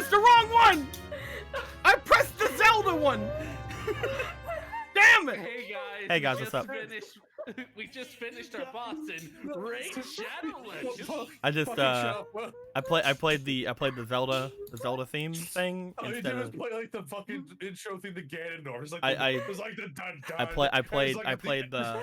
pressed the wrong one! I pressed the Zelda one! Damn it! Hey guys, what's up? We just finished our boss in Raid Shadow Legends. I just I played the Zelda theme thing Oh, you instead just of play like the fucking intro theme to Ganondorf. It's like it's like the dun dun. I played the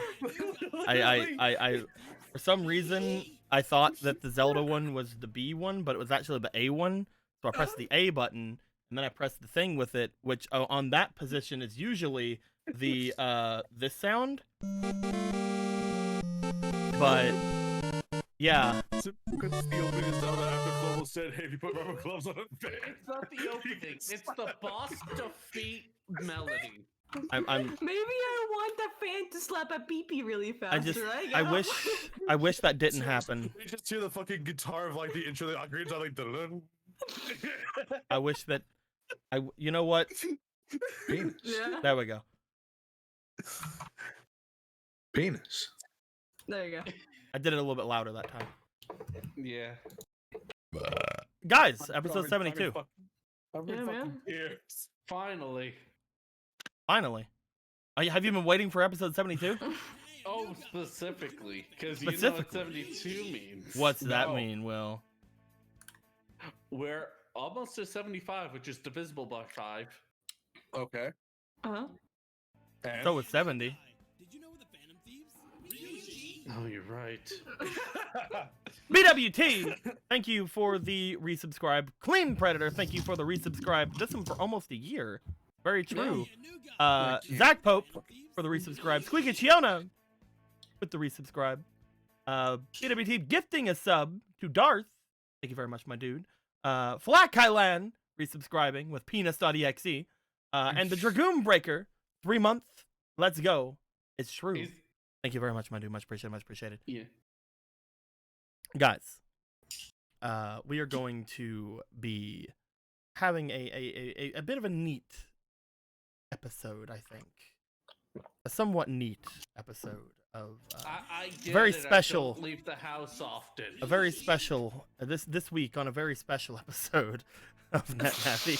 I for some reason I thought that the Zelda one was the B one, but it was actually the A one. So I pressed the A button and then I pressed the thing with it, which on that position is usually the this sound. But yeah. It's the opening of Zelda after Global said, "Hey, if you put rubber gloves on it." It's not the opening. It's the boss defeat melody. I'm Maybe I want the fan to slap a pee-pee really fast. I wish that didn't happen. You just hear the fucking guitar of like the intro, the upgrades are like dun. I wish that you know what? Penis. Yeah. There we go. Penis. There you go. I did it a little bit louder that time. Yeah. Guys, episode 72. Finally. Finally. Have you been waiting for episode 72? Oh, specifically, because you know what 72 means. What's that mean, Will? We're almost to 75, which is divisible by 5. Okay. Uh-huh. And? So it's 70. Oh, you're right. BWT, thank you for the resubscribe. Clean Predator, thank you for the resubscribe. This one for almost a year. Very true. Zach Pope for the resubscribe. Squeaky Chiona with the resubscribe. BWT gifting a sub to Darth. Thank you very much, my dude. Flat Kylan resubscribing with Penis.exe. And the Dragoon Breaker, 3 month. Let's go. It's true. Thank you very much, my dude. Much appreciated. Much appreciated. Yeah. Guys, we are going to be having a bit of a neat episode, I think. A somewhat neat episode of I get very it. special. I don't leave the house often. A very special this week on a very special episode of Navi.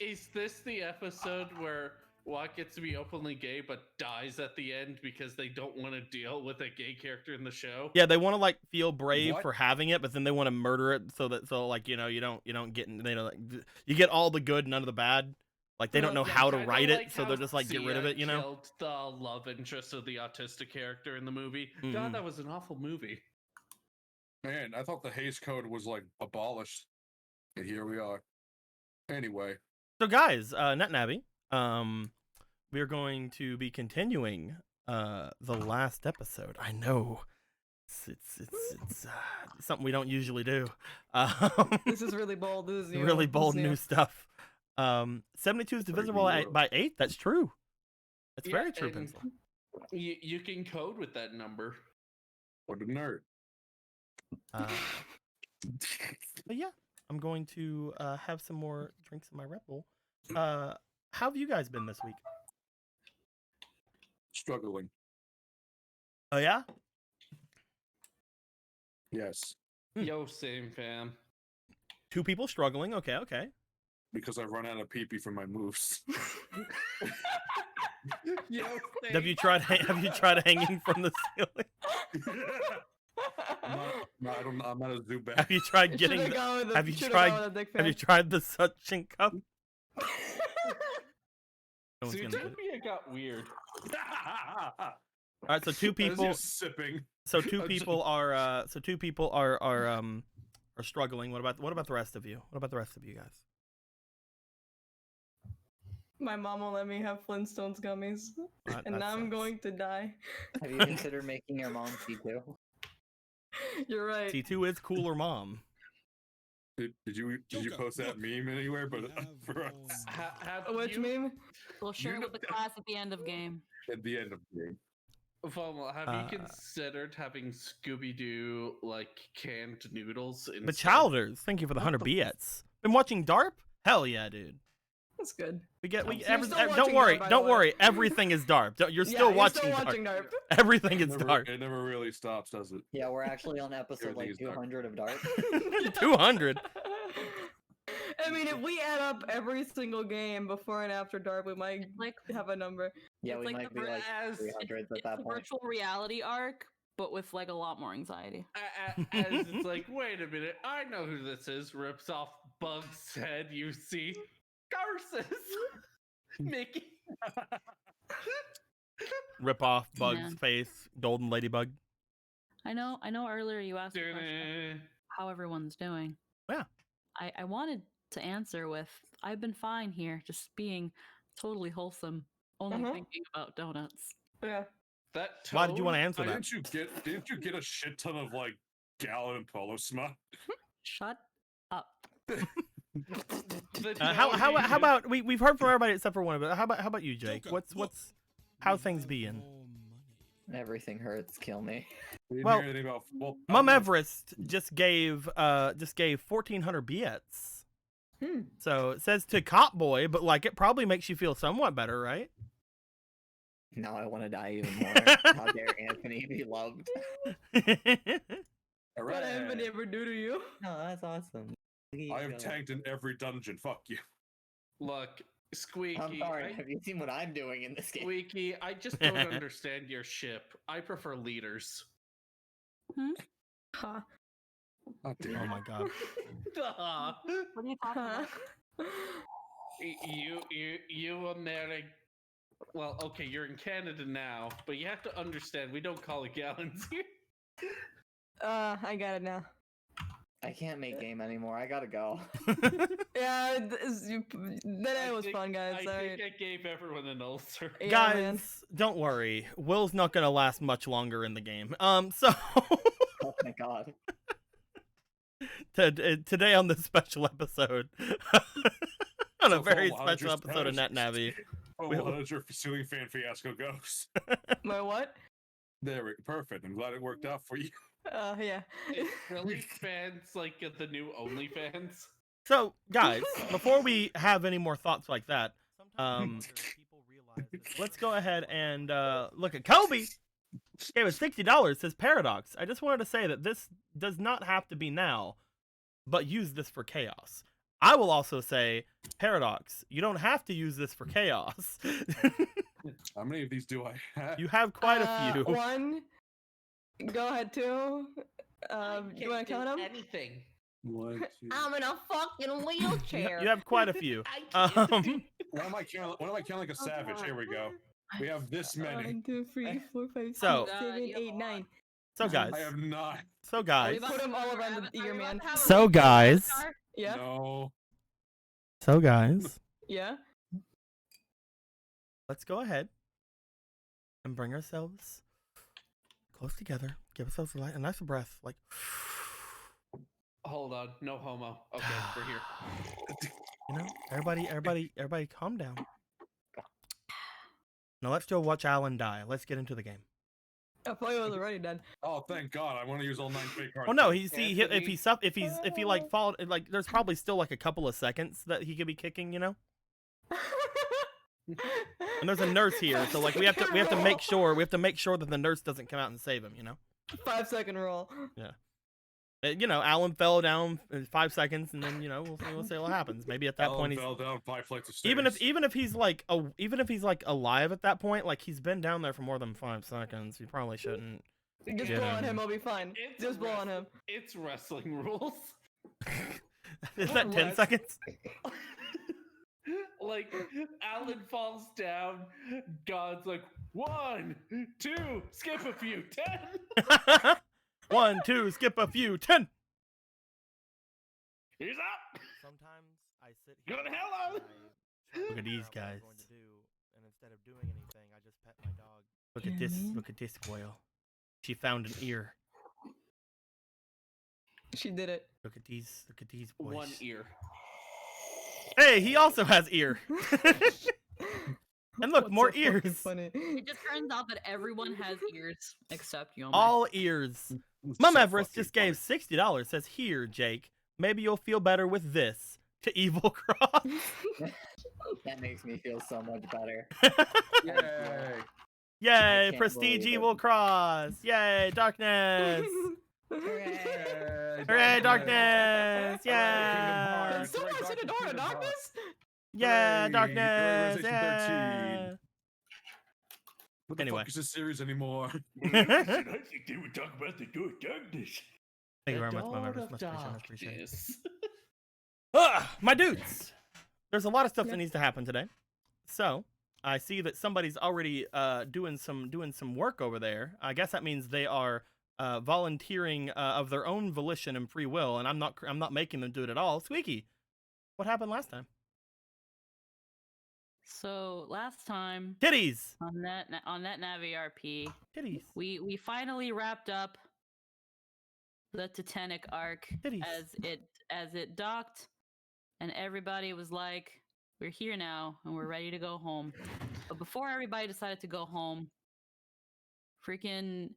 Is this the episode where Watt gets to be openly gay but dies at the end because they don't want to deal with a gay character in the show? Yeah, they want to like feel brave for having it, but then they want to murder it so like you don't get you get all the good, none of the bad. Like they don't know how to write it, so they're just like get rid of it, you know. Killed the love interest of the autistic character in the movie. God, that was an awful movie. Man, I thought the Hays Code was like abolished, and here we are. Anyway, so guys, NetNavi, we are going to be continuing the last episode. I know it's something we don't usually do. This is really bold. This is really bold new stuff. 72 is divisible by 8. That's true. That's very true, Pencil. You can code with that number. What a nerd. But yeah, I'm going to have some more drinks in my Red Bull. How have you guys been this week? Struggling. Oh yeah? Yes. Yo, same fam. 2 people struggling. Okay. Because I've run out of pee-pee for my moves. Yo, same. Have you tried hanging from the ceiling? I'm not a zoo bat. Have you tried getting? Have you tried the suction cup? Zootopia got weird. All right, so 2 people sipping. So 2 people are struggling. What about the rest of you? What about the rest of you guys? My mom won't let me have Flintstones gummies, and now I'm going to die. Have you considered making your mom T2? You're right. T2 is cooler, mom. Did you post that meme anywhere? But for us, which meme? We'll share it with the class at the end of game. At the end of the game. Have you considered having Scooby-Doo like canned noodles? The Childers, thank you for the 100 bits. Been watching DARP? Hell yeah, dude. That's good. Don't worry, don't worry. Everything is DARP. You're still watching DARP. Everything is DARP. It never really stops, does it? Yeah, we're actually on episode like 200 of Dark. 200. I mean, if we add up every single game before and after dark, we might have a number. Yeah, It's we like might the be like as- 300 It's at that a point. virtual reality arc, but with like a lot more anxiety. As it's like, wait a minute, I know who this is. Rips off Bug's head. You see, Garces, Mickey. Rip off Bug's Man. face, golden ladybug. I know. Earlier you asked the question how everyone's doing. Yeah. I wanted to answer with I've been fine here, just being totally wholesome, only thinking about donuts. Yeah. That Why did you want to tone- answer that? Didn't you get a shit ton of like Gallon and Polo smut? Shut up. the How tone- about we've heard from everybody except for one, but how about you, Jake? What's how things being? Everything hurts. Kill me. We didn't Well, hear anything about, Mum Everest just gave 1,400 bits. So it says to Cop Boy, but like it probably makes you feel somewhat better, right? Now I want to die even more. How dare Anthony be loved? What Anthony ever do to you? No, that's awesome. I have tanked in every dungeon. Fuck you. Look, Squeaky. I'm sorry. Have you seen what I'm doing in this game? Squeaky, I just don't understand your ship. I prefer leaders. Huh. Oh, dear. Oh my god. What are you talking about? You American. Well, okay, you're in Canada now, but you have to understand we don't call it gallons here. I got it now. I can't make game anymore. I gotta go. Yeah, that was fun, guys. I Sorry. think I gave everyone an ulcer. Yeah, Guys, man. don't worry. Will's not gonna last much longer in the game. So Oh my god. today on this special episode, on a So very Paul, how did special your episode of Net Navi. Oh, Will- how did your ceiling fan fiasco goes? My what? There, perfect. I'm glad it worked out for you. Yeah. It's really fans like the new OnlyFans. So, guys, before we have any more thoughts like that, let's go ahead and look at Kobe. Gave us $60. Says Paradox. I just wanted to say that this does not have to be now, but use this for chaos. I will also say, Paradox, you don't have to use this for chaos. How many of these do I have? You have quite a few. One. Go ahead, two. You want to count them? Anything. 1, 2. I'm in a fucking wheelchair. You have quite a few. I can't. Why am I counting like a savage? Here we go. We have this many. 1, 2, 3, 4, 5, 6, So- 7, 8, 9. So, guys. I have 9. So, guys. Put them all around the ear, man. So, guys. Yeah. No. So, guys. Yeah. Let's go ahead and bring ourselves close together. Give ourselves a nice breath. Like, Hold on, no homo. Okay, we're here. you know, everybody calm down. Now let's go watch Alan die. Let's get into the game. I thought he was already dead. Oh, thank God! I want to use all 9 fake cards. Oh no, if Anthony? he like followed, like there's probably still like a couple of seconds that he could be kicking, you know. And there's a nurse here, so like we have to make sure that the nurse doesn't come out and save him, you know. 5-second roll. You know, Alan fell down in 5 seconds, and then you know we'll see what happens. Maybe at that Alan point he's fell down 5 flights of stairs. even if he's like alive at that point, like he's been down there for more than 5 seconds. He probably shouldn't. Just Yeah. blow on him, I'll be fine. It's Just blow on him. It's wrestling rules. Is that 10 What? seconds? Like Alan falls down, God's like 1, 2, skip a few, 10. 1, 2, skip a few, 10. He's up. Sometimes I sit here Go to hell, Alan. Look at these guys. And instead of doing anything, I just pet my dog. Look at this. Look at this squirrel. She found an ear. She did it. Look at these boys. 1 ear. Hey, he also has ear. And look, What's more so fucking ears. Funny? It just turns out that everyone has ears except you. All ears. Mum Everest just gave $60. Says, here, Jake. Maybe you'll feel better with this. To Evil Cross. That makes me feel so much better. Yay! Yay! can't Prestige believe it. evil cross. Yay! Darkness. Hooray! Hooray! Darkness. Kingdom Yeah. Hearts. Someone Hooray, see the door to Kingdom Hearts. darkness? Yeah. Hooray, Darkness. Realization Yeah. 13. What the Anyway. fuck is this series anymore? Thank I think they were talking about the door of darkness. you very The much, my Dawn members. of Much appreciated. Much appreciated. Darkness. My dudes. There's a lot of stuff Yeah. that needs to happen today. So I see that somebody's already doing some work over there. I guess that means they are volunteering of their own volition and free will, and I'm not making them do it at all. Squeaky, what happened last time? So last time Titties. on that Navi RP, Titties. we finally wrapped up the Titanic arc Titties. as it docked, and everybody was like, "We're here now, and we're ready to go home." But before everybody decided to go home, freaking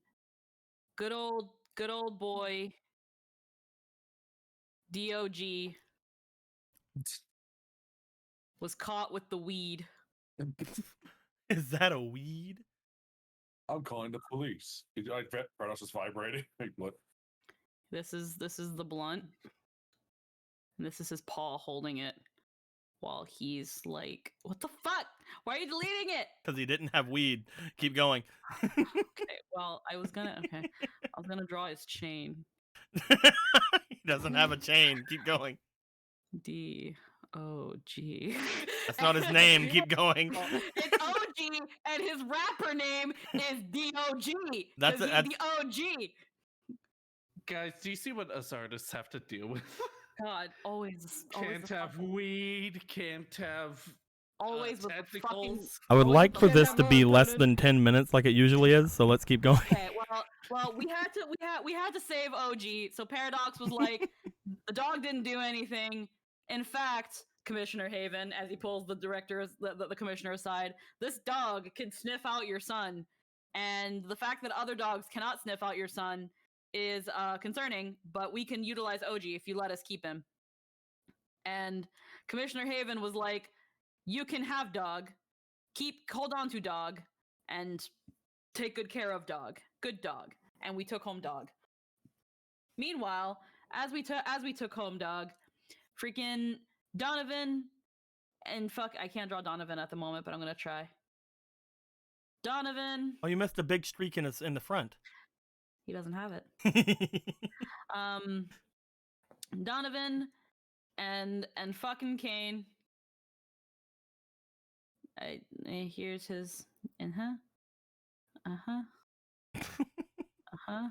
good old boy DOG was caught with the weed. Is that a weed? I'm calling the police. I bet Kratos is vibrating. Wait, what? This is the blunt, and this is his paw holding it while he's like, "What the fuck? Why are you deleting it?" Because he didn't have weed. Keep going. Okay, well, I was gonna draw his chain. He doesn't have a chain. Keep going. DOG. That's not his name. Keep going. It's OG, and his rapper name is DOG. That's 'cause a- he's the OG. Guys, do you see what us artists have to deal with? God, always Can't the have fucking- weed, can't have always with the fucking. tentacles. I would always like with for the this to be Megaman less voted. than 10 minutes like it usually is, so let's keep going. Okay, well, we had to save OG. So Paradox was like, the dog didn't do anything. In fact, Commissioner Haven, as he pulls the commissioner aside, this dog can sniff out your son, and the fact that other dogs cannot sniff out your son is concerning. But we can utilize OG if you let us keep him. And Commissioner Haven was like, "You can have dog, hold on to dog, and take good care of dog. Good dog." And we took home dog. Meanwhile, as we took home dog, freaking Donovan and I can't draw Donovan at the moment, but I'm gonna try. Donovan, Oh, you missed a big streak in the front. he doesn't have it. Donovan and fucking Kane. Here's his uh-huh. Uh-huh. Uh-huh.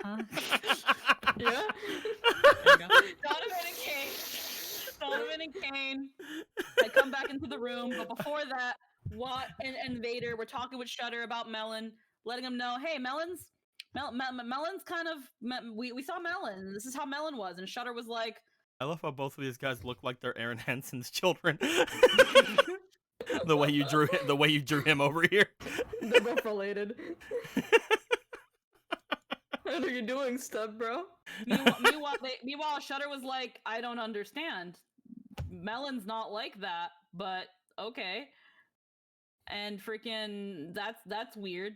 Uh-huh. Yeah. There you go. Donovan and Kane had come back into the room, but before that, Watt and Vader were talking with Shutter about Melon, letting him know, "Hey, Melon's kind of we saw Melon. This is how Melon was." And Shutter was like, I love how both of these guys look like they're Aaron Hansen's children. the way you drew him over here. They're both related. What are you doing, stub bro? Meanwhile, Shutter was like, "I don't understand. Melon's not like that, but okay." And freaking, that's weird.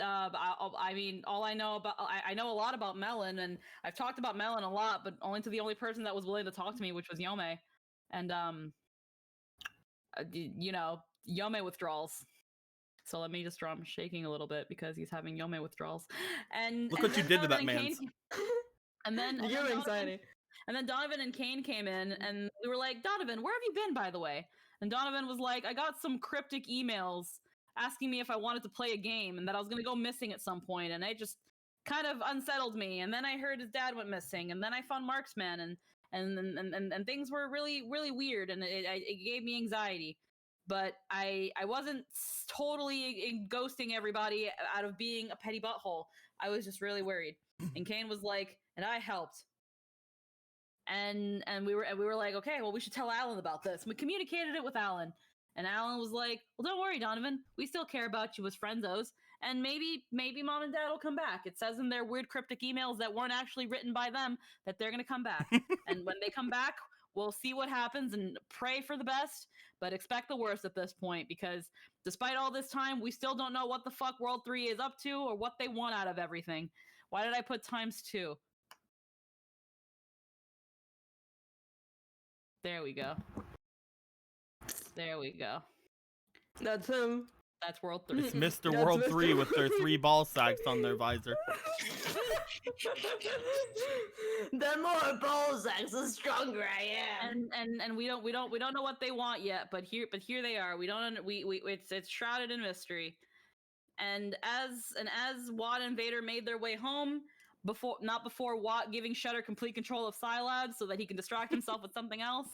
I mean, all I know about I know a lot about Melon, and I've talked about Melon a lot, but only to the only person that was willing to talk to me, which was Yome, and Yome withdrawals. So let me just draw him shaking a little bit because he's having Yome withdrawals. And Look what you did to that Donovan man. and Kane- And then You give Donovan- anxiety. And then Donovan and Kane came in, and we were like, "Donovan, where have you been, by the way?" And Donovan was like, "I got some cryptic emails asking me if I wanted to play a game, and that I was going to go missing at some point, and it just kind of unsettled me. And then I heard his dad went missing, and then I found Marksman, and things were really, really weird, and it gave me anxiety. But I wasn't totally ghosting everybody out of being a petty butthole. I was just really worried." And Kane was like, "And I helped." And we were like, "Okay, well, we should tell Alan about this." And we communicated it with Alan, and Alan was like, "Well, don't worry, Donovan. We still care about you as friendzos, and maybe Mom and Dad will come back. It says in their weird cryptic emails that weren't actually written by them that they're gonna come back. And when they come back, we'll see what happens and pray for the best, but expect the worst at this point, because despite all this time, we still don't know what the fuck World 3 is up to or what they want out of everything. Why did I put ×2? There we go. There we go. That's him. That's World 3. It's Mr. That's World Mr. 3 with their 3 ball sacks on their visor. The more ball sacks, the stronger I am. And we don't know what they want yet, but here they are. We don't it's shrouded in mystery. And as Watt and Vader made their way home, not before Watt giving Shudder complete control of Scilabs so that he can distract himself with something else.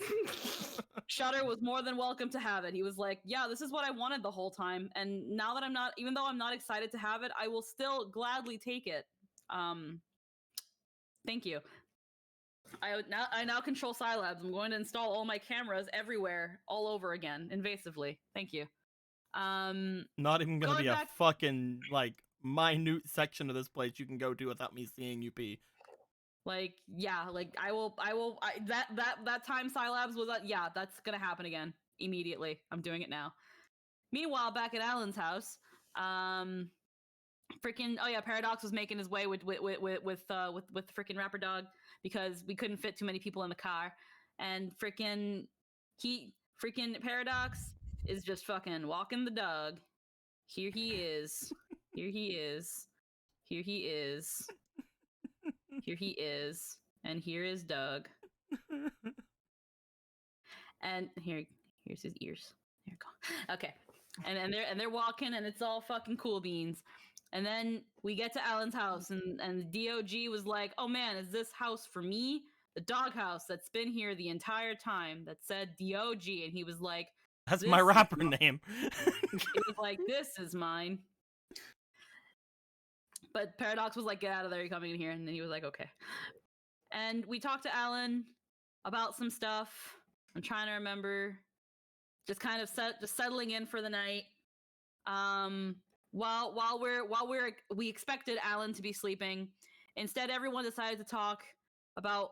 Shudder was more than welcome to have it. He was like, yeah, this is what I wanted the whole time. And now that even though I'm not excited to have it, I will still gladly take it. Thank you. I now control Scilabs. I'm going to install all my cameras everywhere, all over again, invasively. Thank you. Not even gonna be a fucking like minute section of this place you can go to without me seeing you pee. Like, yeah, like that time Scilabs was yeah, that's gonna happen again immediately. I'm doing it now. Meanwhile, back at Alan's house, freaking Paradox was making his way with freaking Rapper Dog because we couldn't fit too many people in the car, and freaking Paradox is just fucking walking the dog. Here he is. Here he is. Here he is. Here he is. And here is Doug. And here's his ears. There we go. Okay. And they're walking and it's all fucking cool beans. And then we get to Alan's house and the DOG was like, oh man, is this house for me? The doghouse that's been here the entire time that said DOG. And he was like, that's my rapper name. He was like, this is mine. But Paradox was like, get out of there, you're coming in here. And then he was like, okay. And we talked to Alan about some stuff. I'm trying to remember. Just kind of settling in for the night. While we expected Alan to be sleeping, instead everyone decided to talk about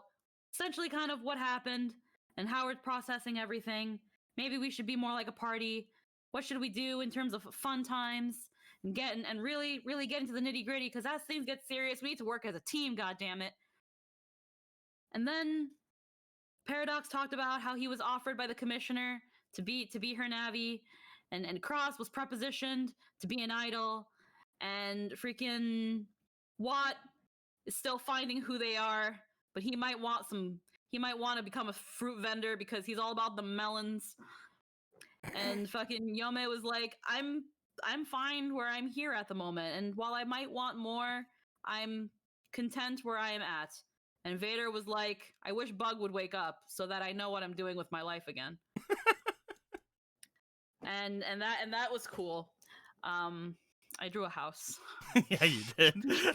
essentially kind of what happened and how we're processing everything. Maybe we should be more like a party. What should we do in terms of fun times and really get into the nitty gritty? Because as things get serious, we need to work as a team. God damn it! And then Paradox talked about how he was offered by the commissioner to be her Navi, and Cross was prepositioned to be an idol, and freaking Watt is still finding who they are, but he might want to become a fruit vendor because he's all about the melons. And fucking Yome was like, I'm fine where I'm here at the moment, and while I might want more, I'm content where I am at. And Vader was like, I wish Bug would wake up so that I know what I'm doing with my life again. and that was cool. I drew a house. Yeah, you did. You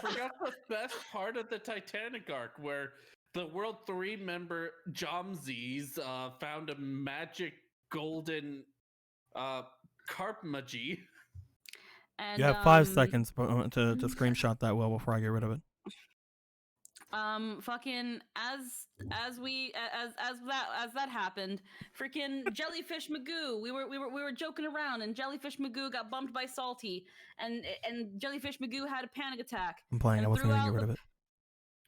forgot the best part of the Titanic arc, where the World 3 member Jomsies found a magic golden carp magie. And, you have 5 seconds to screenshot that well before I get rid of it. Fucking as that happened, freaking Jellyfish Magoo, we were joking around, and Jellyfish Magoo got bumped by Salty, and Jellyfish Magoo had a panic attack. I'm playing. I wasn't gonna get rid of it.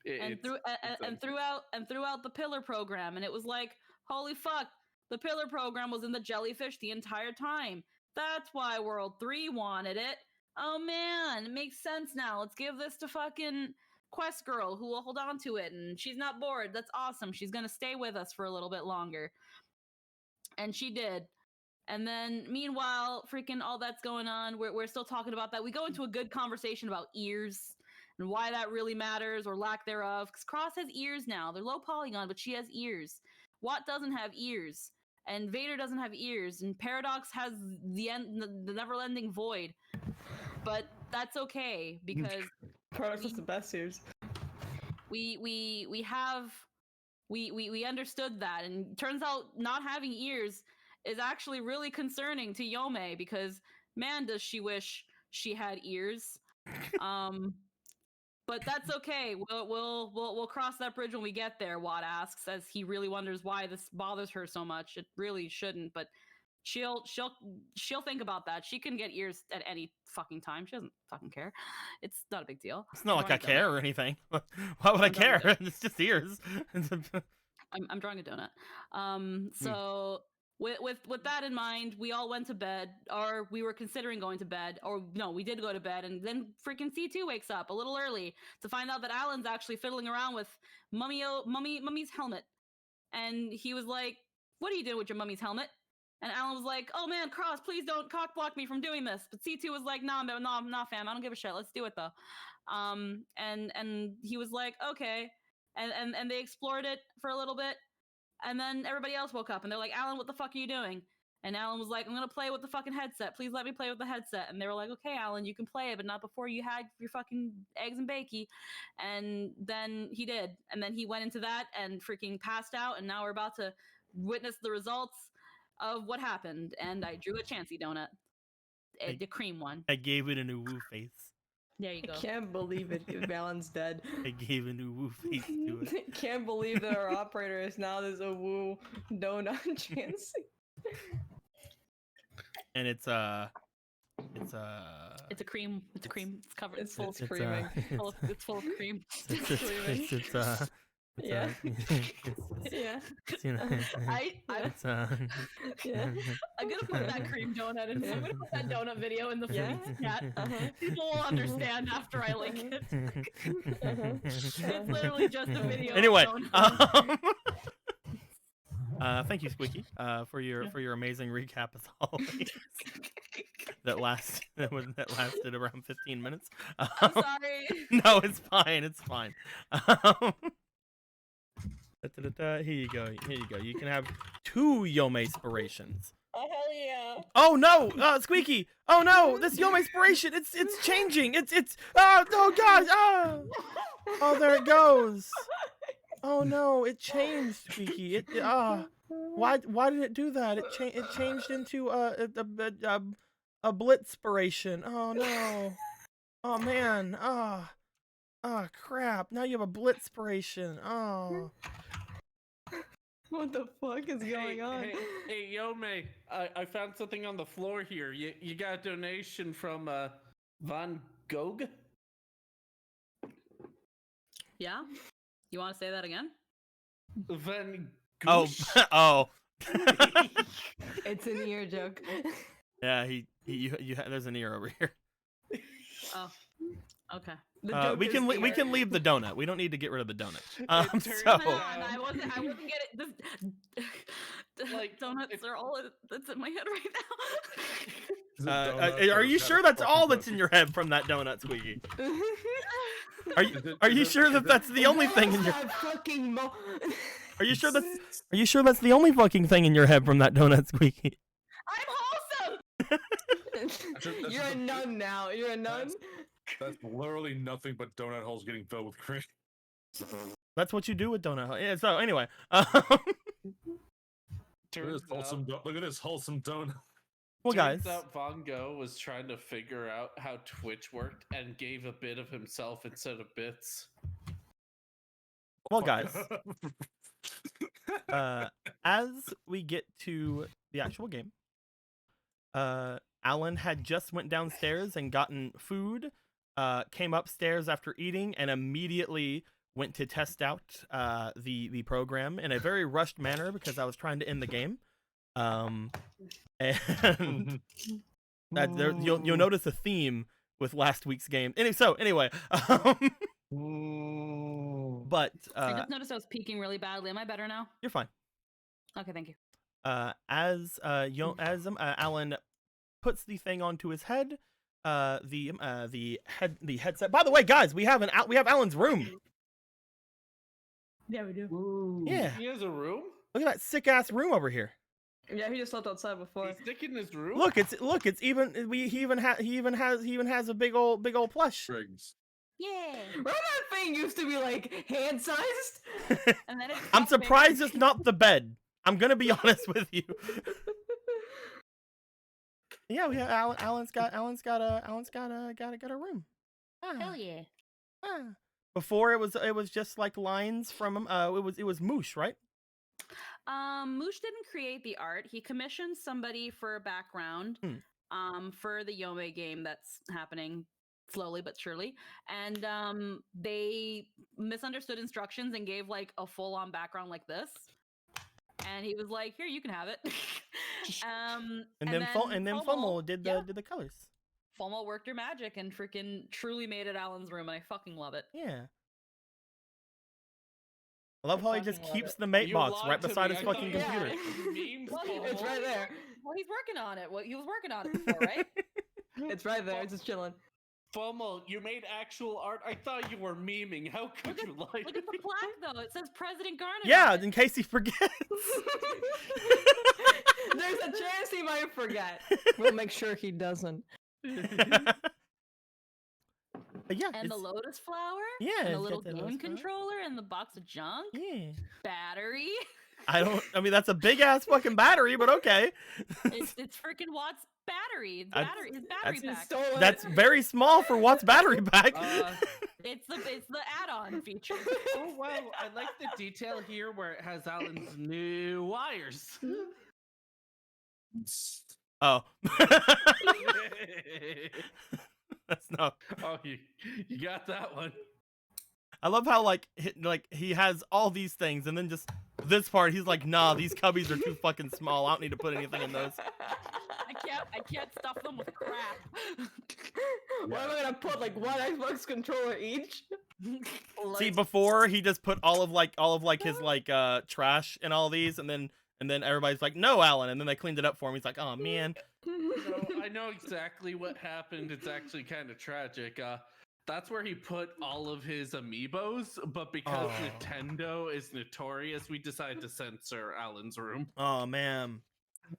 And threw out the pillar program, and it was like, holy fuck, the pillar program was in the jellyfish the entire time. That's why World 3 wanted it. Oh man, it makes sense now. Let's give this to fucking Quest Girl, who will hold on to it, and she's not bored. That's awesome. She's gonna stay with us for a little bit longer. And she did. And then meanwhile, freaking all that's going on, we're still talking about that. We go into a good conversation about ears and why that really matters, or lack thereof. Because Cross has ears now. They're low polygon, but she has ears. Watt doesn't have ears, and Vader doesn't have ears, and Paradox has the never-ending void. But that's okay, because Paradox has the best ears. We understood that, and turns out not having ears is actually really concerning to Yome, because man, does she wish she had ears. But that's okay. We'll cross that bridge when we get there. Watt asks, as he really wonders why this bothers her so much. It really shouldn't, but she'll think about that. She can get ears at any fucking time. She doesn't fucking care. It's not a big deal. It's not like I Drawing a donut. care or anything. Why would I I'm drawing a care? donut. It's just ears. I'm drawing a donut. So with that in mind, we all went to bed, or we were considering going to bed, or no, we did go to bed, and then freaking C2 wakes up a little early to find out that Alan's actually fiddling around with Mummy's helmet, and he was like, "What are you doing with your mummy's helmet?" And Alan was like, "Oh man, Cross, please don't cock block me from doing this." But C2 was like, "Nah, fam, I don't give a shit. Let's do it though." And he was like, "Okay." And they explored it for a little bit, and then everybody else woke up and they're like, "Alan, what the fuck are you doing?" And Alan was like, "I'm gonna play with the fucking headset. Please let me play with the headset." And they were like, "Okay, Alan, you can play, but not before you had your fucking eggs and bakey." And then he did, and then he went into that and freaking passed out. And now we're about to witness the results of what happened. And I drew a Chansey donut, the cream one. I gave it a new woo face. There you I go. can't believe it. Alan's dead. I gave a new woo face to it. Can't believe that our operator is now this a woo donut chance. And it's a cream. It's a cream. It's covered. It's full. It's creaming. It's full of cream. Yeah. It's, Yeah. you know, it's Yeah. I'm gonna put that cream donut in. I'm gonna put that donut video in the Yeah. chat. Uh-huh. People will understand after I link it. It's literally just a video. Anyway, of donut. thank you, Squeaky, for your amazing recap as always. that lasted around 15 minutes. I'm sorry. No, it's fine. It's fine. Here you go. Here you go. You can have 2 Yome inspirations. Oh hell yeah! Oh no, Squeaky! Oh no, this Yome inspiration, it's changing. It's oh god, oh there it goes. Oh no, it changed, Squeaky. Why did it do that? It changed into a blitspiration. Oh no. Oh man. Oh crap. Now you have a blitspiration. Oh. What the fuck is going on? Hey, Yome, I found something on the floor here. You got a donation from Van Gogh? Yeah. You want to say that again? Van Oh. Gogh? Oh. It's an ear joke. Yeah, there's an ear over here. Oh. Okay. We can leave the donut. We don't need to get rid of the donut. turns So out- I wasn't get it. Like, Donuts are all that's in my head right now. are you sure that's all that's in your head from that donut, Squeaky? Are you sure that that's the only thing in your? Are you sure that's the only fucking thing in your head from that donut, Squeaky? I'm wholesome. You're a nun now. You're a nun. That's literally nothing but donut holes getting filled with cream. That's what you do with donut. Yeah. So anyway, Look at this wholesome donut. well, guys. Turns out Van Gogh was trying to figure out how Twitch worked and gave a bit of himself instead of bits. Well, guys. As we get to the actual game, Alan had just went downstairs and gotten food, came upstairs after eating, and immediately went to test out the program in a very rushed manner because I was trying to end the game. And you'll notice a theme with last week's game. Anyway, but I just noticed I was peeking really badly. Am I better now? you're fine. Okay, thank you. As Alan puts the thing onto his head, the headset. By the way, guys, we have Alan's room. Yeah, we do. Yeah, He has a room? look at that sick ass room over here. Yeah, he just slept outside before. He's sticking in his room? Look, it's even he even has a big old plush. Briggs. Yeah. Remember that thing used to be like hand sized? And then I'm surprised it's not the bed. I'm gonna be honest with you. Yeah, we have Alan's got a room. Hell yeah. Ah. Before it was just like lines from it was Moosh, right? Moosh didn't create the art. He commissioned somebody for a background for the Yome game that's happening slowly but surely. And they misunderstood instructions and gave like a full-on background like this. And he was like, "Here, you can have it." And then FOMO did the colors. FOMO worked your magic and freaking truly made it Alan's room, and I fucking love it. Yeah. I love how he just fucking love keeps it. the mate You box lied right to beside me. his I fucking thought you computer. were memes, It's right there. Well, he's working on it. Well, he was working on it before, right? It's right there. It's just chilling. FOMO, you made actual art. I thought you were memeing. How could you lie? Look at the plaque, though. It says President Garnet. Yeah, on it. in case he forgets. There's a chance he might forget. We'll make sure he doesn't. But yeah, And the lotus flower. Yeah, And it's the got little the game lotus flower. controller and the box of junk. Yeah. Battery. I mean, that's a big ass fucking battery, but okay. It's freaking Watt's battery. It's battery. His battery pack. That's very small for Watt's battery pack. It's the add-on feature. Oh wow, I like the detail here where it has Alan's new wires. Oh. That's not. Oh, you got that one. I love how like he has all these things, and then just this part, he's like, nah, these cubbies are too fucking small. I don't need to put anything in those. I can't stuff them with crap. What am I gonna put? Like one Xbox controller each? See, before he just put all of his trash in all these, and then everybody's like, no, Alan, and then they cleaned it up for him. He's like, oh man. No, I know exactly what happened. It's actually kind of tragic. That's where he put all of his amiibos, but because Nintendo is notorious, we decided to censor Alan's room. Oh man.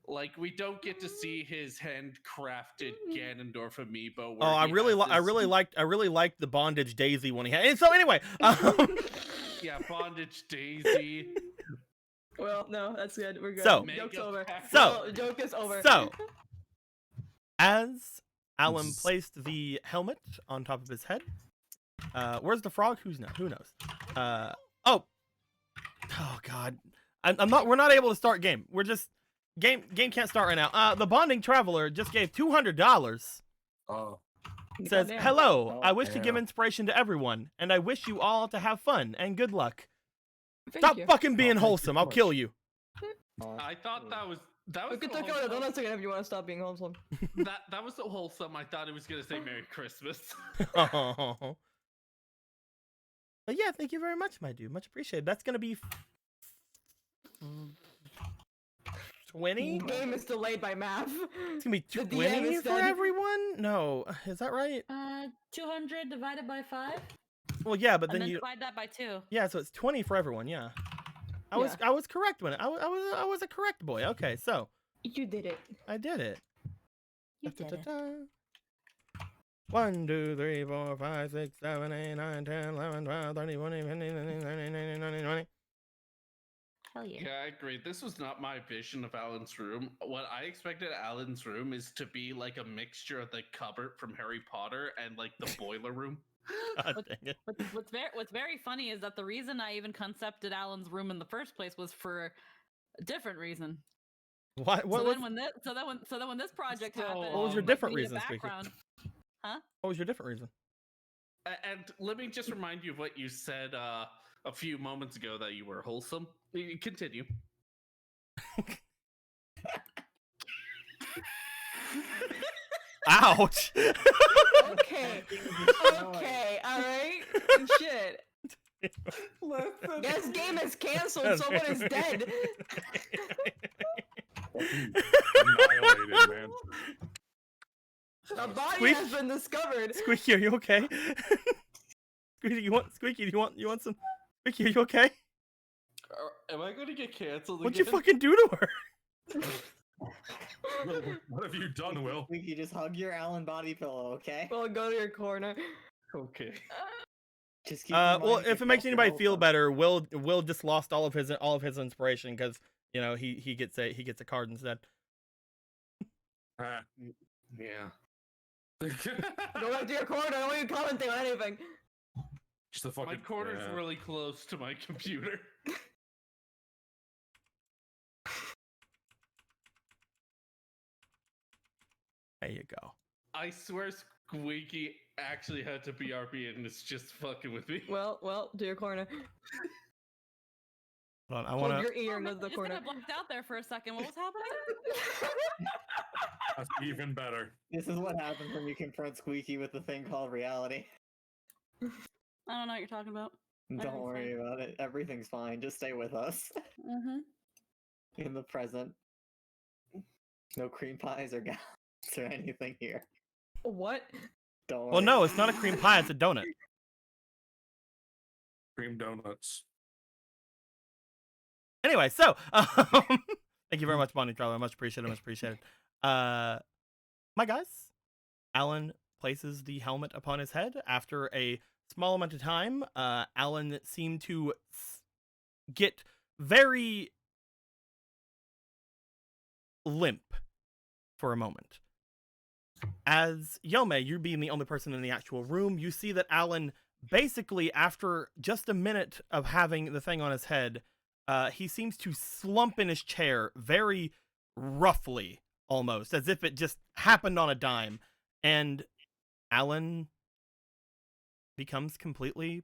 Like, we don't get to see his handcrafted Ganondorf amiibo. Oh, I really liked the Bondage Daisy one he had. And so anyway, yeah, Bondage Daisy. Well, no, that's good. We're good. So- Joke's over. so- No, joke is over. So, as Alan placed the helmet on top of his head, where's the frog? Who knows? Oh God, I'm not. We're not able to start game. We're just game can't start right now. The bonding traveler just gave $200. Oh. Says, Goddamn. hello. I wish to give Yeah. inspiration to everyone, and I wish you all to have fun and good luck. Thank Stop you. fucking being thank you wholesome. so I'll much. kill you. I thought that was We could talk about the donuts again if you want to stop being wholesome. that was so wholesome. I thought it was gonna say Merry Christmas. Oh. But yeah, thank you very much, my dude. Much appreciated. That's gonna be 20. Game is delayed by math. It's gonna be The DM 20 is for dead. everyone. No, is that right? 200 divided by 5, Well, yeah, but and then then you. divide that by 2. Yeah, so it's 20 for everyone. Yeah. I was correct when I was a correct boy. Okay, so You did it. I did it. You did it. 1, 2, 3, 4, 5, 6, 7, 8, 9, 10, 11, 12, 13, 14, 15, 16, 17, 18, 19, 20. Hell yeah. Yeah, I agree. This was not my vision of Alan's room. What I expected Alan's room is to be like a mixture of the cupboard from Harry Potter and like the boiler room. God dang it. What's very funny is that the reason I even concepted Alan's room in the first place was for a different reason. What So was then when this project So, happened, what was your like, different we needed reason, Squeaky? background. What was your different reason? And let me just remind you of what you said a few moments ago, that you were wholesome. Continue. Ouch. Okay. Okay. All right. Shit. This game is canceled. Someone is dead. Annihilated, man. A body Squeak. has been discovered. Squeaky, are you okay? Squeaky, do you want some? Squeaky, are you okay? Am I going to get canceled What'd you again? fucking do to her? What have you done, Will? You just hug your Alan body pillow, okay? Well, go to your corner. Okay. Just keep Well, if it makes anybody feel better, Will just lost all of his inspiration because he gets a card instead. Ah. Yeah. Go back to your corner. I don't want you commenting on anything. Just the fucking. My corner's really close to my computer. There you go. I swear Squeaky actually had to BRB and it's just fucking with me. Well, to your corner. Hold on, I Hold want to. your ear Oh, into man, the I just corner. got blacked out there for a second. What was happening? That's even better. This is what happens when you confront Squeaky with a thing called reality. I don't know what you're talking about. Don't Everything's worry about it. Everything's fine. Just stay with us. Mm-hmm. In the present. No cream pies or gallons or anything here. What? Don't worry. Well, no, it's not a cream pie. It's a donut. Cream donuts. Anyway, so thank you very much, Bonnie Charlie. Much appreciated. Much appreciated. My guys, Alan places the helmet upon his head. After a small amount of time, Alan seemed to get very limp for a moment. As Yome, you being the only person in the actual room, you see that Alan, basically after just a minute of having the thing on his head, he seems to slump in his chair very roughly, almost, as if it just happened on a dime. And Alan becomes completely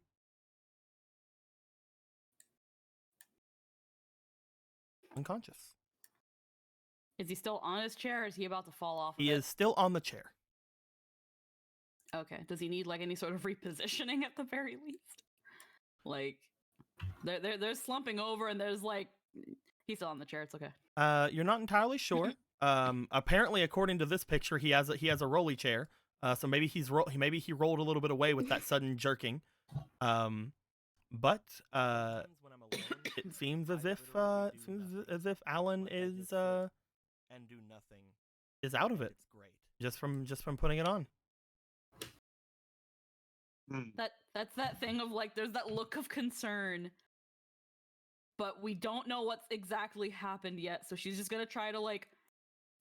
unconscious. Is he still on his chair or is he about to fall off? He of is still on the chair. it? Okay. Does he need like any sort of repositioning at the very least? Like, they're slumping over and there's like, he's still on the chair. It's okay. You're not entirely sure. Apparently, according to this picture, he has a rolly chair. So maybe maybe he rolled a little bit away with that sudden jerking. But it seems as if Alan is and do nothing. out of it. It's great. Just from putting it on. That's that thing of like, there's that look of concern, but we don't know what's exactly happened yet. So she's just gonna try to like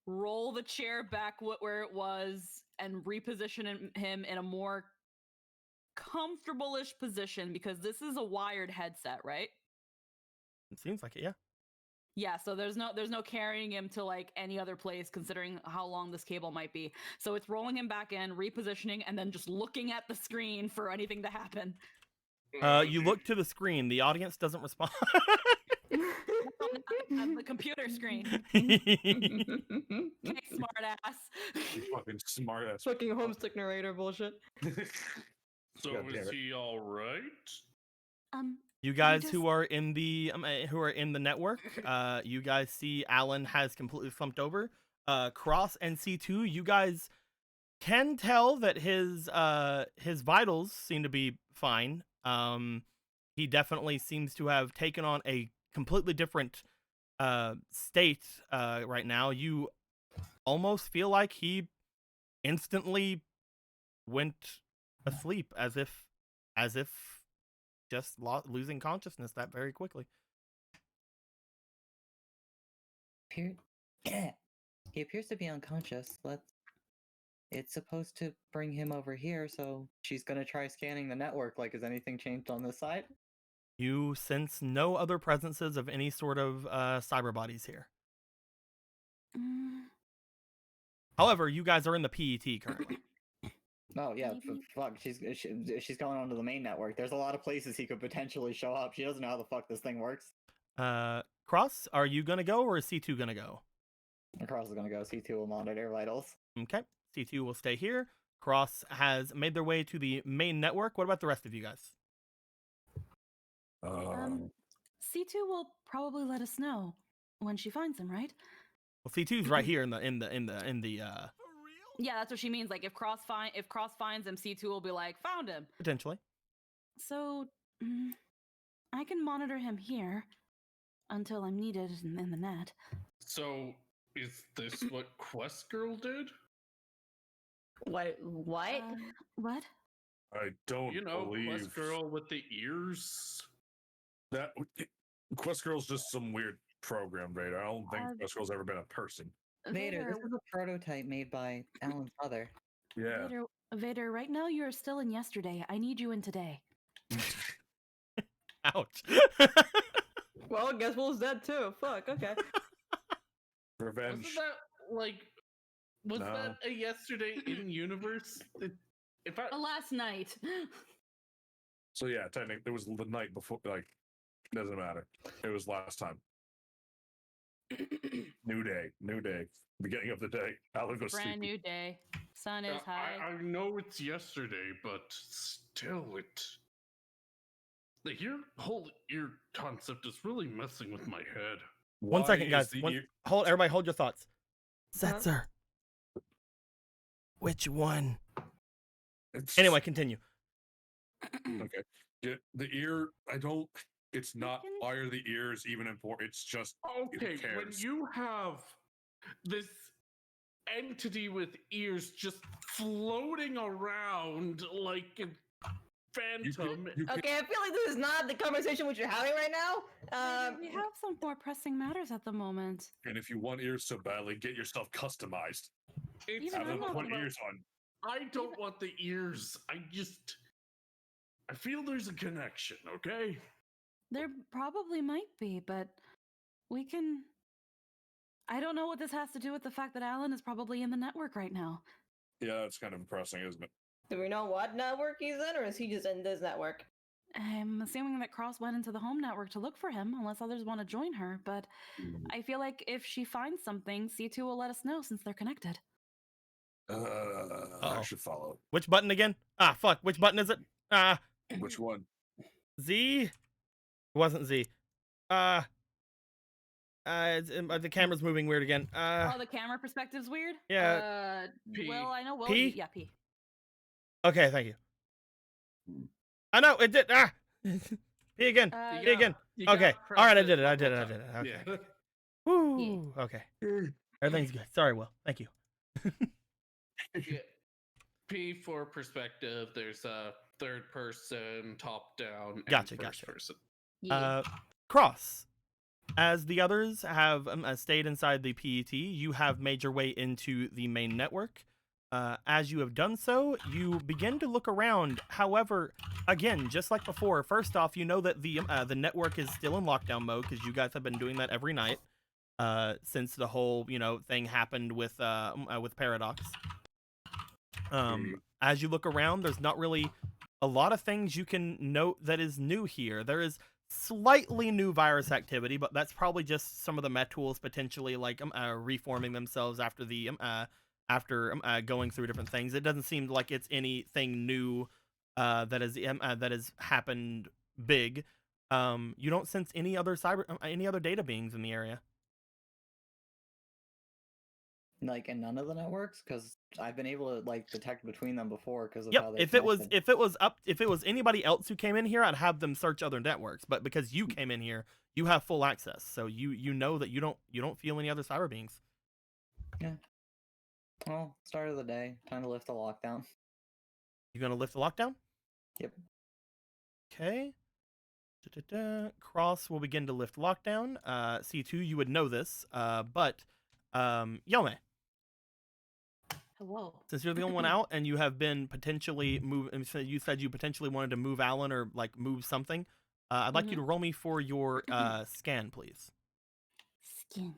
roll the chair back where it was and reposition him in a more comfortable-ish position, because this is a wired headset, right? It seems like it, yeah. Yeah, so there's no carrying him to like any other place, considering how long this cable might be. So it's rolling him back in, repositioning, and then just looking at the screen for anything to happen. You look to the screen. The audience doesn't respond. On the computer screen. Okay, smart ass. Fucking smart ass. Fucking homestick narrator bullshit. So is he all right? You guys who are in the network, you guys see Alan has completely slumped over. Cross and C2, you guys can tell that his vitals seem to be fine. He definitely seems to have taken on a completely different state right now. You almost feel like he instantly went asleep, as if just losing consciousness that very quickly. He appears to be unconscious. It's supposed to bring him over here, so she's gonna try scanning the network. Like, has anything changed on this side? You sense no other presences of any sort of cyber bodies here. However, you guys are in the PET currently. Oh yeah, fuck. She's going onto the main network. There's a lot of places he could potentially show up. She doesn't know how the fuck this thing works. Cross, are you gonna go or is C2 gonna go? Cross is gonna go. C2 will monitor vitals. Okay, C2 will stay here. Cross has made their way to the main network. What about the rest of you guys? C2 will probably let us know when she finds him, right? Well, C2's right here in the. Yeah, that's what she means. Like, if Cross finds him, C2 will be like, found him. Potentially. So, I can monitor him here until I'm needed in the net. So, is this what Quest Girl did? What? What? I don't believe Quest Girl with the ears. that. Quest Girl's just some weird program, Vader. I don't think Quest Girl's ever been a person. Vader, this is a prototype made by Alan's mother. Yeah. Vader, right now you're still in yesterday. I need you in today. Ouch. Well, guess Wolf's dead too. Fuck. Okay. Revenge. Wasn't that like? Was No. that a yesterday in universe? If I Last night. So yeah, technically it was the night before. Like, doesn't matter. It was last time. New day, beginning of the day. Alan goes Brand sleepy. new day. Sun is high. I know it's yesterday, but still, the whole ear concept is really messing with my head. One Why second, is guys. the ear- Everybody hold your thoughts. Huh? Setzer. Which one? It's- Anyway, continue. Okay. Yeah, the ear. I don't. It's not. Why are the ears even important? It's just. Okay, when cares? you have this entity with ears just floating around like a phantom. You can- Okay, I feel like this is not the conversation which you're having right now. We have some more pressing matters at the moment. And if you want ears so badly, get yourself customized. It's Even Have I'm them not put about- ears on. I don't want the ears. I feel there's a connection, okay? There probably might be, but we can. I don't know what this has to do with the fact that Alan is probably in the network right now. Yeah, it's kind of depressing, isn't it? Do we know what network he's in, or is he just in this network? I'm assuming that Cross went into the home network to look for him, unless others want to join her, but I feel like if she finds something, C2 will let us know since they're connected. I Uh-oh. should follow. Which button again? Ah, fuck. Which button is it? Which one? Z? It wasn't Z. The camera's moving weird again. Oh, the camera perspective's weird? Yeah. P. Will, I know Will. P? Yeah, P. Okay, thank you. I know, it did. P again. P again. You Okay. gotta press All right, I it did it. one more Okay. time. Yeah. Woo. Okay. Everything's good. Sorry, Will. Thank you. Yeah. P for perspective. There's a third person, top down, and Gotcha, first gotcha. person. Yeah. Cross. As the others have stayed inside the PET, you have made your way into the main network. As you have done so, you begin to look around. However, again, just like before, first off, you know that the network is still in lockdown mode because you guys have been doing that every night since the whole thing happened with Paradox. As you look around, there's not really a lot of things you can note that is new here. There is slightly new virus activity, but that's probably just some of the Met tools potentially like reforming themselves after the going through different things. It doesn't seem like it's anything new that has happened big. You don't sense any other data beings in the area. Like in none of the networks, because I've been able to like detect between them before because of Yep. how they. If it was anybody else who came in here, I'd have them search other networks. But because you came in here, you have full access, so you know that you don't feel any other cyber beings. Yeah. Well, start of the day. Time to lift the lockdown. You gonna lift the lockdown? Yep. Okay. Cross will begin to lift lockdown. C2, you would know this, but Yome, Hello. since you're the only one out and you have been potentially you said you potentially wanted to move Alan or like move something. I'd like you to roll me for your scan, please. Skin.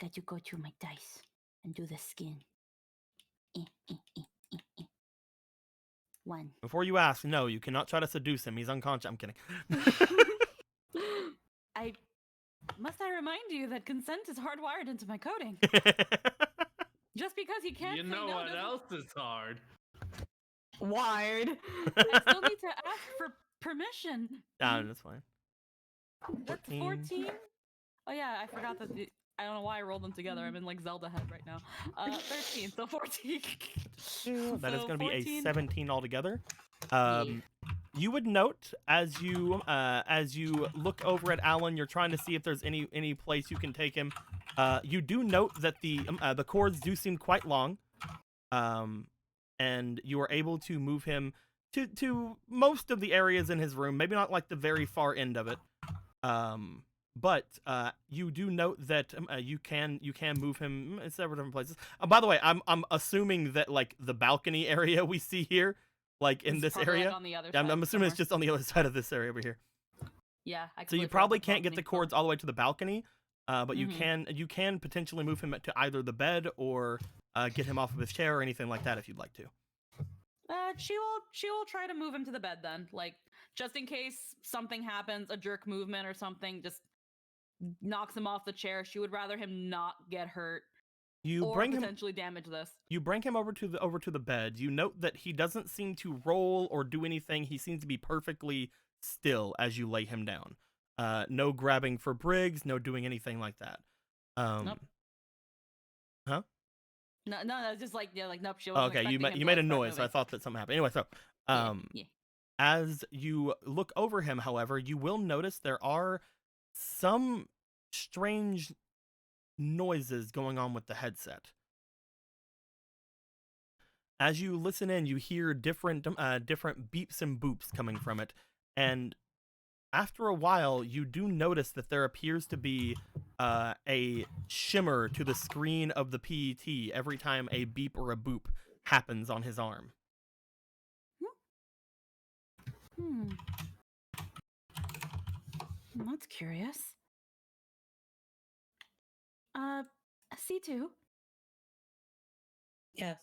Got to go to my dice and do the skin. 1. Before you ask, no, you cannot try to seduce him. He's unconscious. I'm kidding. Must I remind you that consent is hardwired into my coding? Just because he can't You say know no what doesn't- else is hard? Wired. I still need to ask for permission. That's fine. That's 14. Oh yeah, I forgot that I don't know why I rolled them together. I'm in like Zelda head right now. 13, so 14. That is So going to be a 14. 17 altogether. Yeah. You would note as you look over at Alan, you're trying to see if there's any place you can take him. You do note that the cords do seem quite long, and you are able to move him to most of the areas in his room. Maybe not like the very far end of it, but you do note that you can move him in several different places. By the way, I'm assuming that like the balcony area we see here, like in It's this probably, area, like, on the other I'm side assuming it's somewhere. just on the other side of this area over here. Yeah, I So you completely forgot probably about can't get the balcony. cords all the way to the balcony, but Mhm. you can potentially move him to either the bed or get him off of his chair or anything like that if you'd like to. She will try to move him to the bed then, like just in case something happens, a jerk movement or something just knocks him off the chair. She would rather him not get hurt You or bring him potentially damage this. you bring him over to the bed. You note that he doesn't seem to roll or do anything. He seems to be perfectly still as you lay him down. No grabbing for Briggs, no doing anything like that. Nope. Huh? No, that's just like yeah, like nope. She Oh, wasn't okay, expecting him you to made like a start noise, so I moving. thought that something happened. Anyway, so Yeah. as you look over him, however, you will notice there are some strange noises going on with the headset. As you listen in, you hear different beeps and boops coming from it, and after a while, you do notice that there appears to be a shimmer to the screen of the PET every time a beep or a boop happens on his arm. Hmm. That's curious. C2. Yes.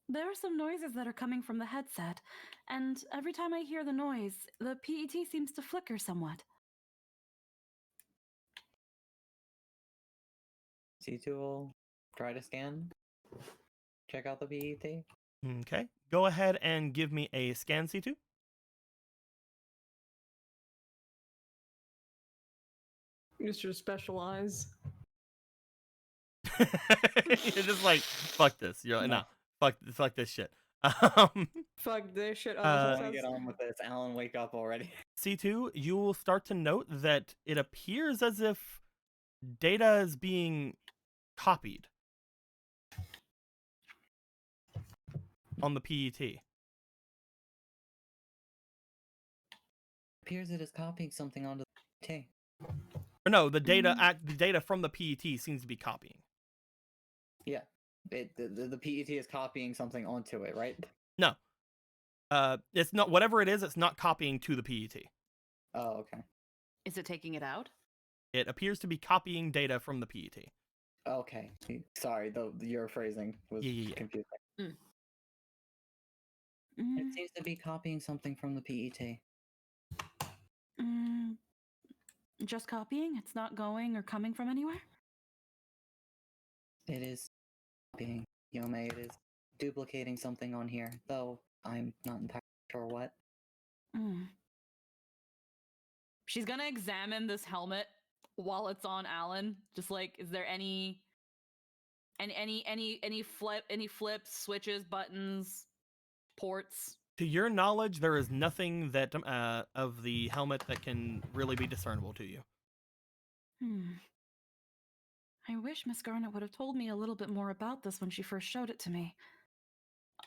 There are some noises that are coming from the headset, and every time I hear the noise, the PET seems to flicker somewhat. C2 will try to scan. Check out the PET. Okay, go ahead and give me a scan, C2. Use your special eyes. You're just like, fuck this. You're like, No. nah, fuck this shit. Fuck this shit. I Oh, want to get on with this. Alan, wake up already. C2, you will start to note that it appears as if data is being copied on the PET. Appears it is copying something onto the T. Or no, the data from the PET seems to be copying. Yeah. The PET is copying something onto it, right? No. It's not, whatever it is, it's not copying to the PET. Oh, okay. Is it taking it out? It appears to be copying data from the PET. Okay. Sorry, your phrasing was confusing. It seems to be copying something from the PET. Just copying? It's not going or coming from anywhere? It is copying, Yome. It is duplicating something on here, though I'm not entirely sure what. She's gonna examine this helmet while it's on Alan. Just like, is there any flips, switches, buttons, ports? To your knowledge, there is nothing that of the helmet that can really be discernible to you. I wish Miss Garnet would have told me a little bit more about this when she first showed it to me.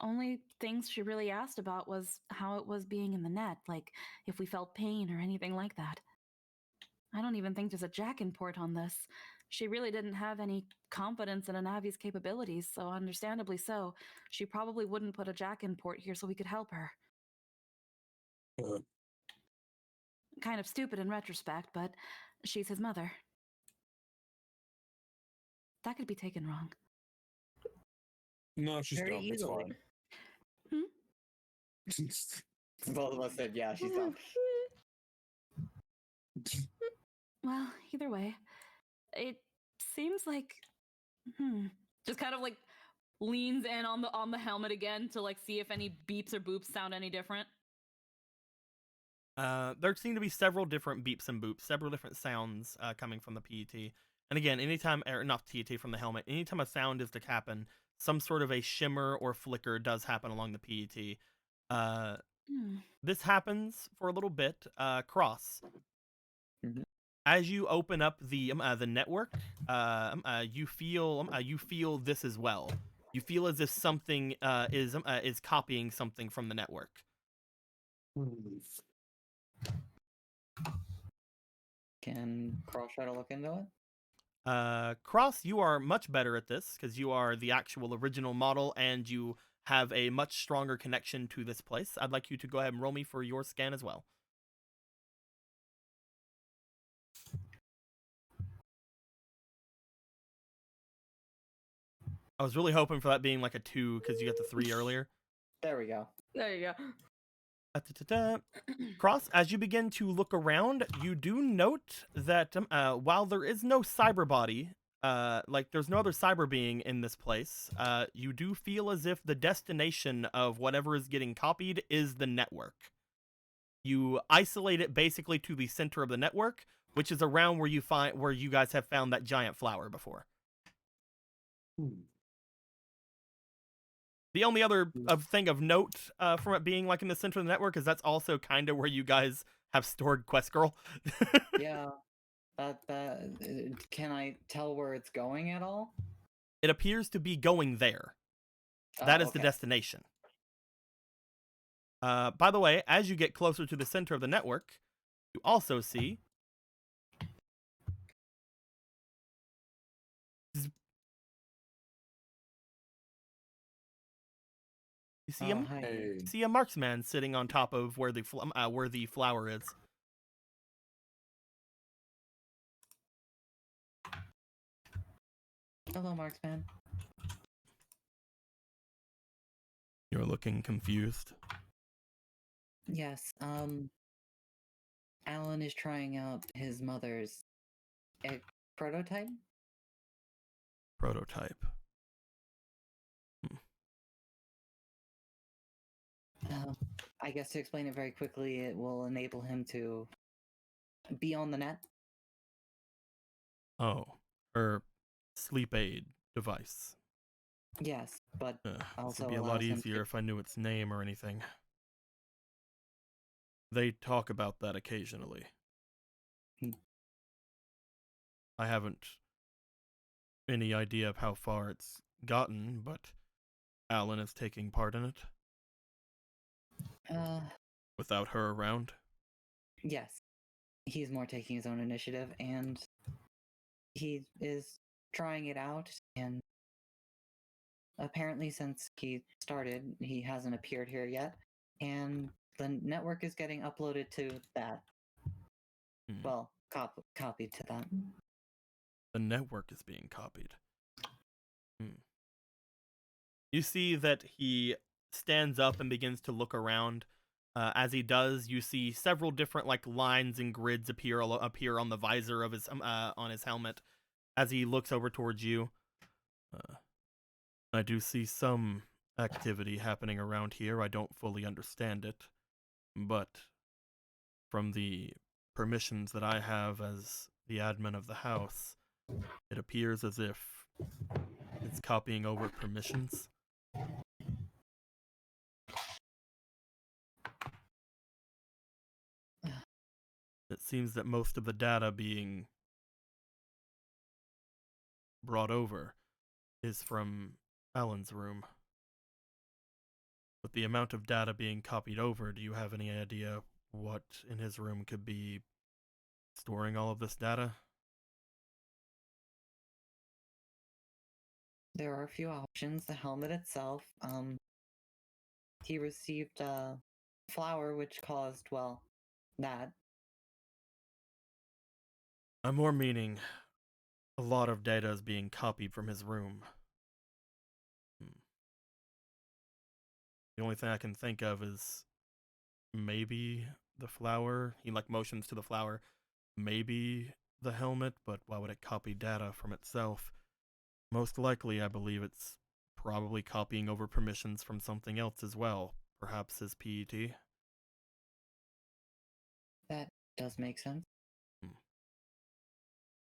Only things she really asked about was how it was being in the net, like if we felt pain or anything like that. I don't even think there's a jack-in port on this. She really didn't have any confidence in a Navi's capabilities, so understandably so, she probably wouldn't put a jack-in port here so we could help her. Kind of stupid in retrospect, but she's his mother. That could be taken wrong. No, she's Very dumb. It's easily. fine. Both of us said, yeah, she's dumb. Well, either way, it seems like just kind of like leans in on the helmet again to like see if any beeps or boops sound any different. There seem to be several different beeps and boops, several different sounds coming from the PET. And again, anytime, or not PET, from the helmet, anytime a sound is to happen, some sort of a shimmer or flicker does happen along the PET. This happens for a little bit. Cross. As you open up the network, you feel this as well. You feel as if something is copying something from the network. Can Cross try to look into it? Cross, you are much better at this because you are the actual original model and you have a much stronger connection to this place. I'd like you to go ahead and roll me for your scan as well. I was really hoping for that being like a 2 because you got the 3 earlier. There we go. There you go. Cross, as you begin to look around, you do note that while there is no cyber body, like there's no other cyber being in this place, you do feel as if the destination of whatever is getting copied is the network. You isolate it basically to the center of the network, which is around where you guys have found that giant flower before. The only other thing of note from it being like in the center of the network is that's also kind of where you guys have stored Quest Girl. Yeah. Can I tell where it's going at all? It appears to be going there. That is the Okay. destination. By the way, as you get closer to the center of the network, you also see you see him. Hi. Hey. See a marksman sitting on top of where the flower is. Hello, Marksman. You're looking confused. Yes. Alan is trying out his mother's prototype. Prototype. I guess to explain it very quickly, it will enable him to be on the net. Oh, her sleep aid device. Yes, but This also would be a lot allows him easier to... if I knew its name or anything. They talk about that occasionally. Hmm. I haven't any idea of how far it's gotten, but Alan is taking part in it. Without her around? Yes. He's more taking his own initiative, and he is trying it out, and apparently since he started, he hasn't appeared here yet, and the network is getting uploaded to that. Well, copied to that. The network is being copied. You see that he stands up and begins to look around. As he does, you see several different like lines and grids appear on the visor of his on his helmet. As he looks over towards you, I do see some activity happening around here. I don't fully understand it, but from the permissions that I have as the admin of the house, it appears as if it's copying over permissions. It seems that most of the data being brought over is from Alan's room. With the amount of data being copied over, do you have any idea what in his room could be storing all of this data? There are a few options. The helmet itself, he received a flower which caused, well, that. I'm more meaning a lot of data is being copied from his room. The only thing I can think of is maybe the flower. He like motions to the flower. Maybe the helmet, but why would it copy data from itself? Most likely, I believe it's probably copying over permissions from something else as well. Perhaps his PET. That does make sense.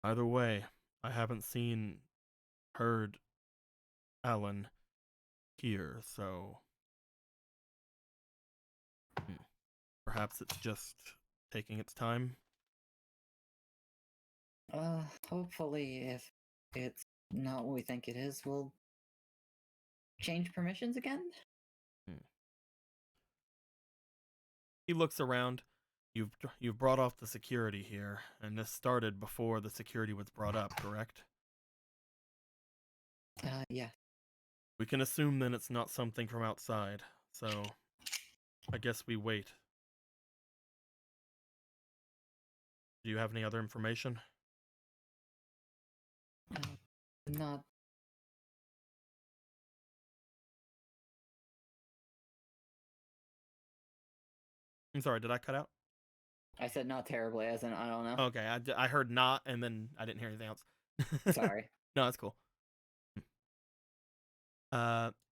Either way, I haven't heard Alan here, so perhaps it's just taking its time. Hopefully, if it's not what we think it is, we'll change permissions again? He looks around. You've brought off the security here, and this started before the security was brought up, correct? Yeah. We can assume then it's not something from outside, so I guess we wait. Do you have any other information? Not I'm sorry, did I cut out? I said not terribly, as in I don't know. Okay, I heard not, and then I didn't hear anything else. Sorry. No, that's cool.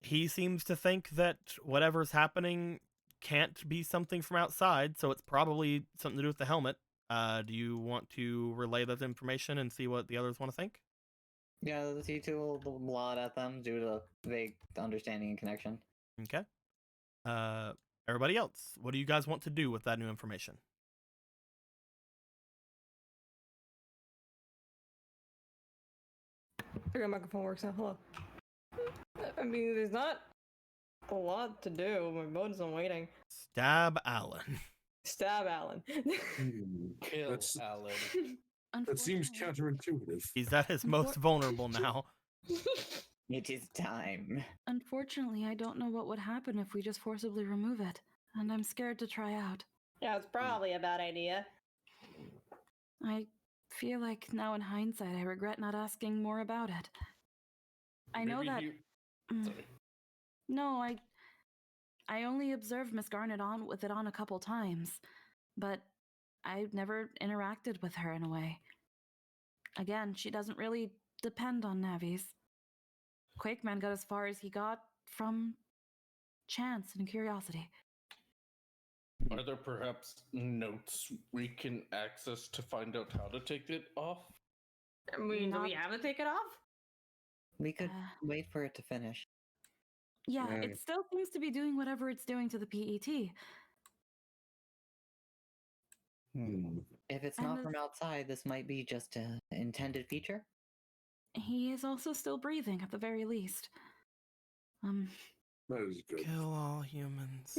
He seems to think that whatever's happening can't be something from outside, so it's probably something to do with the helmet. Do you want to relay that information and see what the others want to think? Yeah, the T2 will nod at them due to vague understanding and connection. Okay. Everybody else, what do you guys want to do with that new information? Your microphone works now. Hello. I mean, there's not a lot to do. My boat is on waiting. Stab Alan. Stab Alan. Kill That's- Alan. That seems Unfortunately- counterintuitive. He's at his most vulnerable now. It is time. Unfortunately, I don't know what would happen if we just forcibly remove it, and I'm scared to try out. Yeah, it's probably a bad idea. I feel like now in hindsight, I regret not asking more about it. I know Maybe that. Mm, Sorry. No, I only observed Miss Garnet with it on a couple times, but I've never interacted with her in a way. Again, she doesn't really depend on Navi's. Quakeman got as far as he got from chance and curiosity. Are there perhaps notes we can access to find out how to take it off? I mean, do we Not- have to take it off? We could Uh, wait for it to finish. Yeah, Right. it still seems to be doing whatever it's doing to the PET. If it's And not the- from outside, this might be just an intended feature. He is also still breathing at the very least. That is good. Kill all humans.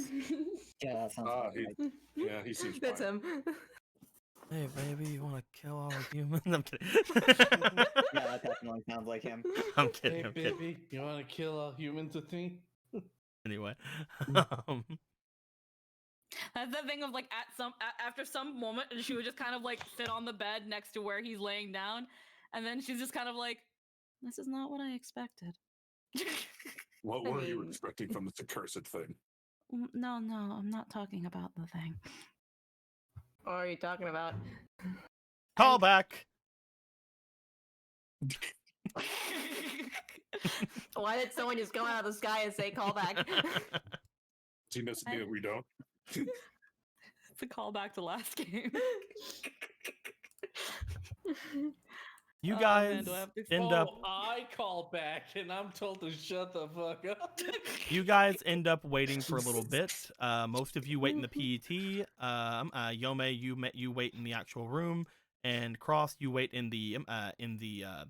Yeah, that sounds Ah, about right. Yeah, he seems That's fine. him. Hey, baby, you want to kill all humans? I'm kidding. Yeah, that definitely sounds like him. I'm kidding. Hey, I'm kidding. baby, you want to kill all humans with me? Anyway. That's the thing of like after some moment, she would just kind of like sit on the bed next to where he's laying down, and then she's just kind of like, "This is not what I expected." What I were you mean- expecting from this accursed thing? No, I'm not talking about the thing. What are you talking about? Call back. Why did someone just come out of the sky and say call back? Does he know something that we don't? It's a callback to last game. You Oh, guys man, do I have to- end up I call back and I'm told to shut the fuck up. you guys end up waiting for a little bit. Most of you wait in the PET. Yome, you wait in the actual room, and Cross, you wait in the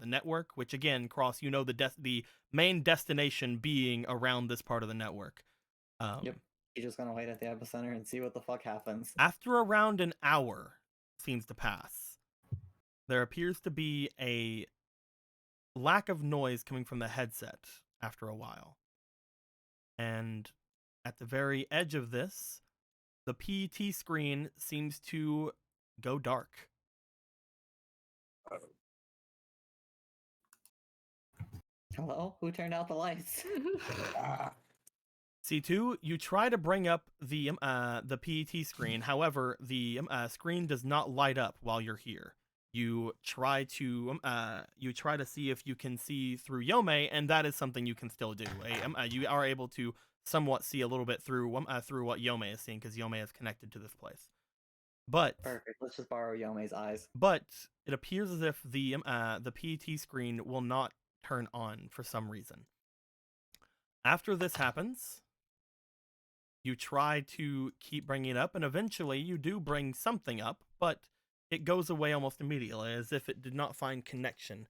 network. Which again, Cross, you know the main destination being around this part of the network. Yep. You're just gonna wait at the epicenter and see what the fuck happens. After around an hour seems to pass, there appears to be a lack of noise coming from the headset after a while. And at the very edge of this, the PET screen seems to go dark. Hello? Who turned out the lights? Ah, C2, you try to bring up the PET screen. However, the screen does not light up while you're here. You try to see if you can see through Yome, and that is something you can still do. You are able to somewhat see a little bit through what Yome is seeing, because Yome is connected to this place. But Perfect. Let's just borrow Yome's eyes. but it appears as if the PET screen will not turn on for some reason. After this happens, you try to keep bringing it up, and eventually you do bring something up, but it goes away almost immediately, as if it did not find connection.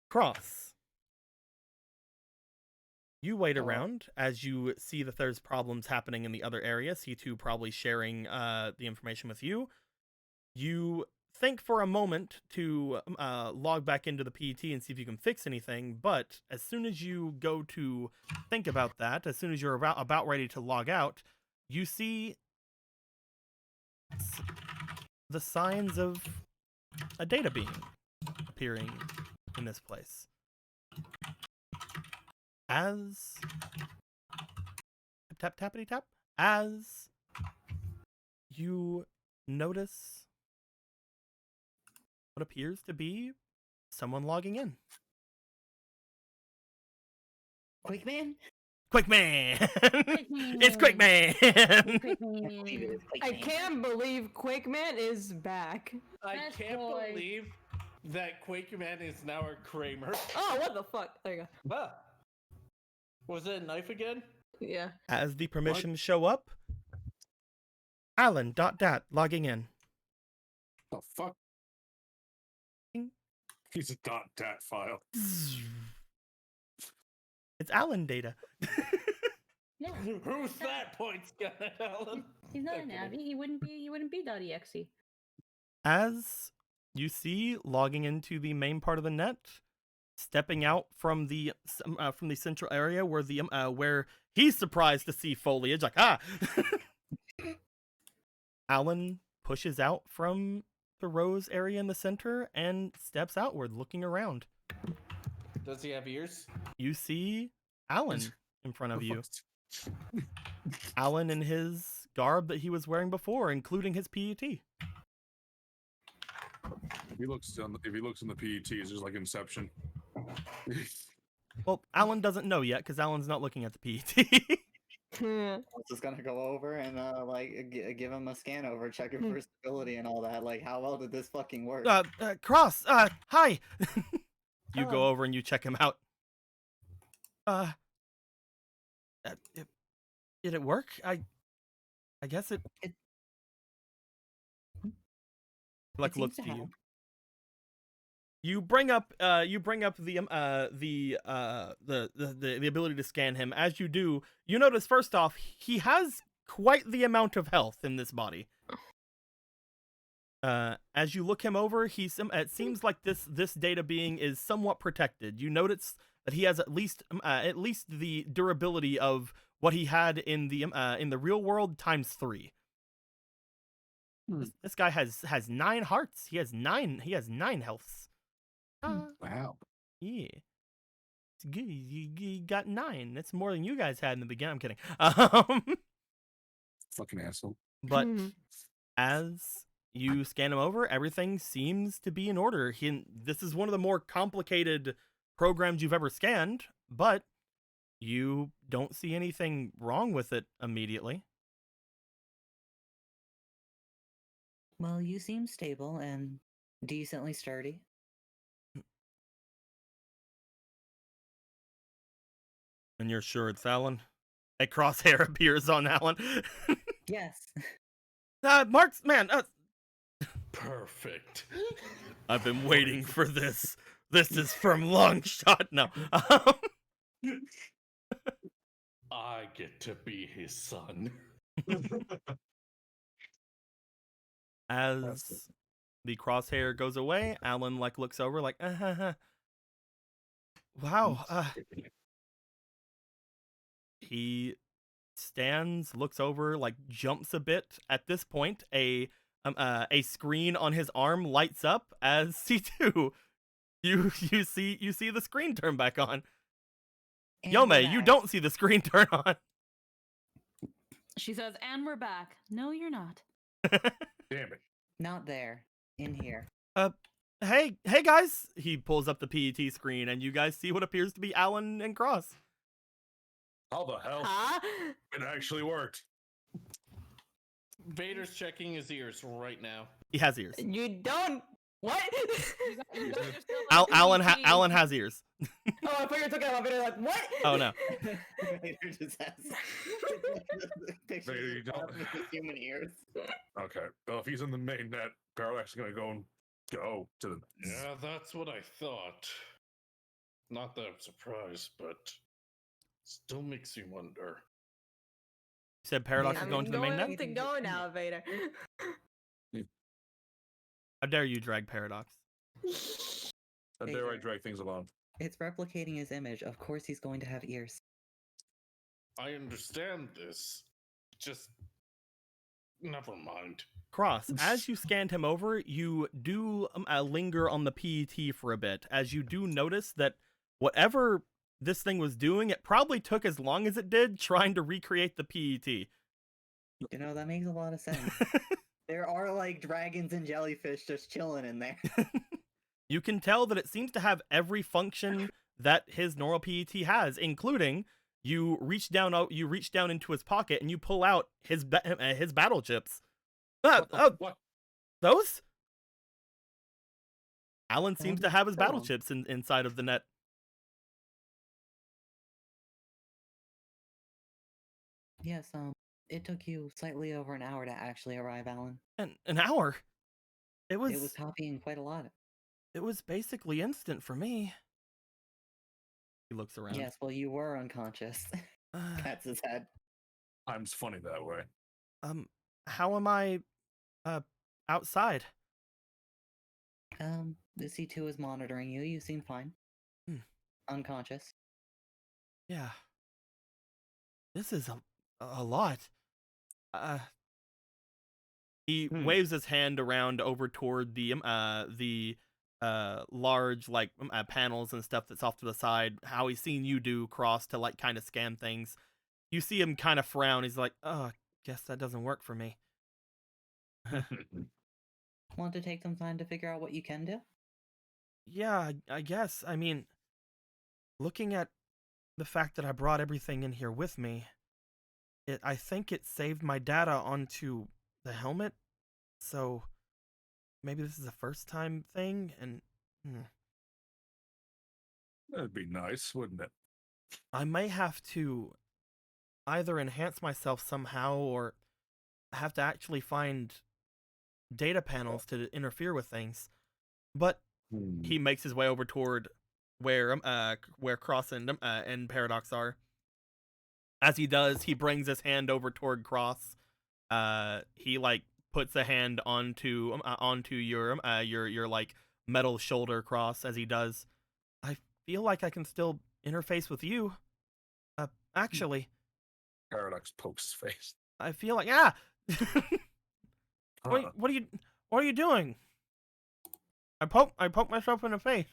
Cross. You wait Hello. around as you see that there's problems happening in the other area. C2 probably sharing the information with you. You think for a moment to log back into the PET and see if you can fix anything, but as soon as you go to think about that, as soon as you're about ready to log out, you see the signs of a data being appearing in this place. As tap tappity tap, as you notice what appears to be someone logging in. Quickman? Quickman! It's Quickman! I can't believe Quickman is back. I Best can't boy. believe that Quakeman is now our Kramer. Oh, what the fuck? There you go. Ah. Was it a knife again? Yeah. As the permissions show up, Alan.dat logging in. The fuck? He's a .dat file. It's Alan data. Yeah. Who's that points gun, Alan? He's not a Navi. He wouldn't be .exe. As you see logging into the main part of the net, stepping out from the central area where he's surprised to see foliage, like Alan pushes out from the rose area in the center and steps outward, looking around. Does he have ears? You see Alan in front of you. Alan in his garb that he was wearing before, including his PET. If he looks in the PET, it's just like Inception. Well, Alan doesn't know yet because Alan's not looking at the PET. I'm just gonna go over and give him a scan over, check him for stability and all that. Like, how well did this fucking work? Cross, hi. You Hello. go over and you check him out. Did it work? I guess it like It seems looks to to you. have. You bring up the ability to scan him. As you do, you notice first off he has quite the amount of health in this body. As you look him over, it seems like this data being is somewhat protected. You notice that he has at least the durability of what he had in the real world times 3. This guy has 9 hearts. He has 9 healths. Wow. Yeah. It's good. You got 9. That's more than you guys had in the beginning. I'm kidding. Fucking asshole. But as you scan him over, everything seems to be in order. This is one of the more complicated programs you've ever scanned, but you don't see anything wrong with it immediately. Well, you seem stable and decently sturdy. And you're sure it's Alan? A crosshair appears on Alan. Yes. Mark's man. Perfect. I've been waiting for this. This is from long shot. No. I get to be his son. As the crosshair goes away, Alan looks over wow. He stands, looks over, jumps a bit. At this point, a screen on his arm lights up as C2. You see the screen turn back on. And Yome, we're you back. don't see the screen turn on. She says, "And we're back." No, you're not. Damn it. Not there. In here. Hey guys! He pulls up the PET screen, and you guys see what appears to be Alan and Cross. How the hell? Huh? It actually worked. Vader's checking his ears right now. He has ears. You don't. What? You guys are still like Alan has ears. Oh, I thought you were talking about video. Like what? Oh no. Vader just has pictures Vader, you of don't- him with his human ears. Okay. Well, if he's in the main net, Parallax is gonna go to the. Yeah, that's what I thought. Not that I'm surprised, but still makes you wonder. You said Paradox Yeah, is going to the main net? To go now, Vader. How dare you drag Paradox? How dare I drag things along? It's replicating his image. Of course he's going to have ears. I understand this. Just never mind. Cross, as you scanned him over, you do linger on the PET for a bit, as you do notice that whatever this thing was doing, it probably took as long as it did trying to recreate the PET. You know, that makes a lot of sense. There are like dragons and jellyfish just chilling in there. You can tell that it seems to have every function that his normal PET has, including you reach down into his pocket and you pull out his battle chips. What? Those? Alan How seems did to have you his kill battle him? chips inside of the net. Yes, it took you slightly over an hour to actually arrive, Alan. An hour. It It was was copying quite a lot. basically instant for me. He looks around. Yes, well, you were unconscious. Pats his head. Time's funny that way. How am I outside? The C2 is monitoring you. You seem fine. Unconscious. Yeah. This is a lot. He waves his hand around over toward the large like panels and stuff that's off to the side. How he's seen you do, Cross, to like kind of scan things. You see him kind of frown. He's like, "Oh, guess that doesn't work for me." Want to take some time to figure out what you can do? Yeah, I guess. I mean, looking at the fact that I brought everything in here with me, I think it saved my data onto the helmet. So maybe this is a first time thing, and That'd be nice, wouldn't it? I may have to either enhance myself somehow or have to actually find data panels to interfere with things. But he makes his way over toward where Cross and Paradox are. As he does, he brings his hand over toward Cross. He like puts a hand onto your like metal shoulder, Cross. As he does, I feel like I can still interface with you. Actually, Paradox pokes his face. I feel like What are you doing? I poke myself in the face.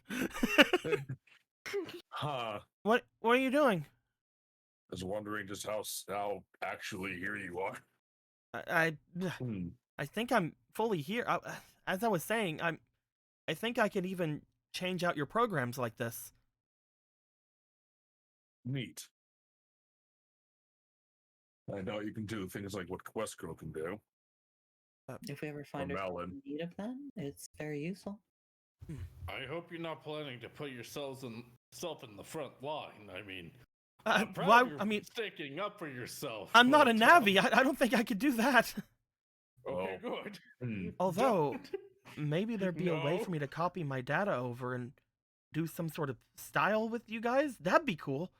What are you doing? I was wondering just how actually here you are. I think I'm fully here. As I was saying, I think I could even change out your programs like this. Neat. I know you can do things like what Quest Girl can do. If we ever find ourselves in need of them, it's very useful. I hope you're not planning to put yourself in the front line. I mean, Why? I mean, sticking up for yourself. I'm not a Navi. I don't think I could do that. Okay, good. Although, maybe there'd be a way for me to copy my data over and do some sort of style with you guys. That'd be cool.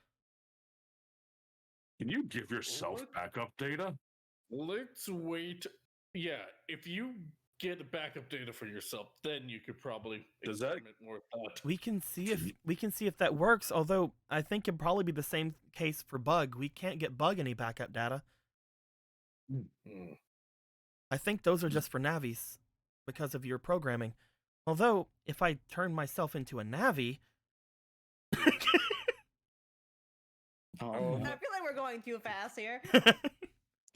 Can you give yourself backup data? Let's wait. Yeah, if you get backup data for yourself, then you could probably experiment more with that. We can see if that works. Although I think it'd probably be the same case for Bug. We can't get Bug any backup data. I think those are just for Navis because of your programming. Although if I turn myself into a Navi. I feel like we're going too fast here.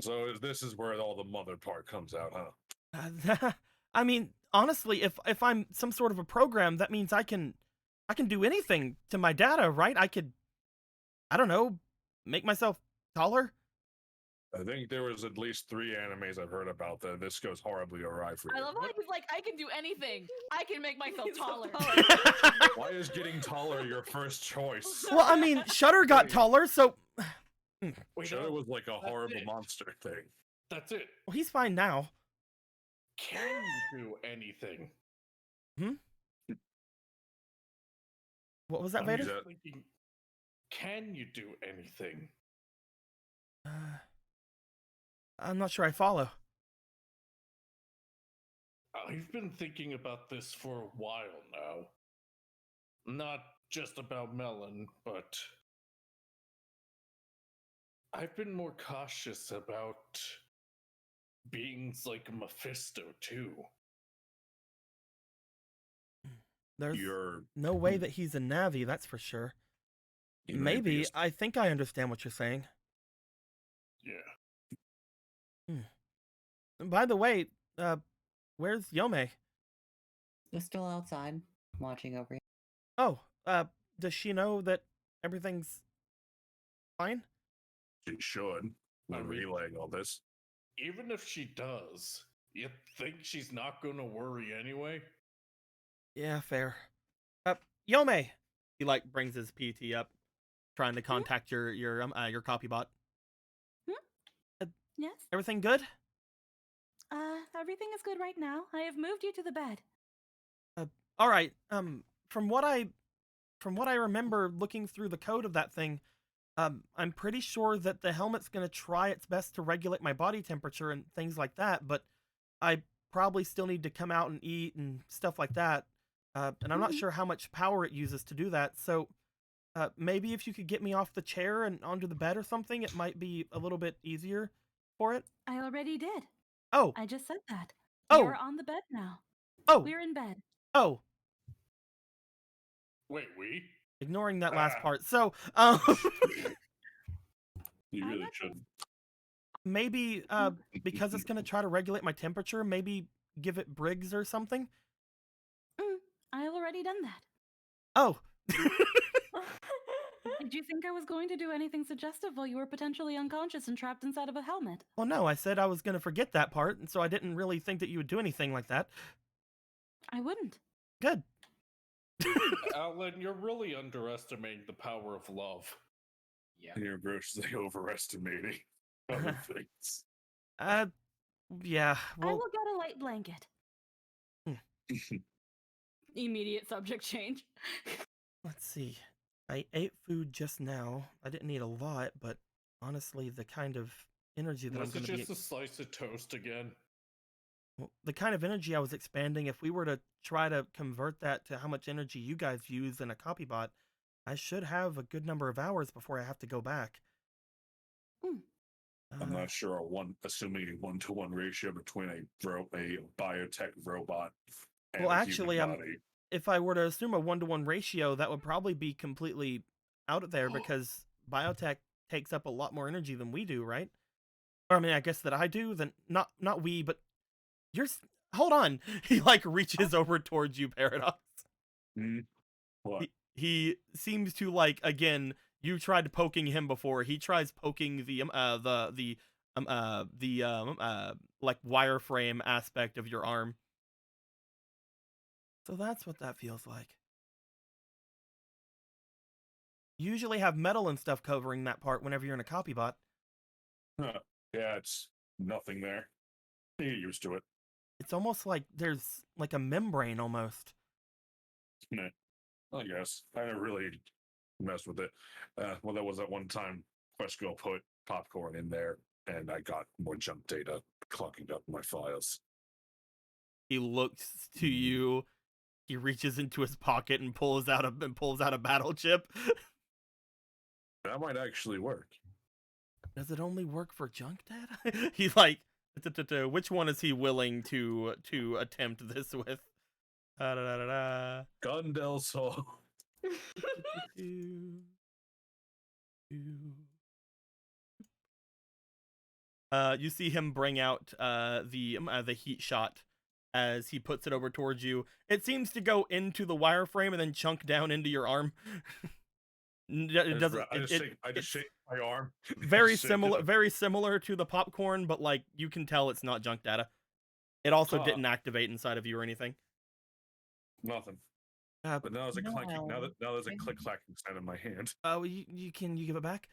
So this is where all the mother part comes out, huh? I mean, honestly, if I'm some sort of a program, that means I can do anything to my data, right? I could, I don't know, make myself taller. I think there was at least 3 animes I've heard about that this goes horribly awry for you. I love how he's like, I can do anything. I can make myself taller. Why is getting taller your first choice? Well, I mean, Shutter got taller, so Shutter was like a horrible monster thing. That's it. well, he's fine now. Can you do anything? What was that, I'm Vader? just thinking, can you do anything? I'm not sure I follow. I've been thinking about this for a while now. Not just about Melon, but I've been more cautious about beings like Mephisto, too. There's no way that he's a Navi, that's for sure. Maybe. I think I understand what you're saying. Yeah. By the way, where's Yome? They're still outside, watching over you. Oh, does she know that everything's fine? She should. I When mean- relaying all this. Even if she does, you think she's not gonna worry anyway? Yeah, fair. Yome! He, like, brings his PT up, trying to contact your copy bot. Yes. Everything good? Everything is good right now. I have moved you to the bed. All right. From what I remember looking through the code of that thing, I'm pretty sure that the helmet's gonna try its best to regulate my body temperature and things like that, but I probably still need to come out and eat and stuff like that. And I'm not sure how much power it uses to do that. So, maybe if you could get me off the chair and onto the bed or something, it might be a little bit easier for it. I already did. Oh, I just said that. Oh. You're on the bed now. oh, We're in bed. oh. Wait, we? Ignoring that last part. So, You I really got should. maybe because it's gonna try to regulate my temperature, maybe give it Briggs or something. I've already done that. Oh. Did you think I was going to do anything suggestive while you were potentially unconscious and trapped inside of a helmet? Well, no, I said I was gonna forget that part, and so I didn't really think that you would do anything like that. I wouldn't. Good. Alan, you're really underestimating the power of love. Yeah. You're grossly overestimating other things. Yeah, I well, will get a light blanket. Immediate subject change. let's see. I ate food just now. I didn't eat a lot, but honestly, the kind of energy that I'm Was it gonna just be... a slice of toast again? Well, the kind of energy I was expanding, if we were to try to convert that to how much energy you guys use in a copy bot, I should have a good number of hours before I have to go back. I'm not sure assuming a 1-to-1 ratio between a biotech robot and Well, a actually, human body. if I were to assume a 1-to-1 ratio, that would probably be completely out there because biotech takes up a lot more energy than we do, right? Or I mean, I guess that I do. Then not we, but hold on. He like reaches over towards you, Paradox. What? He seems to like, again, you tried poking him before. He tries poking the like wireframe aspect of your arm. So that's what that feels like. You usually have metal and stuff covering that part whenever you're in a copy bot. Huh. Yeah, it's nothing there. You get used to it. It's almost like there's like a membrane almost. Nah, I guess. I never really messed with it. Well, that was that one time Quesco put popcorn in there, and I got more junk data clogging up my files. He looks to you. He reaches into his pocket and pulls out a battle chip. That might actually work. Does it only work for junk data? He's like, which one is he willing to attempt this with? Gun del Sol. You see him bring out the heat shot as he puts it over towards you. It seems to go into the wireframe and then chunk down into your arm. It doesn't. I just shake my arm. Very Shake similar, it. very similar to the popcorn, but like you can tell it's not junk data. It also Huh. didn't activate inside of you or anything. Nothing. Uh, But now there's a clanking. Now No. there's a click clacking sound in my hand. Oh, you give it back?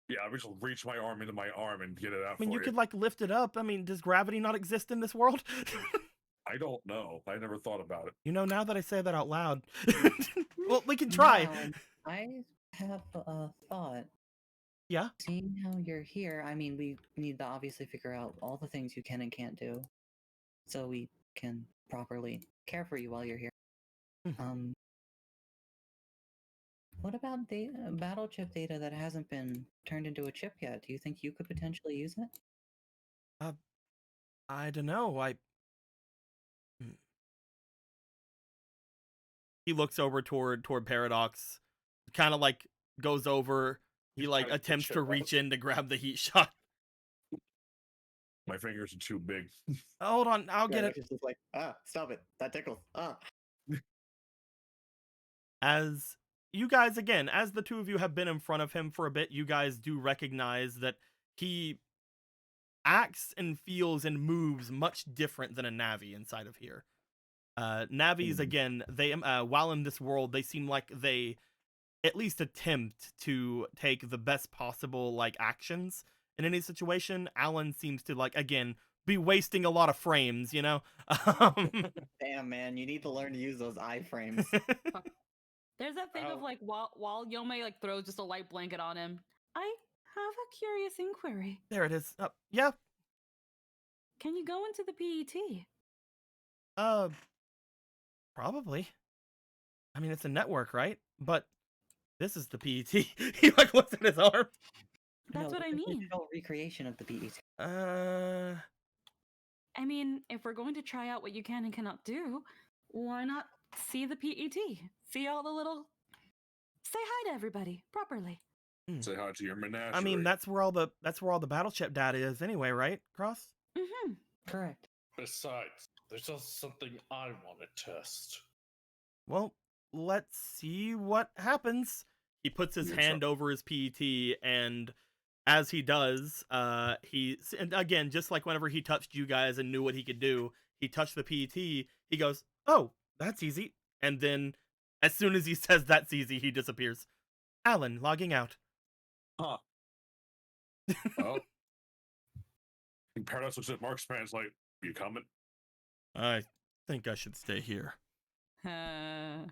Yeah, I would just reach my arm into my arm and get it out. I mean, for you could like lift it up. I mean, does gravity not exist in this world? I don't know. I never thought about it. You know, now that I say that out loud, well, we can try. Now, I have a thought. Yeah. Seeing how you're here, I mean, we need to obviously figure out all the things you can and can't do, so we can properly care for you while you're here. Mhm. What about data, battle chip data that hasn't been turned into a chip yet? Do you think you could potentially use it? I don't know. He looks over toward Paradox, kind of like goes over. He like trying to attempts chip to out. reach in to grab the heat shot. My fingers are too big. Hold on, I'll get it. It's just like, stop it. That tickles. As you guys, again, as the two of you have been in front of him for a bit, you guys do recognize that he acts and feels and moves much different than a Navi inside of here. Navis, again, they while in this world, they seem like they at least attempt to take the best possible like actions in any situation. Alan seems to like, again, be wasting a lot of frames, you know? Damn, man, you need to learn to use those iframes. There's that thing of like while Yome like throws just a light blanket on him. I have a curious inquiry. There it is. Yeah. Can you go into the PET? Probably. I mean, it's a network, right? But this is the PET. He like looks at his arm. That's what I mean. Digital recreation of the PET. I mean, if we're going to try out what you can and cannot do, why not see the PET? See all the little. Say hi to everybody properly. Say hi to your menagerie. I mean, that's where all the battleship data is anyway, right, Cross? Mm-hmm. Correct. Besides, there's also something I want to test. Well, let's see what happens. He puts his hand over his PET, and as he does, and again, just like whenever he touched you guys and knew what he could do, he touched the PET, he goes, "Oh, that's easy." And then, as soon as he says that's easy, he disappears. Alan, logging out. Huh. Oh. And Paradox looks at Mark's pants like, "You coming?" I think I should stay here. A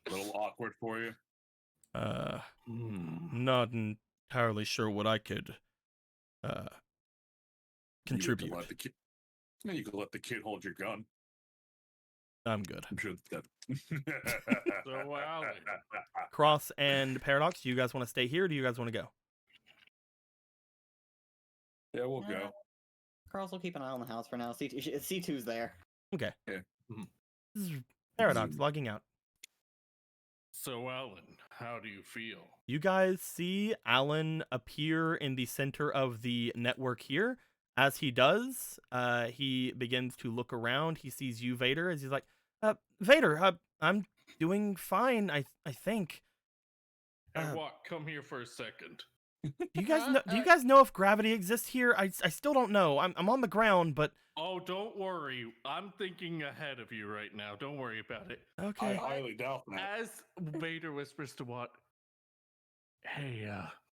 little awkward for you. Not entirely sure what I could contribute. You could let the kid hold your gun. I'm good. I'm sure that. So, Alan. Cross and Paradox, do you guys want to stay here? Or do you guys want to go? Yeah, we'll go. Carlos will keep an eye on the house for now. C2's there. Okay. Yeah. This is Paradox logging out. So, Alan, how do you feel? You guys see Alan appear in the center of the network here. As he does, he begins to look around. He sees you, Vader, as he's like, Vader, I'm doing fine, I think. Hey, what? Come here for a second. Do you guys know if gravity exists here? I still don't know. I'm on the ground, but Oh, don't worry. I'm thinking ahead of you right now. Don't worry about it. okay. I highly doubt that. As Vader whispers to Watt, "Hey,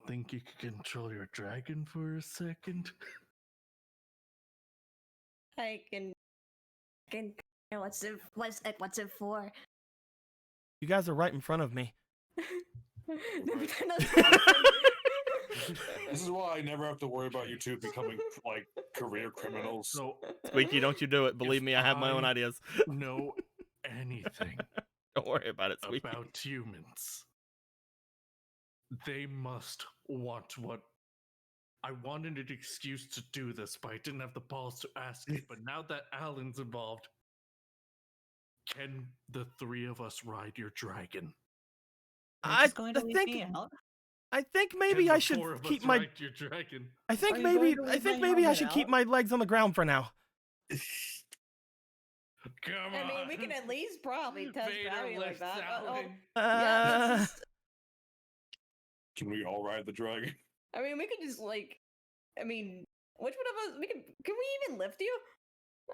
think you could control your dragon for a second?" I can. What's it for? You guys are right in front of me. This is why I never have to worry about you two becoming like career criminals. So, Squeaky, don't you do it. Believe me, I have my own ideas. know anything Don't worry about it, Squeaky. about humans, they must want what. I wanted an excuse to do this, but I didn't have the balls to ask it. But now that Alan's involved, can the three of us ride your dragon? I going to leave me out? I think maybe Can the I should four of us keep my. ride your dragon? I think Are you maybe going to I leave think my maybe I helmet should keep out? my legs on the ground for now. Come I on. mean, we can at least probably test Vader gravity like lifts that. Alan. Yeah, that's just- Can we all ride the dragon? I mean, we could just like. I mean, which one of us? Can we even lift you?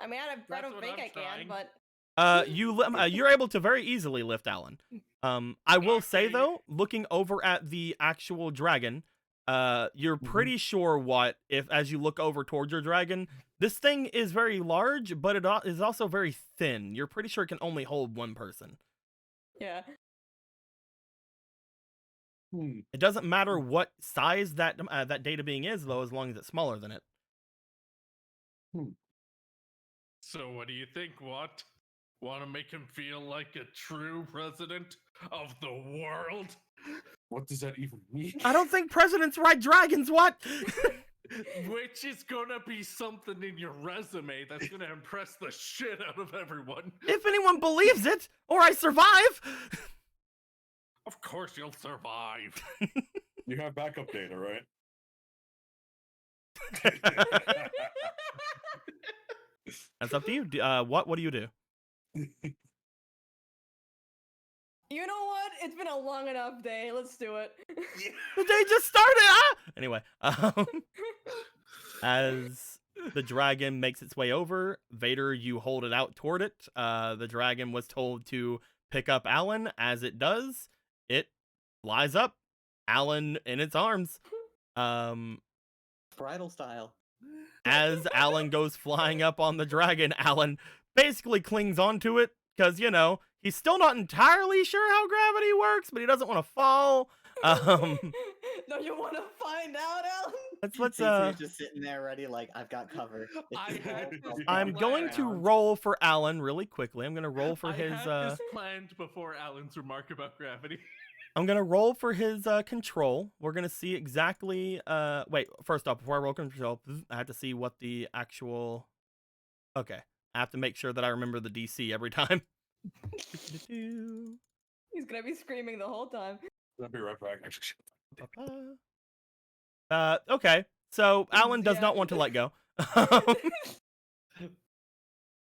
I mean, I That's don't what think I'm I can, trying. but You're able to very easily lift Alan. I will say Okay. though, looking over at the actual dragon, you're pretty sure what if as you look over towards your dragon, this thing is very large, but it is also very thin. You're pretty sure it can only hold one person. yeah. It doesn't matter what size that that data being is though, as long as it's smaller than it. So what do you think, Watt? Want to make him feel like a true president of the world? What does that even mean? I don't think presidents ride dragons. What? Which is gonna be something in your resume that's gonna impress the shit out of everyone. If anyone believes it, or I survive. Of course you'll survive. You have backup data, right? That's up to you. What do you do? You know what? It's been a long enough day. Let's do it. The day just started. Ah! Anyway, as the dragon makes its way over, Vader, you hold it out toward it. The dragon was told to pick up Alan. As it does, it flies up, Alan in its arms. Bridal style. As Alan goes flying up on the dragon, Alan basically clings onto it because, you know, he's still not entirely sure how gravity works, but he doesn't want to fall. Don't you want to find out, Alan? Let's just sitting there ready, like I've got cover. I'm going to roll for Alan really quickly. I'm going to roll for his. I had this planned before Alan's remark about gravity. I'm going to roll for his control. We're going to see exactly. Wait, first off, before I roll control, I have to see what the actual. Okay, I have to make sure that I remember the DC every time. He's gonna be screaming the whole time. I'll be right back. Okay, so Alan does not want to let go.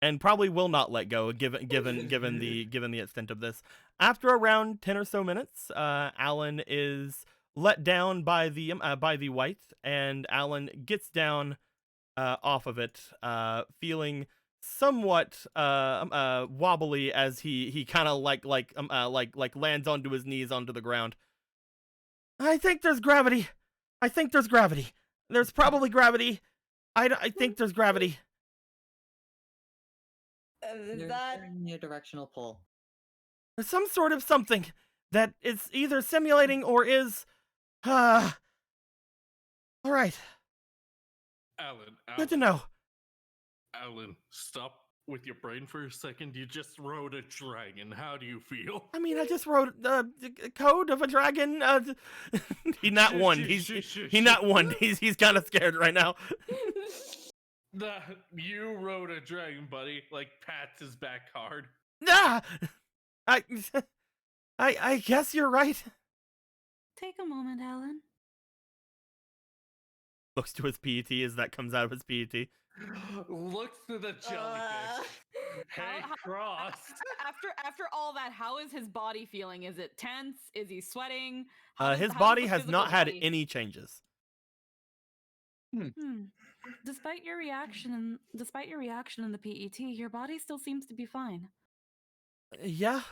And probably will not let go given the extent of this. After around 10 or so minutes, Alan is let down by the white, and Alan gets down off of it, feeling somewhat wobbly as he kind of like lands onto his knees onto the ground. I think there's gravity. There's probably gravity. I think there's gravity. Is that a directional pull? There's some sort of something that is either simulating or is. All right. Alan. Good to know. Alan, stop with your brain for a second. You just rode a dragon. How do you feel? I mean, I just wrote the code of a dragon. He's not one. He's not one. He's kind of scared right now. You rode a dragon, buddy. Like pats his back hard. Ah, I guess you're right. Take a moment, Alan. Looks to his PET as that comes out of his PET. Looks to the jellyfish. Hey, Cross. After all that, how is his body feeling? Is it tense? Is he sweating? His body has not had any changes. Despite your reaction in the PET, your body still seems to be fine. Yeah.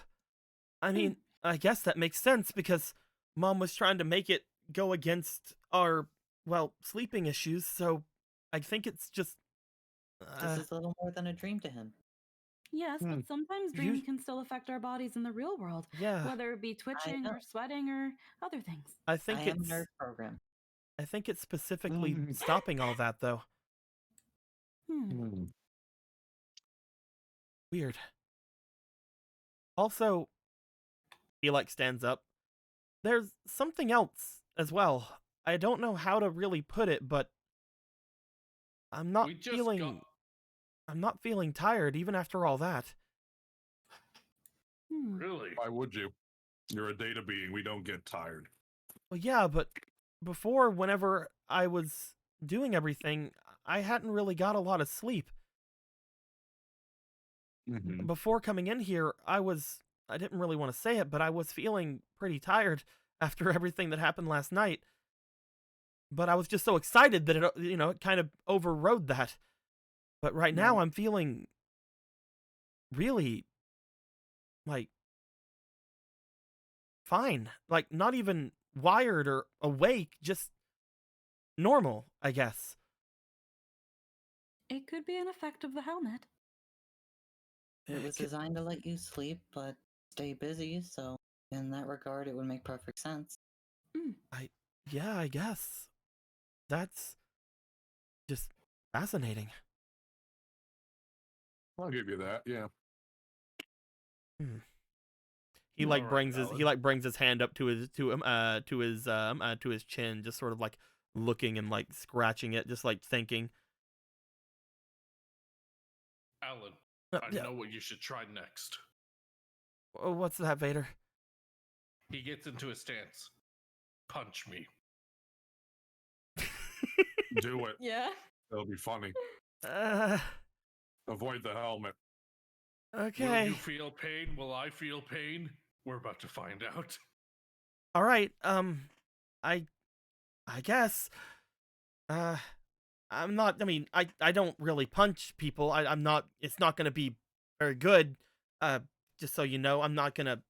I mean, I guess that makes sense because Mom was trying to make it go against our, well, sleeping issues, so I think it's just... This is a little more than a dream to him. Yes, but sometimes dreams can still affect our bodies in the real world. Yeah. Whether it be twitching or sweating or other things. I think it's... nerd program. I think it's specifically stopping all that, though. Weird. Also, he stands up. There's something else as well. I don't know how to really put it, but I'm not feeling tired even after all that. Really? Why would you? You're a data being. We don't get tired. Well, yeah, but before, whenever I was doing everything, I hadn't really got a lot of sleep. Before coming in here, I didn't really want to say it, but I was feeling pretty tired after everything that happened last night. But I was just so excited that it kind of overrode that. But right now I'm feeling really, fine. Not even wired or awake, just normal, I guess. It could be an effect of the helmet. It was designed to let you sleep, but stay busy, so in that regard, it would make perfect sense. Yeah, I guess. That's just fascinating. I'll give you that. Yeah. He brings his hand up to his chin, just sort of looking and scratching it, just thinking. Alan, I know what you should try next. What's that, Vader? He gets into a stance. Punch me. Do it. Yeah. It'll be funny. Uh, Avoid the helmet. Will okay. you feel pain? Will I feel pain? We're about to find out. All right. I guess. I'm not. I mean, I don't really punch people. I'm not. It's not gonna be very good. Just so you know, I'm not gonna.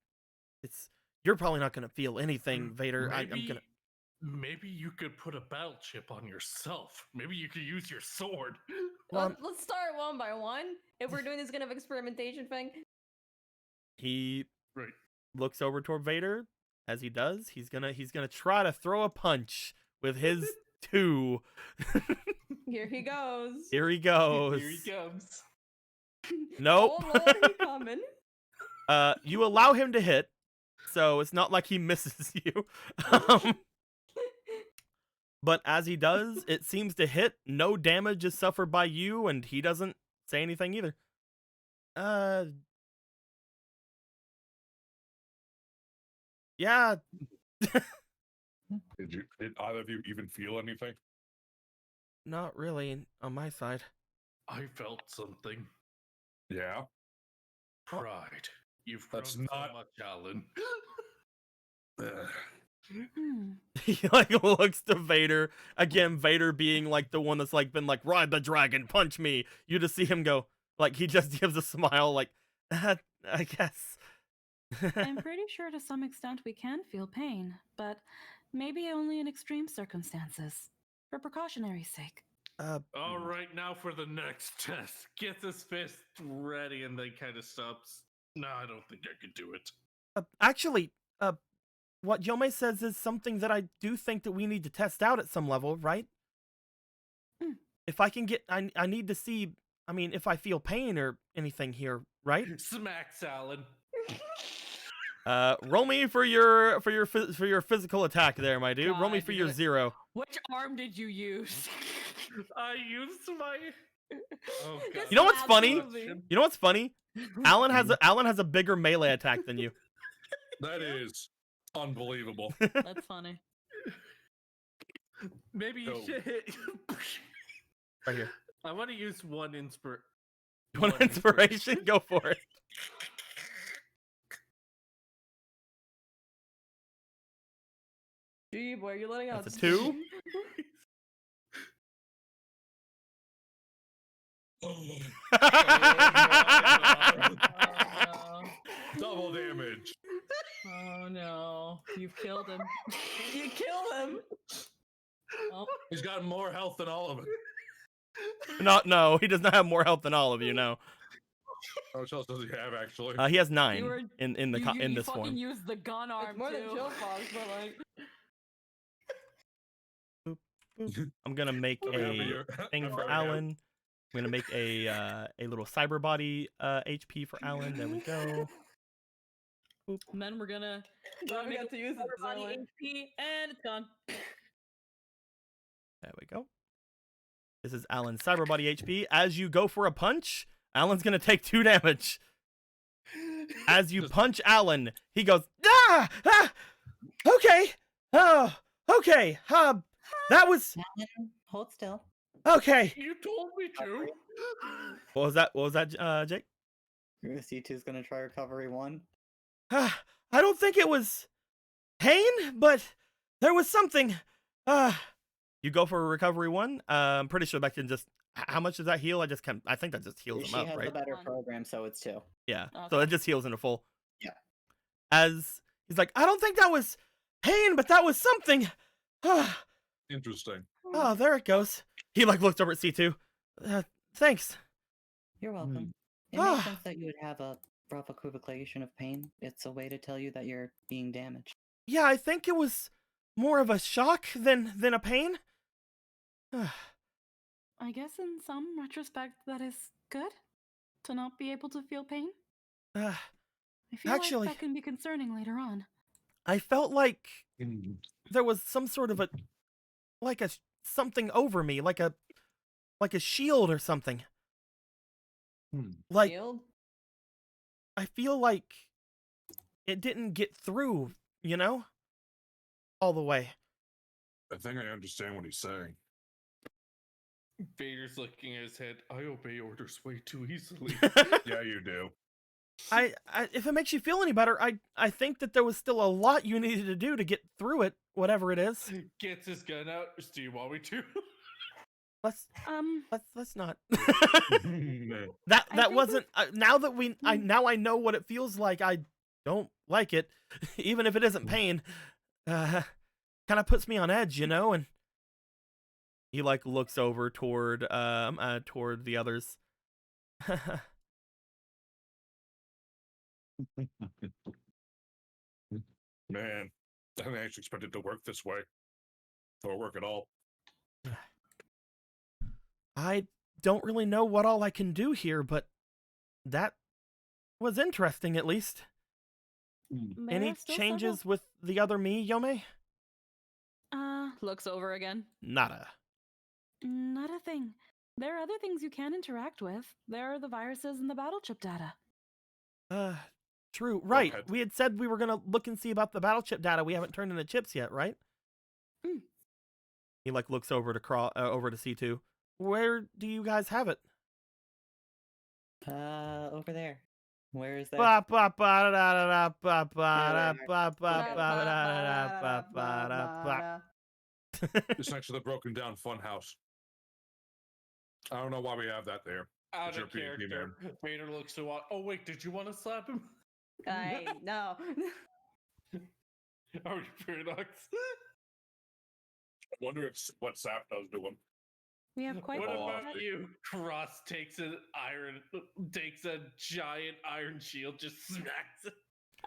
It's. You're probably not gonna feel anything, Vader. I'm gonna. Maybe you could put a battle chip on yourself. Maybe you could use your sword. Well, Let's start one by one. If we're doing this kind of experimentation thing. he Right. looks over toward Vader. As he does, he's gonna try to throw a punch with his 2. Here he goes. Here he goes. Here he comes. Nope. Oh Lord, he coming. You allow him to hit, so it's not like he misses you. But as he does, it seems to hit. No damage is suffered by you, and he doesn't say anything either. Yeah. Did either of you even feel anything? Not really on my side. I felt something. Yeah. Pride. You've grown That's so not- much, Alan. He like looks to Vader again. Vader being like the one that's like been like ride the dragon, punch me. You just see him go like he just gives a smile like I guess. I'm pretty sure to some extent we can feel pain, but maybe only in extreme circumstances, for precautionary sake. All right, now for the next test. Gets his fist ready and then kind of stops. No, I don't think I could do it. Actually, what Yome says is something that I do think that we need to test out at some level, right? If I can get, I need to see. I mean, if I feel pain or anything here, right? Smacks Alan. Roll me for your physical attack there, my dude. Roll me God, for you your gotta- 0. Which arm did you use? I used my. Oh, God. You know what's funny? Absolutely. You know what's funny? Alan has a bigger melee attack than you. That is unbelievable. That's funny. Maybe you No. should hit. Right here. I want to use one One inspiration, go for it. Gee, boy, you're letting out That's a 2. steam. Double damage. Oh no, you've killed him. You killed him. Oh, He's got more health than all of it. No, he does not have more health than all of you. No, How much else does he have, actually? he has 9 You were- in you this fucking form. used the gun arm It's more than too. chill fox, but like. I'm gonna make a thing for Alan. I'm gonna make a little cyber body HP for Alan. There we go. And then we're gonna Now we got to use it. body Zoe. HP and it's gone. There we go. This is Alan's cyber body HP. As you go for a punch, Alan's gonna take 2 damage. As you punch Alan, he goes, ah! Okay. Oh, okay. That was Alan, hold still. okay. You told me to. What was that, Jake? C2's gonna try recovery 1. I don't think it was pain, but there was something. You go for a recovery 1. I'm pretty sure that can just. How much does that heal? I think that just heals She him up, has right? a better 1. program, so it's 2. Yeah. Okay. So it just heals into full. Yeah. As he's like, I don't think that was pain, but that was something. Interesting. Oh, there it goes. He like looked over at C2. Thanks. You're welcome. It makes sense that you would have a rough equivocation of pain. It's a way to tell you that you're being damaged. Yeah, I think it was more of a shock than a pain. I guess in some retrospect that is good to not be able to feel pain. I feel Actually- like that can be concerning later on. I felt like Mm. there was some sort of something over me, like a shield or something. Like Shield? I feel like it didn't get through, all the way. I think I understand what he's saying. Vader's looking at his head. I obey orders way too easily. Yeah, you do. I if it makes you feel any better, I think that there was still a lot you needed to do to get through it, whatever it is. Gets his gun out. Do you want me to? Let's not. Man. that think wasn't now that I know what it feels like. I don't like it, even if it isn't pain. Kind of puts me on edge, you know. And he like looks over toward the others. Man, I didn't actually expect it to work this way, or work at all. I don't really know what all I can do here, but that was interesting at least. Any changes with the other me, Yome? Looks over again. Nada. Not a thing. There are other things you can interact with. There are the viruses and the battle chip data. True. Right. ahead. We had said we were gonna look and see about the battle chip data. We haven't turned in the chips yet, right? Mm. He like looks over to over to C2. Where do you guys have it? Over there. Where is that? Ba, ba, ba, da, da, da, ba, ba, da, ba, ba, ba, da, da, ba, ba. It's next to the broken down fun house. I don't know why we have that there. Out It's your of PvP, character. Vader looks to walk. Oh wait, did you want to slap him? No. Oh, you paradox. I wonder if what Sap does to him. We have quite What the about set. you? Cross takes a giant iron shield, just smacks it.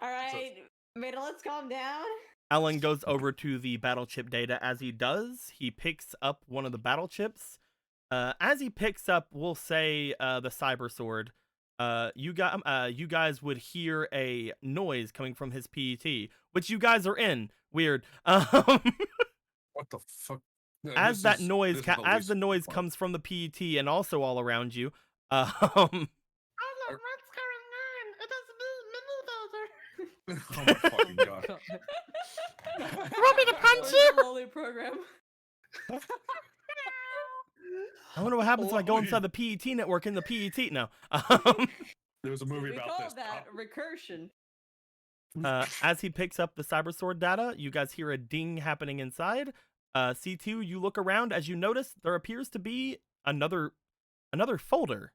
All right, Vader, let's calm down. Alan goes over to the battle chip data. As he does, he picks up one of the battle chips. As he picks up, we'll say the cyber sword. You guys would hear a noise coming from his PET, which you guys are in. Weird. What the fuck? As This that is- noise, this is the as least the noise fun. comes from the PET and also all around you, What's going on? It doesn't Oh my fucking god! you want me to punch Where's you? the Lolly program? I wonder what happens if I go inside the PET network in the PET now. There was a movie We about call this. that recursion. As he picks up the cyber sword data, you guys hear a ding happening inside. C2, you look around as you notice there appears to be another folder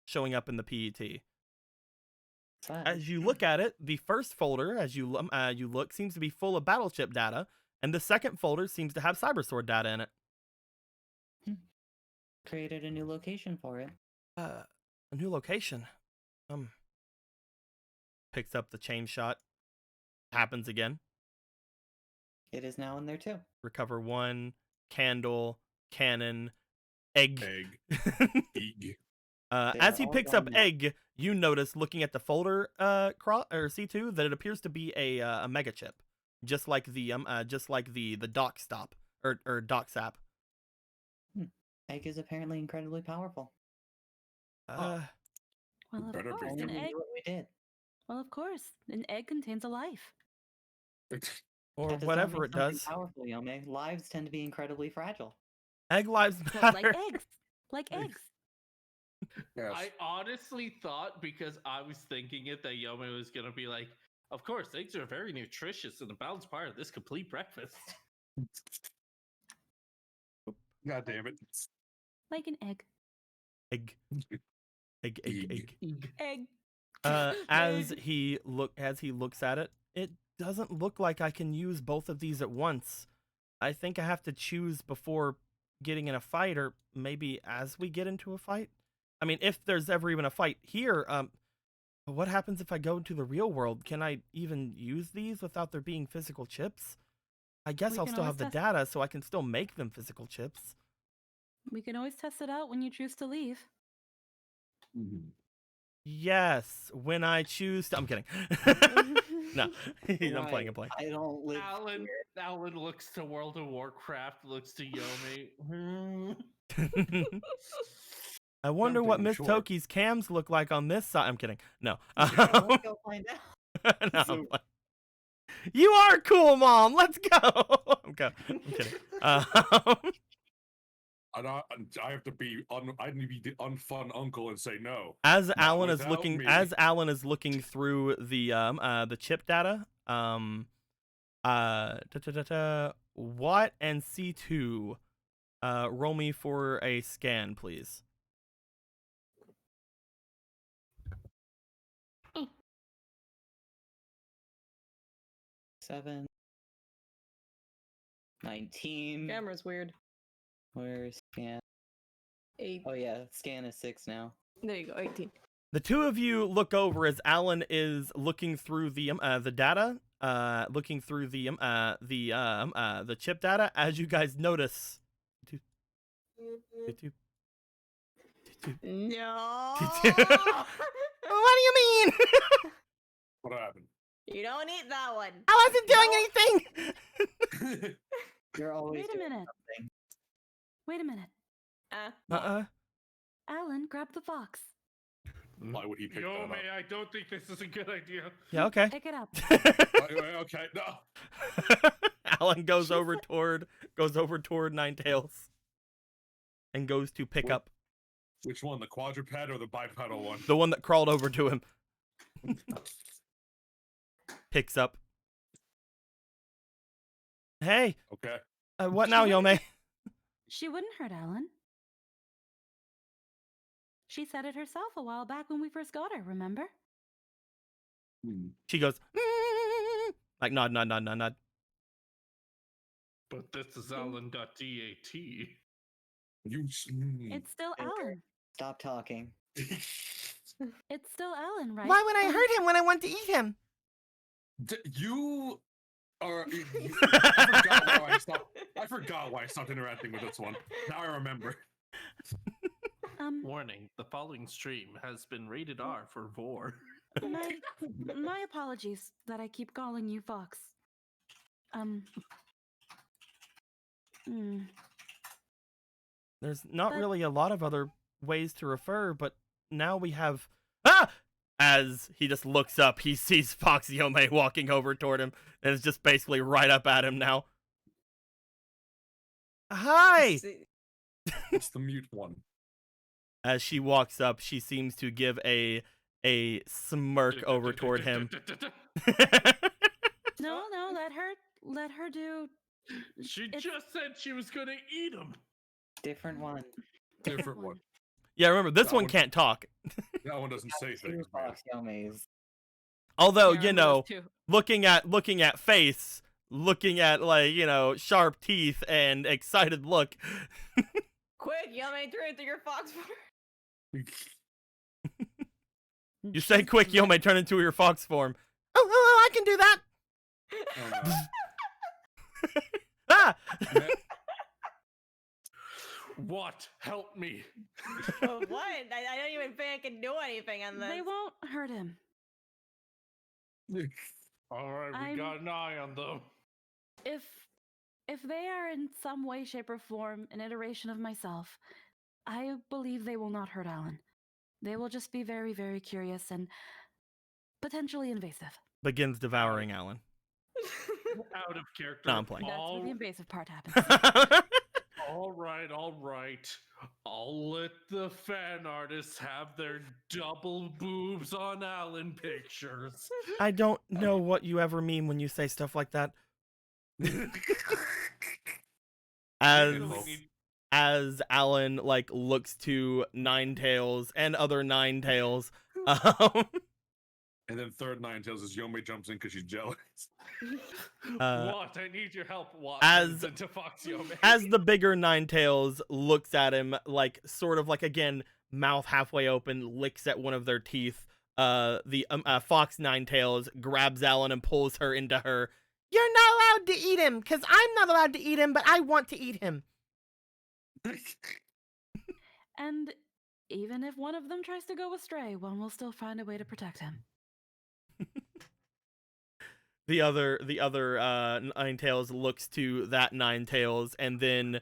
showing up in the PET. As you look at it, the first folder, as you look, seems to be full of battle chip data, and the second folder seems to have cyber sword data in it. Created a new location for it. A new location. Picks up the chain shot. Happens again. It is now in there too. Recover 1, candle, cannon, egg. Egg. As he all picks up gone now. egg, you notice looking at the folder, C2, that it appears to be a mega chip, just like the dock stop or dock sap. Egg is apparently incredibly powerful. Well, of Better be. course, Only an we egg. knew what we did. Well, of course, an egg contains a life. Or That does not whatever mean it something does. Powerful, Yome. Lives tend to be incredibly fragile. Egg lives Well, matter. like eggs. Like eggs. Yes. I honestly thought, because I was thinking it, that Yome was gonna be like, of course, eggs are very nutritious and a balanced part of this complete breakfast. God damn it. Like an egg. Egg. Egg. Egg. Egg. As he looks at it, it doesn't look like I can use both of these at once. I think I have to choose before getting in a fight, or maybe as we get into a fight. I mean, if there's ever even a fight here, what happens if I go into the real world? Can I even use these without there being physical chips? I guess We I'll can still always have the test- data, so I can still make them physical chips. We can always test it out when you choose to leave. Yes, when I choose to. I'm kidding. No, I'm playing. I don't live. Alan looks to World of Warcraft, looks to Yome. I wonder what Something Miss short. Toki's cams look like on this side. I'm kidding. No. Let's go find out. No, I'm playing. You are cool, Mom. Let's go. I'm kidding. I have to be I need to be the unfun uncle and say no. As Not Alan is without looking, me. as Alan is looking through the chip data, Watt and C2, roll me for a scan, please. Seven. 19. Camera's weird. Where's scan? 8. Oh yeah, scan is 6 now. There you go, 18. The two of you look over as Alan is looking through the data, looking through the chip data. As you guys notice, No. What do you mean? What happened? You don't eat that one. I wasn't doing anything. You're always Wait a doing minute. something. Wait a minute. Alan, grab the fox. Why would he pick that up? I don't think this is a good idea. Yeah, okay. Pick it up. Okay, no. Alan goes over toward Ninetales and goes to pick up Which one, the quadruped or the bipedal one? the one that crawled over to him. Picks up. Hey, Okay. what now, Yome? She wouldn't hurt Alan. She said it herself a while back when we first got her, remember? She goes, like nod. But this is Alan.dat. It's still Alan. Stop talking. It's still Alan, right? Why would I hurt him when I want to eat him? You are. I forgot why I stopped interacting with this one. Now I remember. Warning: the following stream has been rated R for vor. My apologies that I keep calling you Fox. There's not But- really a lot of other ways to refer, but now we have As he just looks up, he sees Fox Yome walking over toward him and is just basically right up at him now. Hi! It's the mute one. As she walks up, she seems to give a smirk over toward him. No, let her do. She just said she was gonna eat him. Different one. Different one. Yeah, remember, this That one one- can't talk. That one doesn't say Two things, man. Fox Yomes. Although, Yeah, you remember know, those two. looking at face, looking at, like, you know, sharp teeth and excited look. Quick, Yummy, turn into your fox. You say quick, Yome, turn into your fox form. Oh, I can do that! Ah! What? Help me. What? I don't even think I can do anything on this. They won't hurt him. All right, we I'm- got an eye on them. If they are in some way, shape, or form an iteration of myself, I believe they will not hurt Alan. They will just be very, very curious and potentially invasive. Begins devouring Alan. Out of character. No, I'm playing. That's where the All, invasive part happens. all right, all right. I'll let the fan artists have their double boobs on Alan pictures. I don't know what you ever mean when you say stuff like that. As Alan, like, looks to Ninetales and other Ninetales, And then third Ninetales is Yome jumps in because she's jealous. What? I need your help. What? as- to Fox Yome. as the bigger Ninetales looks at him, like, sort of like, again, mouth halfway open, licks at one of their teeth, the Fox Ninetales grabs Alan and pulls her into her. You're not allowed to eat him, because I'm not allowed to eat him, but I want to eat him. And even if one of them tries to go astray, one will still find a way to protect him. The other Ninetales looks to that Ninetales and then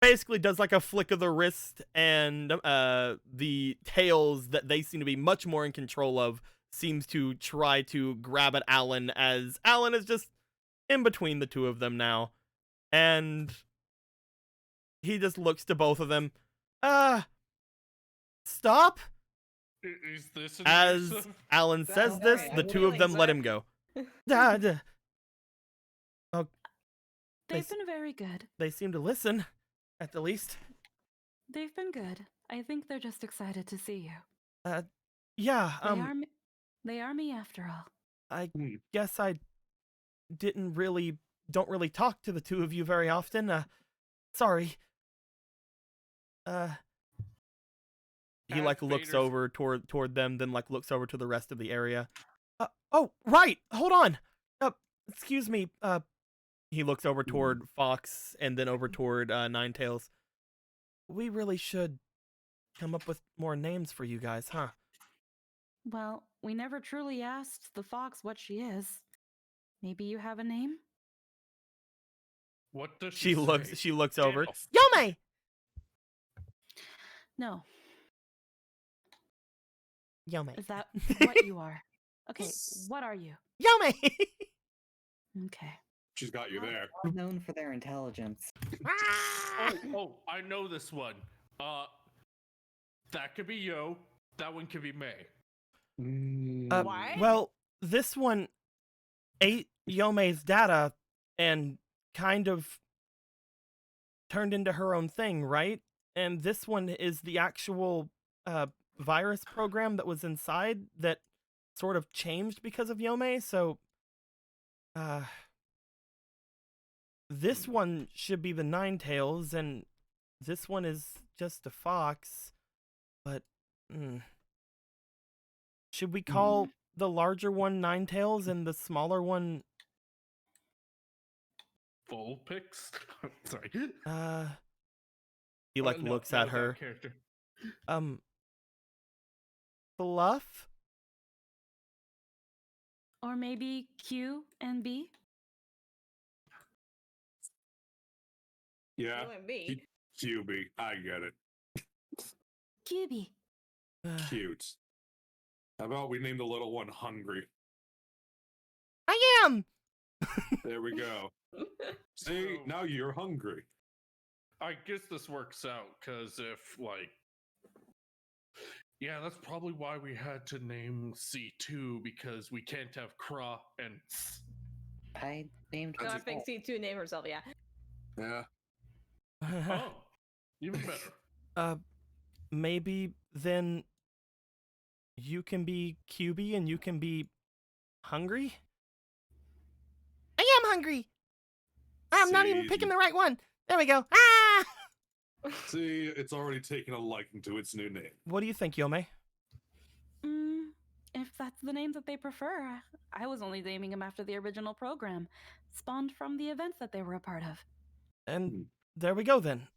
basically does like a flick of the wrist, and the tails that they seem to be much more in control of seems to try to grab at Alan, as Alan is just in between the two of them now. And he just looks to both of them. Stop. Is this As invasive? Alan says Okay, this, I the two of them let him go. Dad. Oh, They've been very good. they seem to listen, at the least. They've been good. I think they're just excited to see you. Yeah, They are me after all. I guess I don't really talk to the two of you very often. Sorry. He Darth like looks Vader's- over toward them, then like looks over to the rest of the area. Oh, right. Hold on. Excuse me. He looks over toward Fox and then over toward Ninetails. We really should come up with more names for you guys, huh? Well, we never truly asked the fox what she is. Maybe you have a name? What does she say? She looks over. Gandalf. Yome! No. Yome. Is that what you are? Okay, what are you? Yome! Okay. She's got you there. Known for their intelligence. Oh, I know this one. That could be Yo. That one could be May. Why? Well, this one ate Yome's data and kind of turned into her own thing, right? And this one is the actual virus program that was inside that sort of changed because of Yome, so this one should be the Ninetails, and this one is just a fox. But should we call the larger one Ninetails and the smaller one Vulpix? Sorry. he like No, looks that at was her. that character. Fluff? Or maybe Q and B? Yeah. You and me. QB. I get it. QB. Cute. How about we name the little one Hungry? I am! There we go. See, So- now you're hungry. I guess this works out because if yeah, that's probably why we had to name C2 because we can't have Kra and I named No, I myself. think C2 name herself, yeah. Yeah. Oh, even better. Maybe then you can be QB and you can be hungry? I am hungry! I'm not even See? picking the right one! There we go. Ah! See, it's already taken a liking to its new name. What do you think, Yome? If that's the name that they prefer, I was only naming them after the original program, spawned from the events that they were a part of. And there we go then.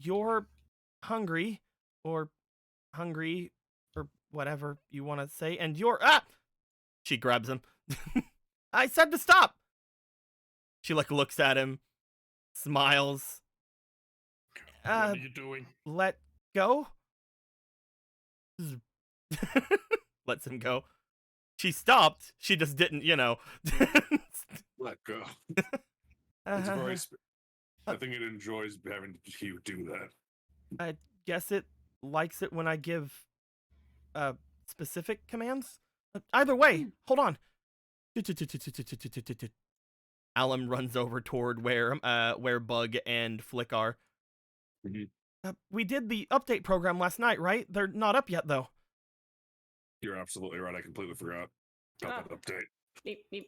You're hungry, or whatever you want to say, and you're She grabs him. I said to stop. She like looks at him, smiles. What are you doing? Let go. Lets him go. She stopped. She just didn't, Let go. It's very. I think it enjoys having you do that. I guess it likes it when I give specific commands. Either way, hold on. Alum runs over toward where Bug and Flick are. We did the update program last night, right? They're not up yet, though. You're absolutely right. I completely forgot about that update. Beep, beep.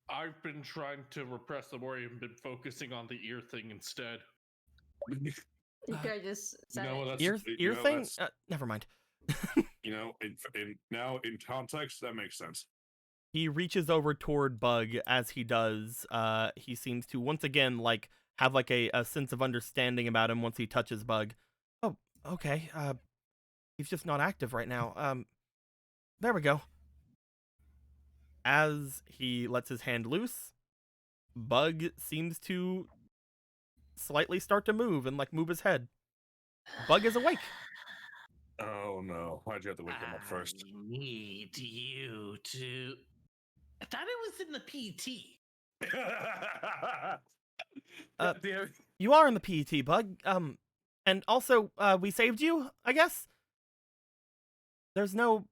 I've been trying to repress the worry and been focusing on the ear thing instead. You could have just said No, it. that's Ear thing? Never mind. Now in context, that makes sense. He reaches over toward Bug. As he does, he seems to once again have a sense of understanding about him once he touches Bug. Oh, okay. He's just not active right now. There we go. As he lets his hand loose, Bug seems to slightly start to move and move his head. Bug is awake. Oh no! Why'd you have to wake him up first? I need you to. I thought it was in the PT. Yeah, you are in the PET, Bug. And also, we saved you, I guess? There's no,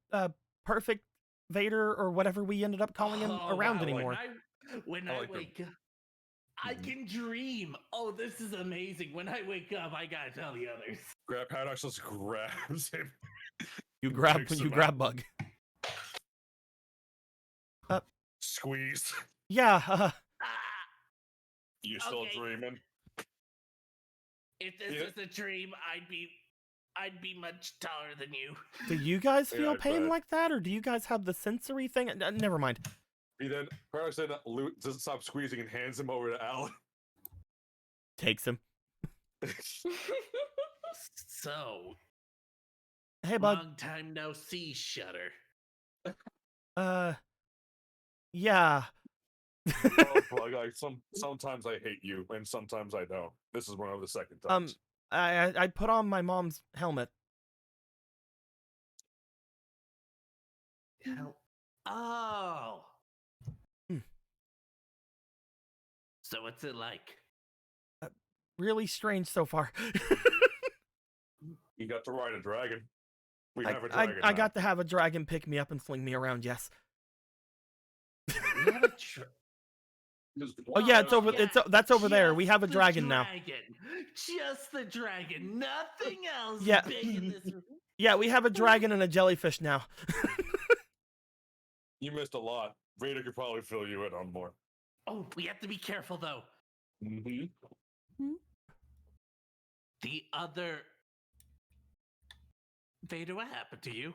perfect Vader or whatever we ended up calling him around wow, anymore. When I I like them. wake up, I can dream. Oh, this is amazing. When I wake up, I gotta tell the others. Paradox just grabs him. You and grab picks you him grab up. Bug. Squeeze. Yeah, Ah, You still Okay. dreaming? if this Yeah. was a dream, I'd be much taller than you. do you guys Yeah, feel I pain bet. like that, or do you guys have the sensory thing? Never mind. He then Paradox then doesn't stop squeezing and hands him over to Alan. Takes him. So, Hey, Bug. long time no see, Shutter. Yeah. Oh, Bug, sometimes I hate you, and sometimes I don't. This is one of the second times. I put on my mom's helmet. Oh. Hmm. So what's it like? Really strange so far. You got to ride a dragon. We have a dragon. I now. got to have a dragon pick me up and fling me around, yes. We have a Oh yeah, it's over. yeah, That's over there. We just have a the dragon now. Just the dragon. Nothing else Yeah. big in this. Yeah, we have a dragon and a jellyfish now. You missed a lot. Vader could probably fill you in on more. Oh, we have to be careful though. Mm-hmm. The other Vader, what happened to you?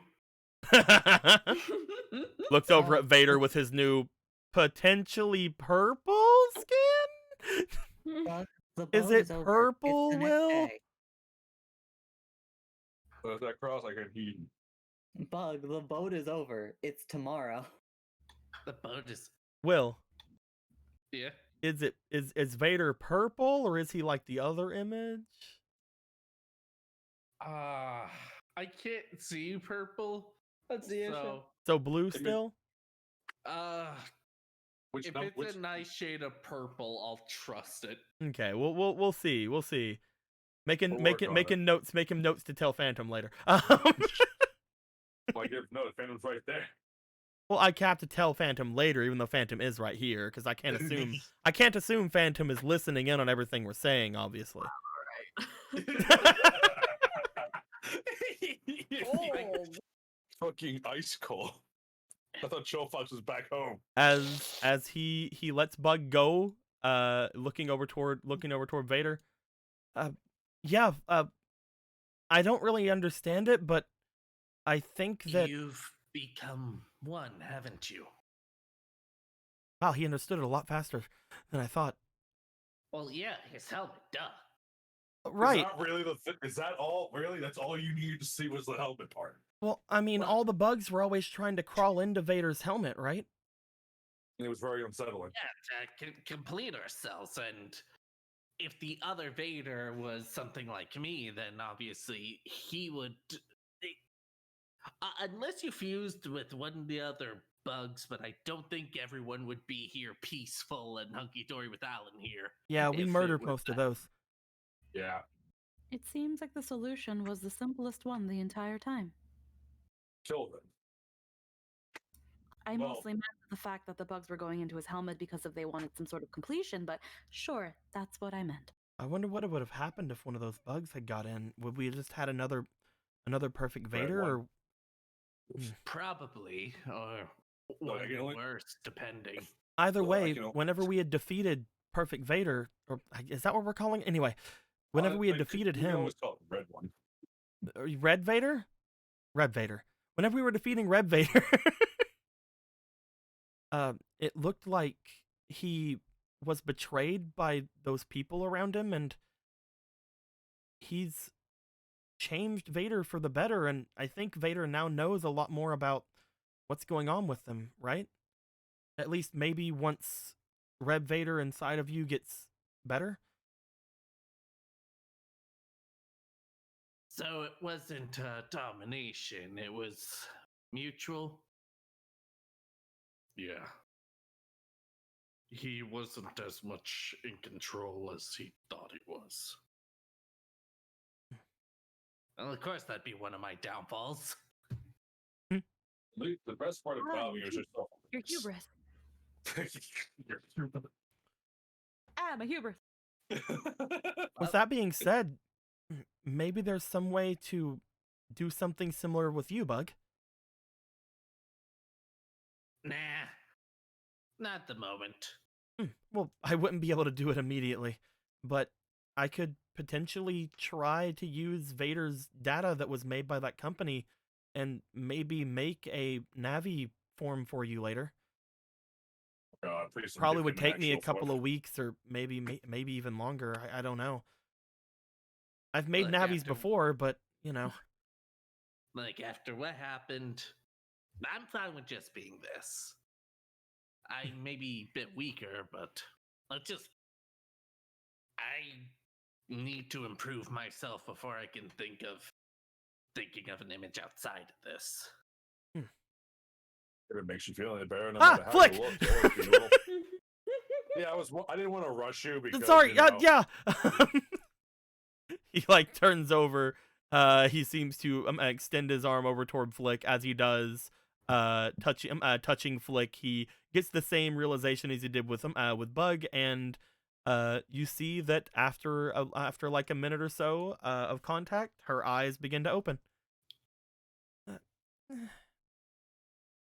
Looks over at Vader with his new potentially purple skin. Bug, the Is boat it over. purple, It's the next Will? day. But that cross, I can heat. Bug, the boat is over. It's tomorrow. The boat is. Will, Yeah. is Vader purple, or is he like the other image? I can't see purple. That's the issue. So blue still? Which If num- it's which- a nice shade of purple, I'll trust it. Okay, we'll see. We'll see. Making We'll work on making notes to tell Phantom later. Like, no, the Phantom's right there. Well, I have to tell Phantom later, even though Phantom is right here, because I can't assume Phantom is listening in on everything we're saying. Obviously. Cold. Fucking ice cold. I thought Joe Fox was back home. As he lets Bug go, looking over toward Vader. Yeah. I don't really understand it, but I think that You've become one, haven't you? wow, he understood it a lot faster than I thought. Well, yeah, his helmet, duh. Right. Is that really is that all? Really, that's all you needed to see was the helmet part. Well, I mean, all the bugs were always trying to crawl into Vader's helmet, right? And it was very unsettling. Yeah, to complete ourselves, and if the other Vader was something like me, then obviously he would. Unless you fused with one of the other bugs, but I don't think everyone would be here peaceful and hunky-dory with Alan here. Yeah, we if it murdered was most of that. those. Yeah. It seems like the solution was the simplest one the entire time. Kill them. I Well- mostly meant the fact that the bugs were going into his helmet because they wanted some sort of completion, but sure, that's what I meant. I wonder what would have happened if one of those bugs had got in. Would we have just had another perfect Red Vader, one. or Probably, or Well, you know what? worse, depending. either Well, way? you know- Whenever we had defeated perfect Vader, or is that what we're calling? Anyway, whenever we had defeated You can him, always call it Red One. Red Vader, Red Vader. Whenever we were defeating Red Vader, it looked like he was betrayed by those people around him, and he's changed Vader for the better. And I think Vader now knows a lot more about what's going on with them, right? At least maybe once Red Vader inside of you gets better. So it wasn't domination, it was mutual? Yeah. He wasn't as much in control as he thought. thought it was. Well, of course, that'd be one of my downfalls. The best part about you is yourself. Your hubris. You're My hubris. With that being said, maybe there's some way to do something similar with you, Bug. Nah, not at the moment. Well, I wouldn't be able to do it immediately, but I could potentially try to use Vader's data that was made by that company and maybe make a Navi form for you later. please don't Probably give would him an take me a actual couple of weeks or maybe even longer. I don't know. I've made Look, Navis after- before, but, you know. Like, after what happened, I'm fine with just being this. I may be a bit weaker, but let's just... I need to improve myself before I can think of thinking of an image outside of this. If it makes you feel any better, no Ah, matter how Flick! you look, it's always beautiful. Yeah, I didn't want to rush you because Sorry, you know, yeah. He like turns over. He seems to extend his arm over toward Flick. As he does, touching Flick, he gets the same realization as he did with Bug, and you see that after like a minute or so of contact, her eyes begin to open.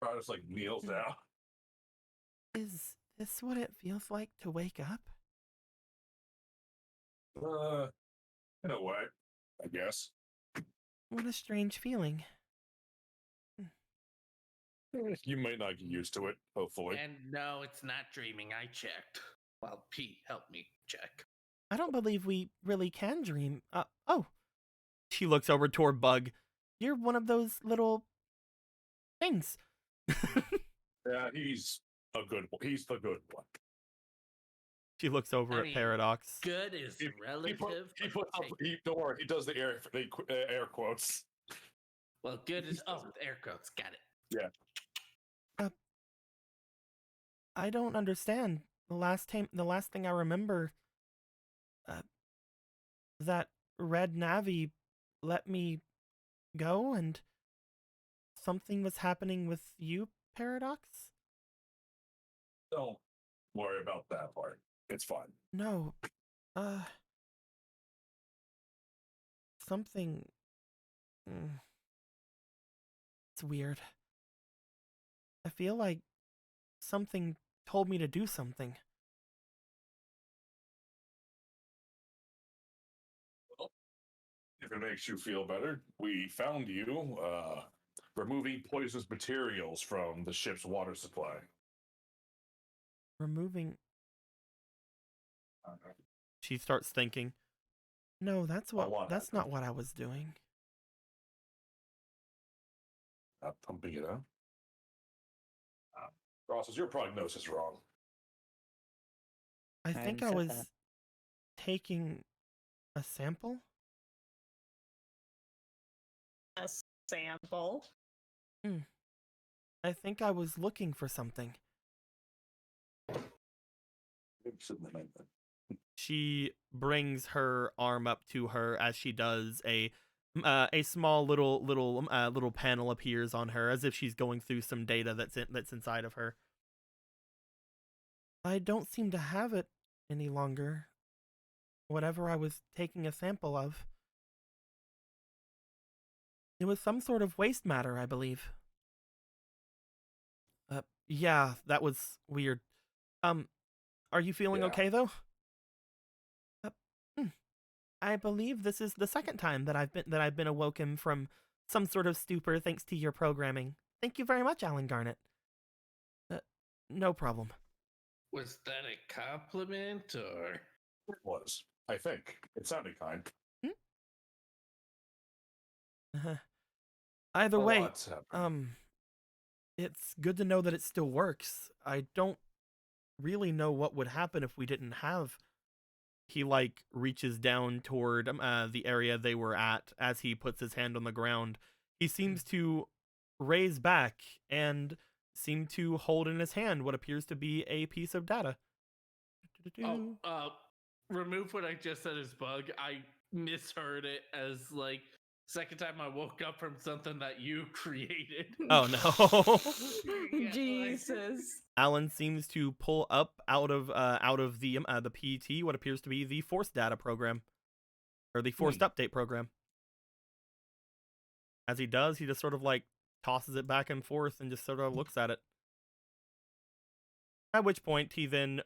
I just like kneels down. Is this what it feels like to wake up? In a way, I guess. What a strange feeling. You might not get used to it, hopefully. And no, it's not dreaming. I checked. Well, Pete helped me check. I don't believe we really can dream. Oh. She looks over toward Bug. You're one of those little things. Yeah, he's a good one. He's the good one. She looks over at Paradox. Good is relative. Don't worry, he does the air quotes. Well, good is air quotes. Got it. Yeah. I don't understand. The last thing I remember, that red Navi let me go, and something was happening with you, Paradox? Don't worry about that part. It's fine. No. Something. It's weird. I feel like something told me to do something. Well, if it makes you feel better, we found you removing poisonous materials from the ship's water supply. Removing. She starts thinking. No, that's not what I was doing. Pumping it up. Ross, is your prognosis wrong? I think I was taking a sample. A sample? I think I was looking for something. She brings her arm up to her as she does. A small little panel appears on her as if she's going through some data that's inside of her. I don't seem to have it any longer. Whatever I was taking a sample of. It was some sort of waste matter, I believe. Yeah, that was weird. Are you feeling okay though? I believe this is the second time that I've been awoken from some sort of stupor thanks to your programming. Thank you very much, Alan Garnett. No problem. Was that a compliment or? It was. I think it sounded kind. Either way, it's good to know that it still works. I don't really know what would happen if we didn't have. He like reaches down toward the area they were at as he puts his hand on the ground. He seems to raise back and seem to hold in his hand what appears to be a piece of data. remove what I just said as bug. I misheard it as like second time I woke up from something that you created. Oh no. Yeah, like- Jesus. Alan seems to pull up out of the PET what appears to be the force data program, or the forced update program. As he does, he just sort of like tosses it back and forth and just sort of looks at it. At which point he then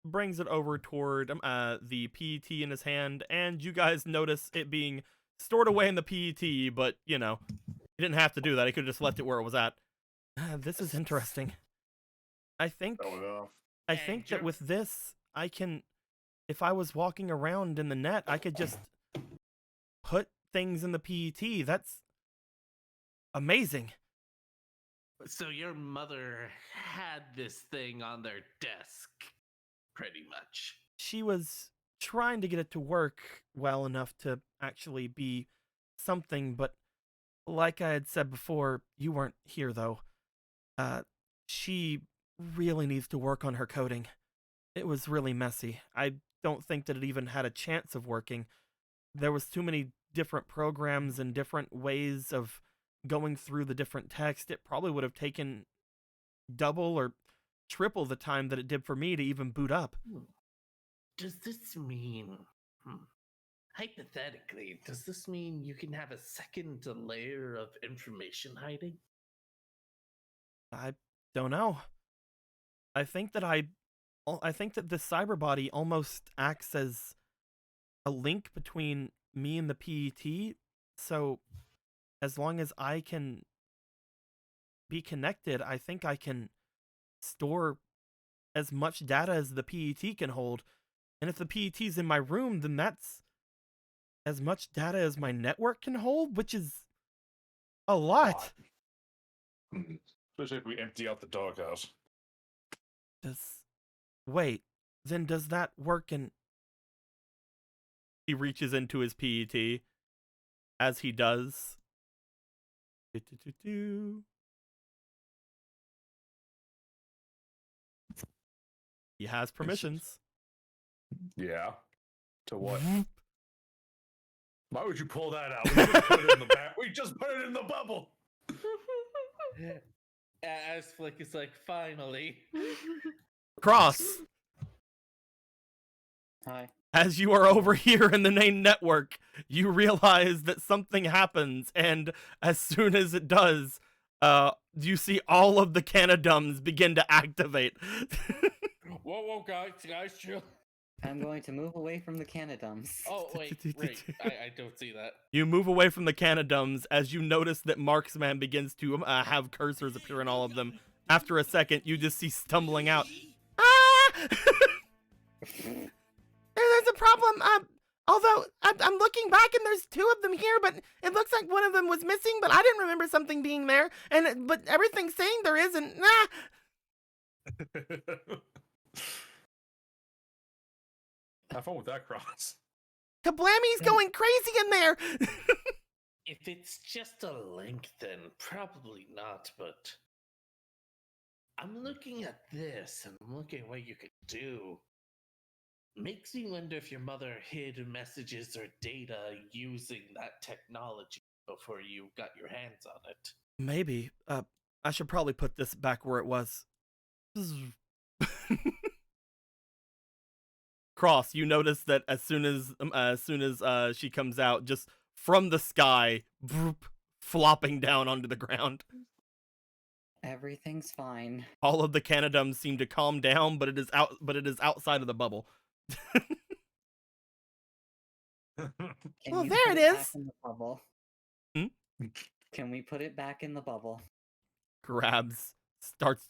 brings it over toward the PET in his hand, and you guys notice it being stored away in the PET, but you know, he didn't have to do that. He could have just left it where it was at. This is interesting. I think that with this, I can, if I was walking around in the net, I could just put things in the PET. That's amazing. So your mother had this thing on their desk, pretty much. She was trying to get it to work well enough to actually be something, but like I had said before, you weren't here though. She really needs to work on her coding. It was really messy. I don't think that it even had a chance of working. There was too many different programs and different ways of going through the different text. It probably would have taken double or triple the time that it did for me to even boot up. Does this mean, hypothetically, does this mean you can have a second layer of information hiding? I don't know. I think that this cyber body almost acts as a link between me and the PET. So as long as I can be connected, I think I can store as much data as the PET can hold. And if the PET's in my room, then that's as much data as my network can hold, which is a lot. Especially if we empty out the doghouse. Wait, then does that work in... He reaches into his PET. As he does. He has permissions. Yeah. To what? Why would you pull that out? We just put it in the back. We just put it in the bubble. As Flick is like, finally. Cross. Hi. As you are over here in the main network, you realize that something happens, and as soon as it does, you see all of the Canadums begin to activate. Whoa, guys, chill. I'm going to move away from the Canadums. Oh, wait, I don't see that. You move away from the Canadums as you notice that Marksman begins to have cursors appear in all of them. After a second, you just see stumbling out. Ah! There's a problem. Although I'm looking back and there's two of them here, but it looks like one of them was missing. But I didn't remember something being there, but everything's saying there isn't. Have fun with that, Cross. Kablammy's going crazy in there. If it's just a link, then probably not, but I'm looking at this and I'm looking at what you could do. Makes me wonder if your mother hid messages or data using that technology before you got your hands on it. Maybe. I should probably put this back where it was. Cross, you notice that as soon as she comes out, just from the sky, flopping down onto the ground. Everything's fine. All of the Canadums seem to calm down, but it is outside of the bubble. Well, there it is. Back in the bubble? Can we put it back in the bubble? Grabs, starts.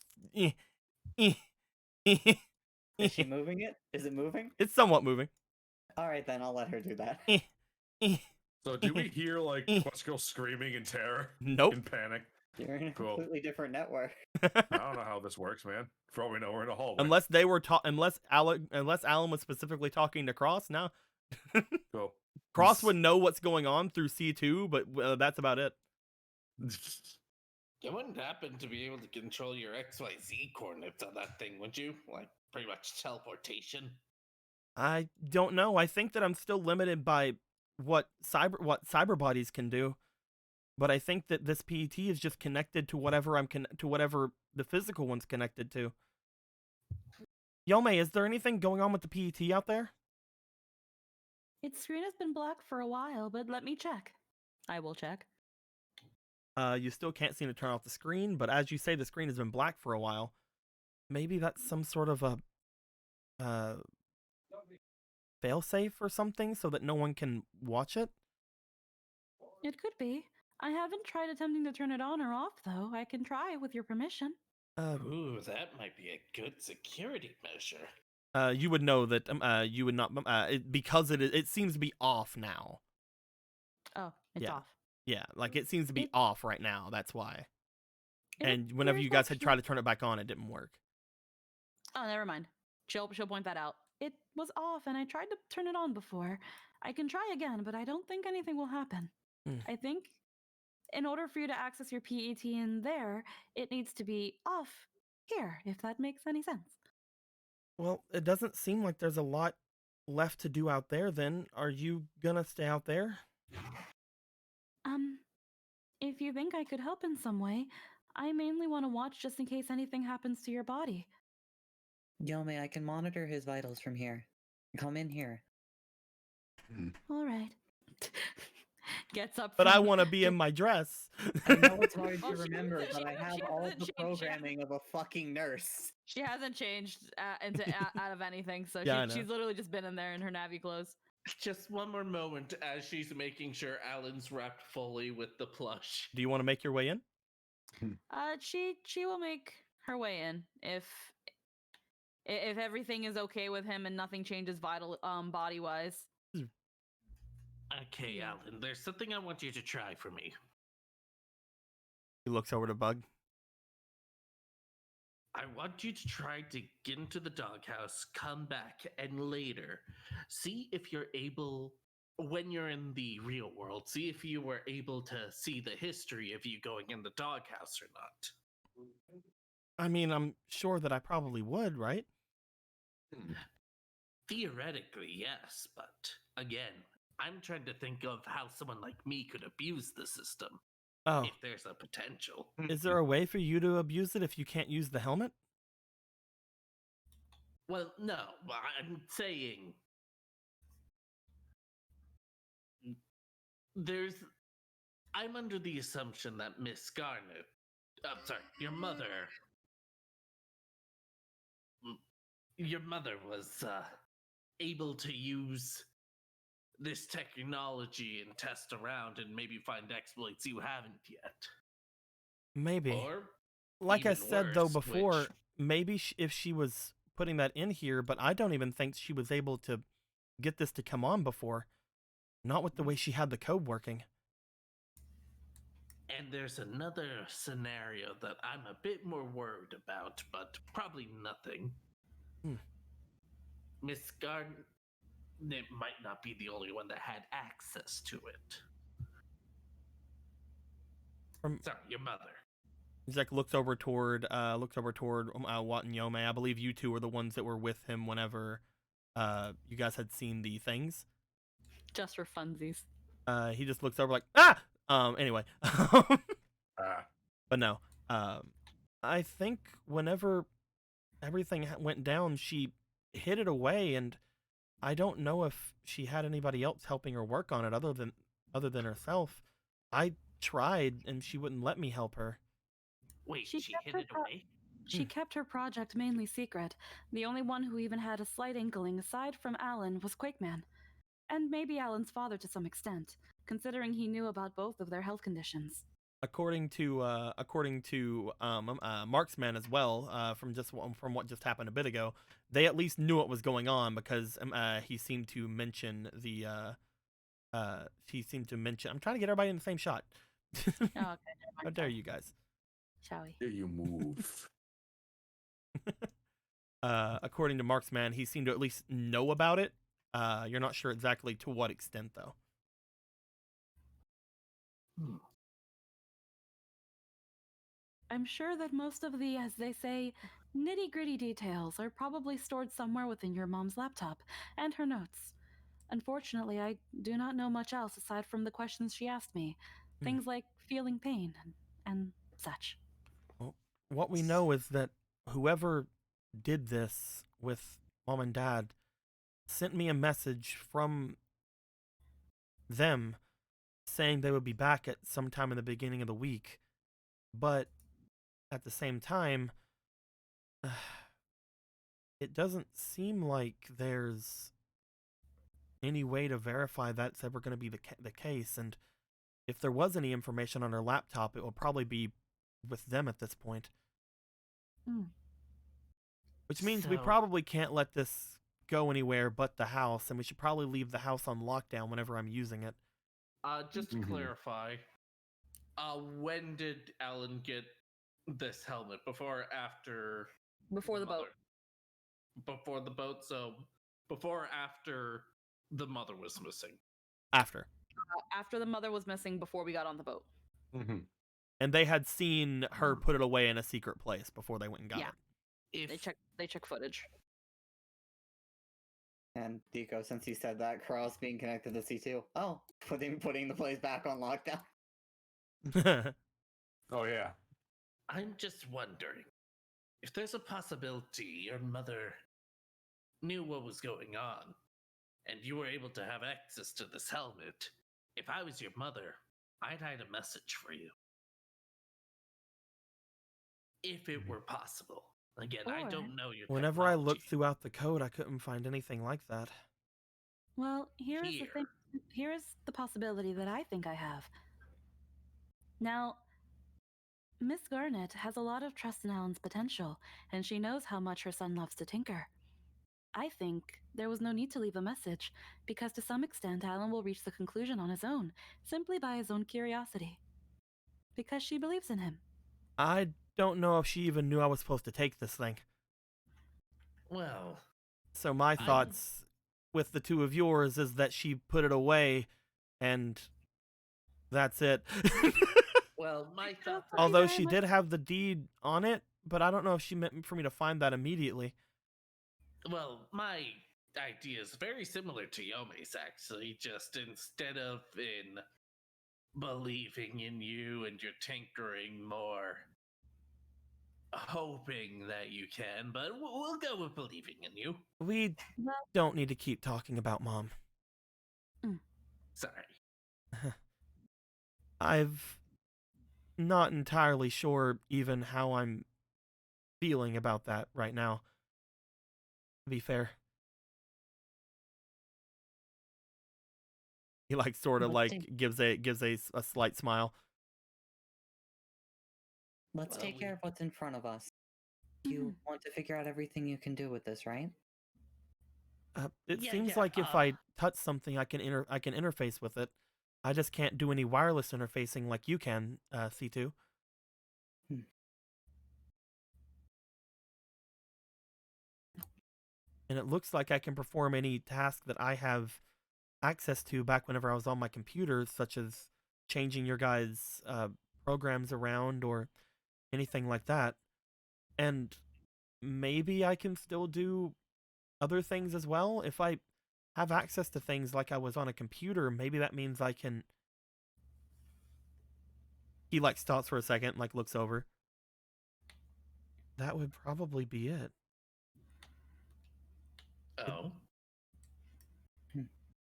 Is she moving it? Is it moving? It's somewhat moving. All right, then I'll let her do that. So do we hear like Quest Girl screaming in terror? Nope. In panic? You're in a completely different network. I don't know how this works, man. For all we know, we're in a hallway. Unless they were unless Alan was specifically talking to Cross. Now, Cool. Cross would know what's going on through C2, but that's about it. You wouldn't happen to be able to control your XYZ coordinates on that thing, would you? Like, pretty much teleportation. I don't know. I think that I'm still limited by what cyber bodies can do. But I think that this PET is just connected to whatever to whatever the physical one's connected to. Yome, is there anything going on with the PET out there? Its screen has been black for a while, but let me check. I will check. You still can't seem to turn off the screen, but as you say, the screen has been black for a while. Maybe that's some sort of a failsafe or something so that no one can watch it? It could be. I haven't tried attempting to turn it on or off, though. I can try with your permission. Ooh, that might be a good security measure. You would know that you would not because it seems to be off now. Oh, it's off. Yeah, like it seems to be off right now. That's why. It And whenever you guys had tried to turn it back on, it didn't work. Oh, never mind. She'll point that out. It was off, and I tried to turn it on before. I can try again, but I don't think anything will happen. I think in order for you to access your PET in there, it needs to be off here, if that makes any sense. Well, it doesn't seem like there's a lot left to do out there then. Are you gonna stay out there? If you think I could help in some way, I mainly want to watch just in case anything happens to your body. Yome, I can monitor his vitals from here. Come in here. All right. Gets up. But I want to be in my dress. I know it's hard Well, to she remember, hasn't- but she- I have she all hasn't the changed yet. programming of a fucking nurse. She hasn't changed out of anything, so Yeah, I know. she's literally just been in there in her Navi clothes. Just one more moment as she's making sure Alan's wrapped fully with the plush. Do you want to make your way in? She will make her way in if everything is okay with him and nothing changes body wise. Okay, Alan, there's something I want you to try for me. He looks over to Bug. I want you to try to get into the doghouse, come back, and later see if you're able, when you're in the real world, see if you were able to see the history of you going in the doghouse or not. I mean, I'm sure that I probably would, right? Theoretically, yes, but again, I'm trying to think of how someone like me could abuse the system. Oh. If there's a potential. Is there a way for you to abuse it if you can't use the helmet? Well, no, I'm saying I'm under the assumption that Miss Garnet, your mother was able to use this technology and test around and maybe find exploits you haven't yet. Maybe. Or, like I even said though worse, before, which- maybe if she was putting that in here, but I don't even think she was able to get this to come on before. Not with the way she had the code working. And there's another scenario that I'm a bit more worried about, but probably nothing. Miss Garnet might not be the only one that had access to it. Sorry, your mother. Zek looks over toward Watt and Yome. I believe you two were the ones that were with him whenever you guys had seen the things. Just for funsies. He just looks over like, ah! Anyway. But no. I think whenever everything went down, she hid it away, and I don't know if she had anybody else helping her work on it other than herself. I tried, and she wouldn't let me help her. Wait, she hid it away? She kept her project mainly secret. The only one who even had a slight inkling aside from Alan was Quakeman. And maybe Alan's father to some extent, considering he knew about both of their health conditions. According to Marksman as well, from what just happened a bit ago, they at least knew what was going on because he seemed to mention I'm trying to get everybody in the same shot. Oh, okay. How dare you guys? Shall we? Here you move. According to Marksman, he seemed to at least know about it. You're not sure exactly to what extent, though. I'm sure that most of the, as they say, Nitty-gritty details are probably stored somewhere within your mom's laptop and her notes. Unfortunately, I do not know much else aside from the questions she asked me. Things like feeling pain and such. Well, what we know is that whoever did this with mom and dad sent me a message from them saying they would be back at some time in the beginning of the week. But at the same time, it doesn't seem like there's any way to verify that's ever going to be the case. And if there was any information on her laptop, it will probably be with them at this point. Which means we probably can't let this go anywhere but the house, and we should probably leave the house on lockdown whenever I'm using it. Just to clarify, when did Alan get this helmet? Before or after? Before the boat. Before the boat, so before or after the mother was missing? After. After the mother was missing, before we got on the boat. And they had seen her put it away in a secret place before they went and got it. They check footage. And Deco, since you said that, Carl's being connected to C2. Oh, putting the place back on lockdown. Oh yeah. I'm just wondering if there's a possibility your mother knew what was going on and you were able to have access to this helmet. If I was your mother, I'd hide a message for you. If it were possible. Again, I don't know your Whenever I looked throughout the code, I couldn't find anything like that. Well, here's the thing. Here's the possibility that I think I have. Now, Miss Garnet has a lot of trust in Alan's potential, and she knows how much her son loves to tinker. I think there was no need to leave a message, because to some extent Alan will reach the conclusion on his own, simply by his own curiosity. Because she believes in him. I don't know if she even knew I was supposed to take this thing. Well. So my thoughts with the two of yours is that she put it away, and that's it. Well, my thoughts. Although she did have the deed on it, but I don't know if she meant for me to find that immediately. Well, my idea is very similar to Yomi's, actually. Just instead of in believing in you and you're tinkering more, hoping that you can, but we'll go with believing in you. We don't need to keep talking about Mom. Sorry. I've not entirely sure even how I'm feeling about that right now. To be fair. He sort of gives a slight smile. Let's take care of what's in front of us. You want to figure out everything you can do with this, right? It seems like if I touch something, I can interface with it. I just can't do any wireless interfacing like you can, C2. And it looks like I can perform any task that I have access to back whenever I was on my computer, such as changing your guys' programs around or anything like that. And maybe I can still do other things as well. If I have access to things like I was on a computer, maybe that means I can... He stops for a second, looks over. That would probably be it. Oh.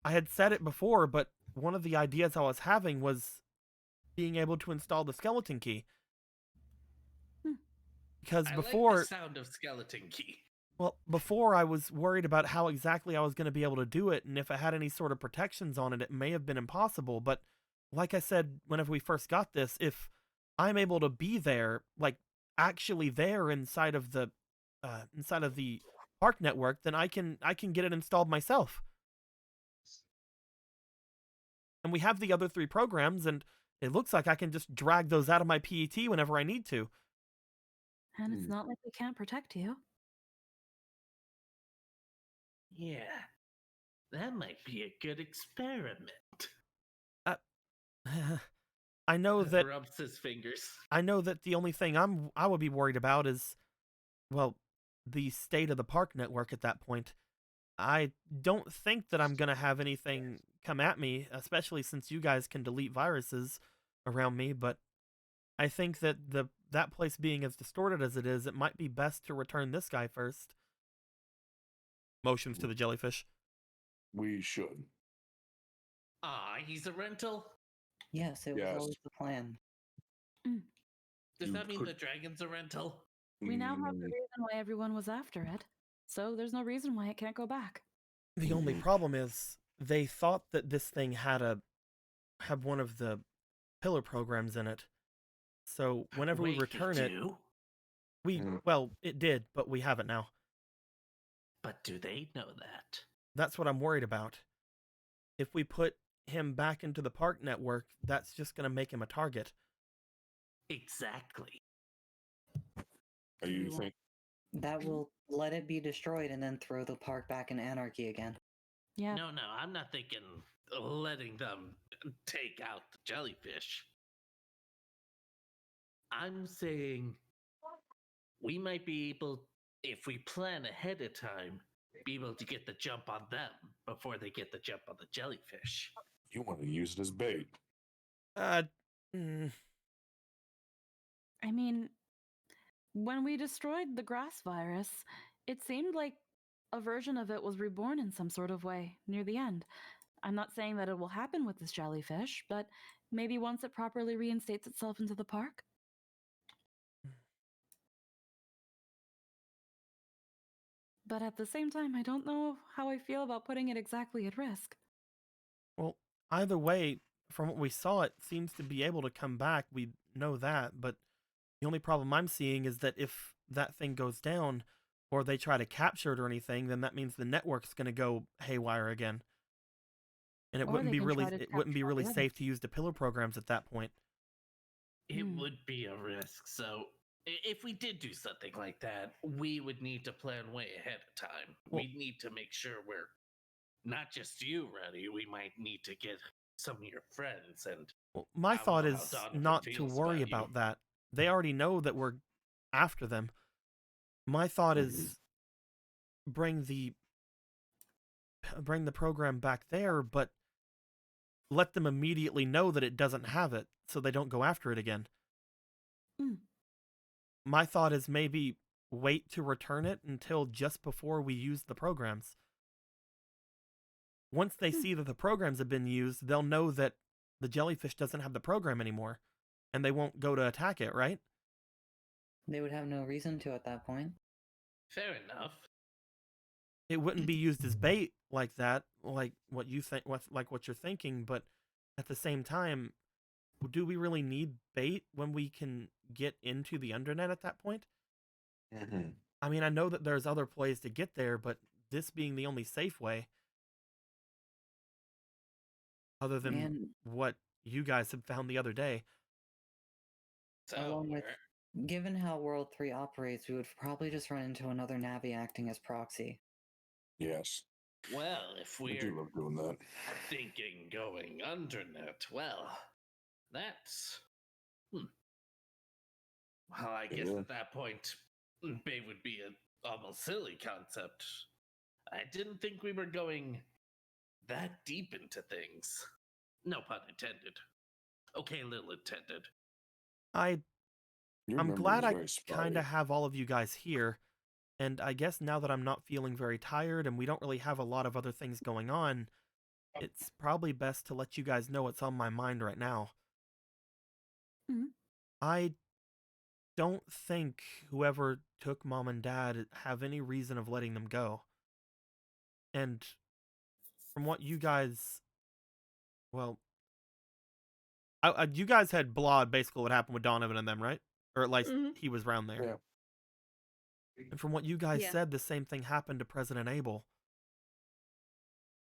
I had said it before, but one of the ideas I was having was being able to install the skeleton key. Because before... I like the sound of skeleton key. Well, before I was worried about how exactly I was going to be able to do it, and if it had any sort of protections on it, it may have been impossible. But like I said, whenever we first got this, if I'm able to be there, actually there inside of the park network, then I can get it installed myself. And we have the other 3 programs, and it looks like I can just drag those out of my PET whenever I need to. And it's not like we can't protect you. Yeah, that might be a good experiment. I know that rubs his fingers. I know that the only thing I would be worried about is well, the state of the park network at that point, I don't think that I'm gonna have anything come at me, especially since you guys can delete viruses around me, but I think that that place being as distorted as it is, it might be best to return this guy first. Motions to the jellyfish. We should. Ah, he's a rental? Yes, it was Yes. always the plan. Does You that mean could- the dragon's a rental? We now have the Mm, reason why everyone was after it, so there's no reason why it can't go back. The only problem is they thought that this thing had one of the pillar programs in it. So whenever we Wait, return they it, do? well, it did, but we have it now. But do they know that? That's what I'm worried about. If we put him back into the park network, that's just going to make him a target. Exactly. Are you think? That will let it be destroyed and then throw the park back in anarchy again. Yeah. No, I'm not thinking letting them take out the jellyfish. I'm saying we might be able, if we plan ahead of time, be able to get the jump on them before they get the jump on the jellyfish. You want to use it as bait? Mm, I mean, when we destroyed the grass virus, it seemed like a version of it was reborn in some sort of way near the end. I'm not saying that it will happen with this jellyfish, but maybe once it properly reinstates itself into the park. But at the same time, I don't know how I feel about putting it exactly at risk. well, either way, from what we saw, it seems to be able to come back. We know that, but the only problem I'm seeing is that if that thing goes down, or they try to capture it or anything, then that means the network's going to go haywire again. And it Or wouldn't they be can really try to it wouldn't be capture all really the safe to use the pillar programs at that point. It would be a risk. So if we did do something like that, we would need to plan way ahead of time. Well- We'd need to make sure we're not just you ready. We might need to get some of your friends and Well, my I don't thought know how is Donovan not to feels worry about you. about that. They already know that we're after them. My thought is bring the program back there, but let them immediately know that it doesn't have it, so they don't go after it again. Mm. My thought is maybe wait to return it until just before we use the programs. Once they see that the programs have been used, they'll know that the jellyfish doesn't have the program anymore, and they won't go to attack it, right? They would have no reason to at that point. Fair enough. It wouldn't be used as bait like that, like what you think, like what you're thinking. But at the same time, do we really need bait when we can get into the undernet at that point? I mean, I know that there's other ways to get there, but this being the only safe way, other than And what you guys have found the other day. So along with, we're- given how World 3 operates, we would probably just run into another Navi acting as proxy. Yes. well, if I do we're love doing that. thinking going undernet, well, that's well, I guess Yeah. at that point, bait would be an almost silly concept. I didn't think we were going that deep into things. No pun intended. Okay, little intended. Your I'm memory glad is I very kind of spotty. have all of you guys here, and I guess now that I'm not feeling very tired and we don't really have a lot of other things going on, it's probably best to let you guys know what's on my mind right now. Mhm. I don't think whoever took mom and dad have any reason of letting them go. And from what you guys, well, you guys had blawed basically what happened with Donovan and them, right? Or at least Mhm. he was around there. Yeah. And from what you guys Yeah. said, the same thing happened to President Abel.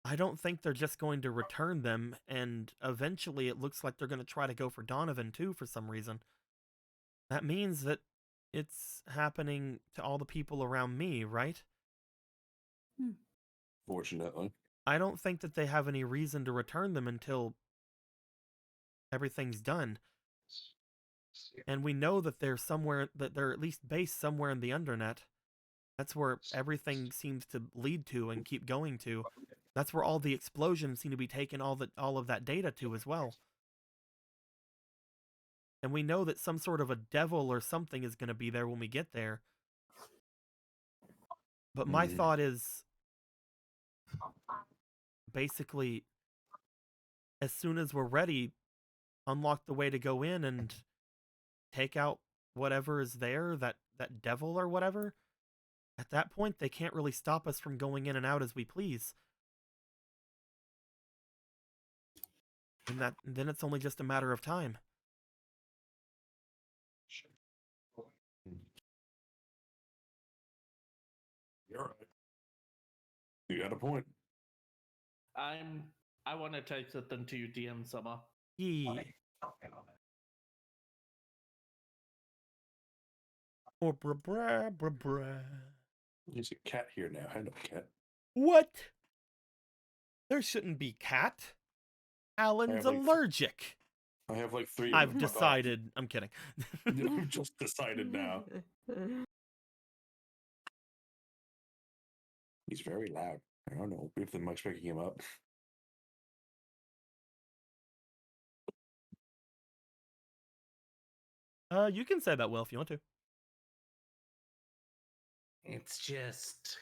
I don't think they're just going to return them, and eventually it looks like they're going to try to go for Donovan too for some reason. That means that it's happening to all the people around me, right? Fortunately. I don't think that they have any reason to return them until everything's done. And we know that they're somewhere, that they're at least based somewhere in the undernet. That's where everything seems to lead to and keep going to. That's where all the explosions seem to be taking all of that data to as well. And we know that some sort of a devil or something is going to be there when we get there. But my thought is, basically, as soon as we're ready, unlock the way to go in and take out whatever is there, that devil or whatever. At that point, they can't really stop us from going in and out as we please. And then it's only just a matter of time. You're right. You got a point. I want to type something to you, DM Summer. Or bra bra bra bra. There's a cat here now. Hello, cat. What? There shouldn't be cat. Alan's allergic. I have like 3 of I've them. decided. I'm kidding. I've just decided now. He's very loud. I don't know if the mic's picking him up. You can say that, Will, if you want to. It's just.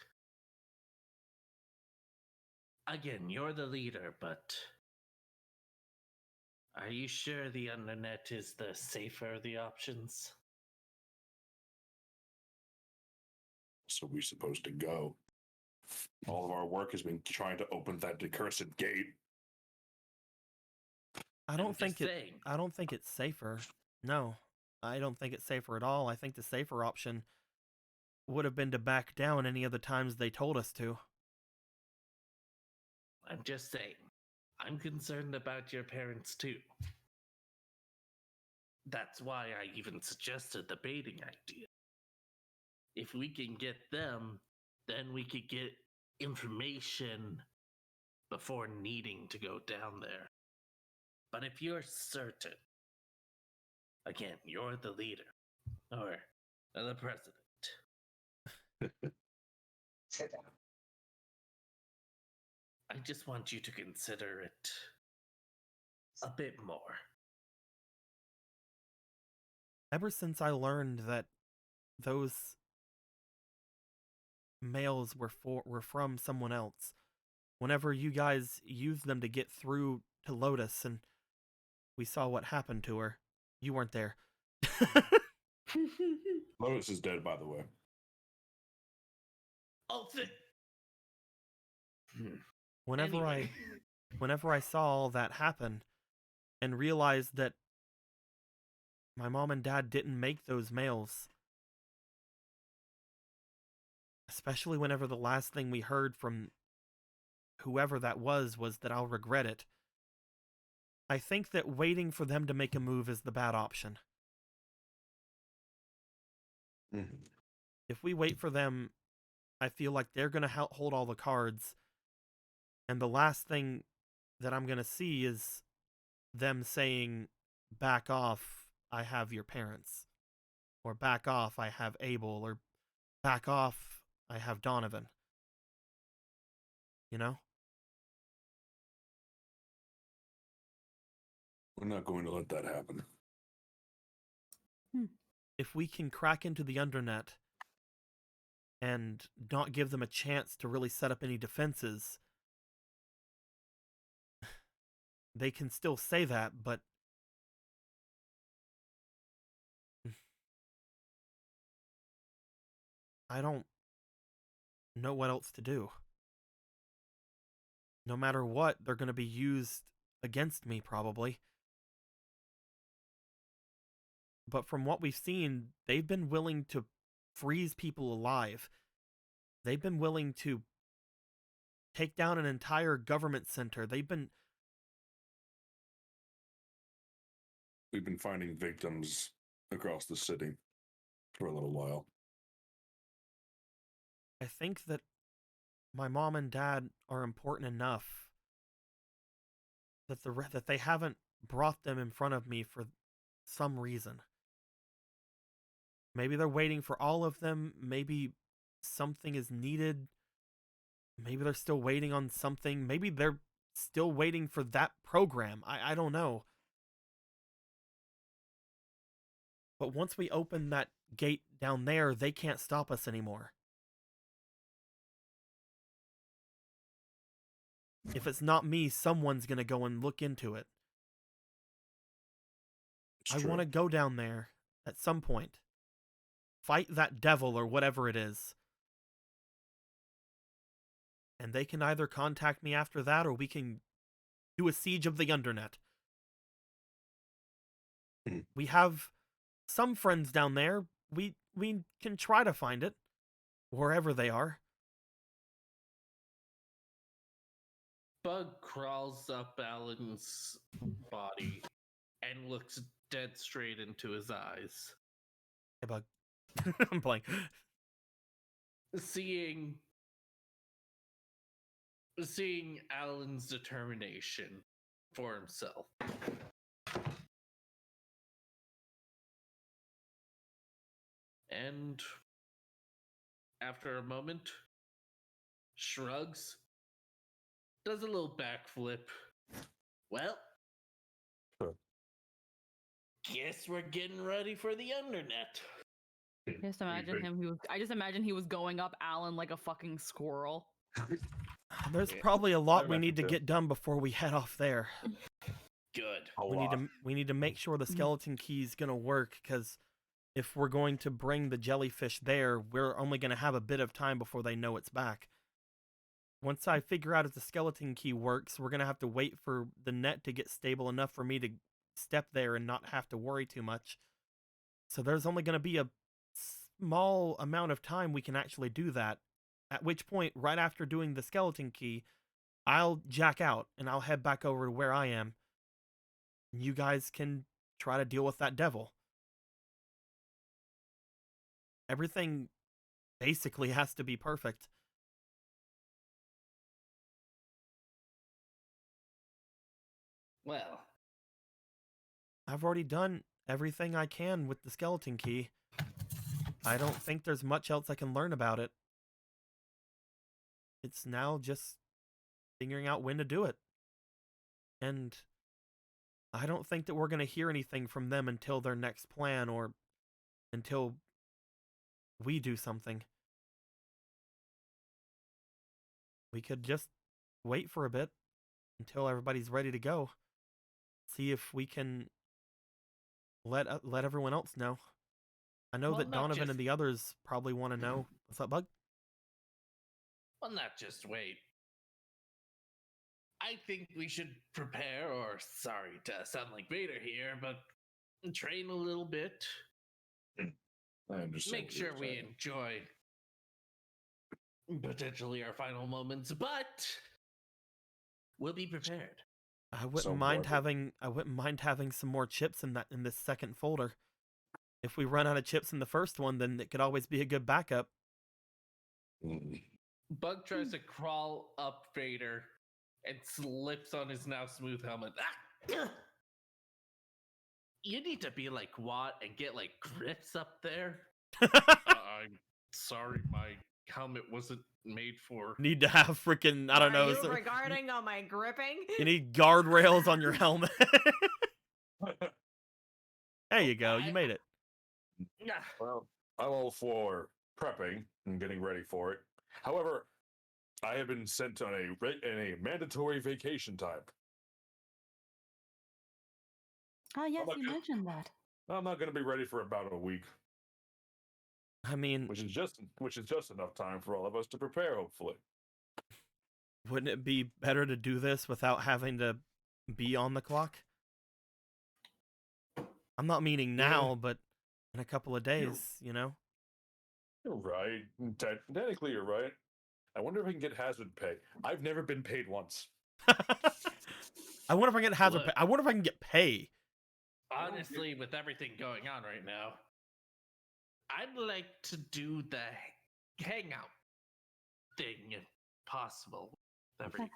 Again, you're the leader, but. Are you sure the internet is the safer of the options? So we're supposed to go. All of our work has been trying to open that accursed gate. I don't think it's safer. No, I don't think it's safer at all. I think the safer option would have been to back down any of the times they told us to. I'm just saying. I'm concerned about your parents too. That's why I even suggested the baiting idea. If we can get them, then we could get information before needing to go down there. But if you're certain, again, you're the leader, or the president. Sit down. I just want you to consider it a bit more. Ever since I learned that those mails were from someone else, whenever you guys used them to get through to Lotus and we saw what happened to her, you weren't there. Lotus is dead, by the way. Oh, Whenever I saw all that happen and realized that my mom and dad didn't make those mails, especially whenever the last thing we heard from whoever that was that I'll regret it, I think that waiting for them to make a move is the bad option. Mm-hmm. If we wait for them, I feel like they're going to hold all the cards, and the last thing that I'm going to see is them saying, back off, I have your parents. Or back off, I have Abel. Or back off, I have Donovan. You know? We're not going to let that happen. If we can crack into the Undernet and not give them a chance to really set up any defenses, they can still say that, but I don't know what else to do. No matter what, they're going to be used against me, probably. But from what we've seen, they've been willing to freeze people alive. They've been willing to take down an entire government center. We've been finding victims across the city for a little while. I think that my mom and dad are important enough that they haven't brought them in front of me for some reason. Maybe they're waiting for all of them. Maybe something is needed. Maybe they're still waiting on something. Maybe they're still waiting for that program. I don't know. But once we open that gate down there, they can't stop us anymore. If it's not me, someone's going to go and look into it. I want to go down there at some point. Fight that devil or whatever it is. And they can either contact me after that or we can do a siege of the Undernet. We have some friends down there. We can try to find it. Wherever they are. Bug crawls up Alan's body and looks dead straight into his eyes. Hey, Bug. I'm playing. Seeing Alan's determination for himself. And after a moment, shrugs, does a little backflip. Well, guess we're getting ready for the Undernet. Just imagine him. I just imagine he was going up Alan like a fucking squirrel. There's probably a lot we need to get done before we head off there. Good. We need to make sure the skeleton key is gonna work, because if we're going to bring the jellyfish there, we're only gonna have a bit of time before they know it's back. Once I figure out if the skeleton key works, we're gonna have to wait for the net to get stable enough for me to step there and not have to worry too much. So there's only gonna be a small amount of time we can actually do that. At which point, right after doing the skeleton key, I'll jack out and I'll head back over to where I am. You guys can try to deal with that devil. Everything basically has to be perfect. Well, I've already done everything I can with the skeleton key. I don't think there's much else I can learn about it. It's now just figuring out when to do it. And I don't think that we're going to hear anything from them until their next plan or until we do something. We could just wait for a bit until everybody's ready to go. See if we can let everyone else know. I know that Donovan and the others probably want to know. What's up, Bug? Well, not just wait. I think we should prepare, or sorry to sound like Vader here, but train a little bit. I understand. Make sure we enjoy potentially our final moments, but we'll be prepared. I wouldn't mind having some more chips in this second folder. If we run out of chips in the first one, then it could always be a good backup. Bug tries to crawl up Vader and slips on his now smooth helmet. Ah! You need to be like Watt and get like grips up there. I'm sorry, my helmet wasn't made for. Need to have freaking, I don't know. Are you regarding on my gripping? You need guardrails on your helmet. There you go. You made it. Well, I'm all for prepping and getting ready for it. However, I have been sent on a mandatory vacation time. Oh yes, you mentioned that. I'm not going to be ready for about a week. I mean, which is just enough time for all of us to prepare, hopefully. Wouldn't it be better to do this without having to be on the clock? I'm not meaning now, but in a couple of days, you know? You're right. Technically, you're right. I wonder if I can get hazard pay. I've never been paid once. I wonder if I can get hazard pay. I wonder if I can get pay. Honestly, with everything going on right now, I'd like to do the hangout thing if possible. Everyone.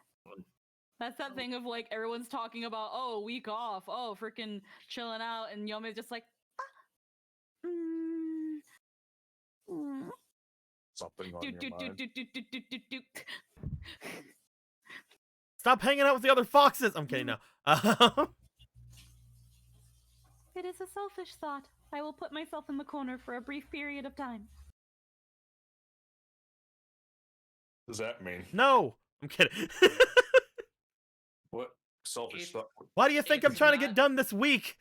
That's that thing of like everyone's talking about, oh, week off, oh, freaking chilling out, and Yomi's just like, something on Do, your do, do, mind. do, do, do, do, do, do. Stop hanging out with the other foxes. I'm kidding now. It is a selfish thought. I will put myself in the corner for a brief period of time. What does that mean? No, I'm kidding. What selfish It- stuff? Why do you think I'm It's trying to get not- done this week?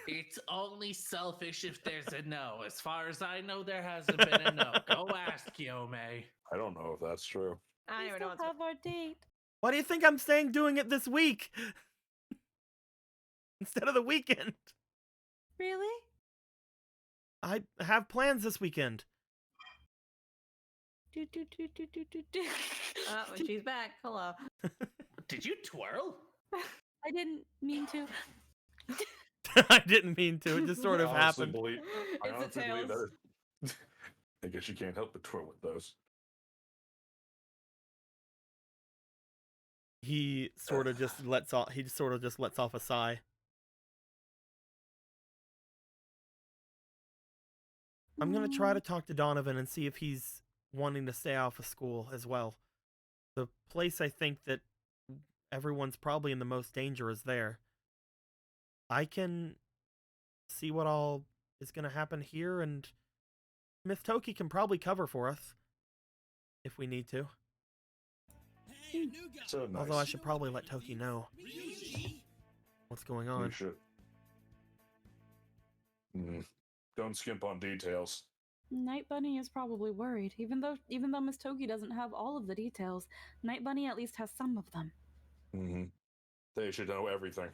It's only selfish if there's a no. As far as I know, there hasn't been a no. Go ask Yome. I don't know if that's true. I don't We even know still what's have our date. Why do you think I'm saying doing it this week instead of the weekend? Really? I have plans this weekend. Do, do, do, do, do, do, do. Oh, she's back. Hello. Did you twirl? I didn't mean to. I didn't mean to. It just sort of I honestly happened. believe. I It's honestly the believe tails. that. I guess you can't help but twirl with those. He sort of just lets off. He sort of just lets off a sigh. I'm gonna try to talk to Donovan and see if he's wanting to stay off of school as well. The place I think that everyone's probably in the most danger is there. I can see what all is gonna happen here, and Miss Toki can probably cover for us if we need to. So nice. Although I should probably let Toki know what's going You on. should. Don't skimp on details. Night Bunny is probably worried, even though Miss Toki doesn't have all of the details. Night Bunny at least has some of them. They should know everything.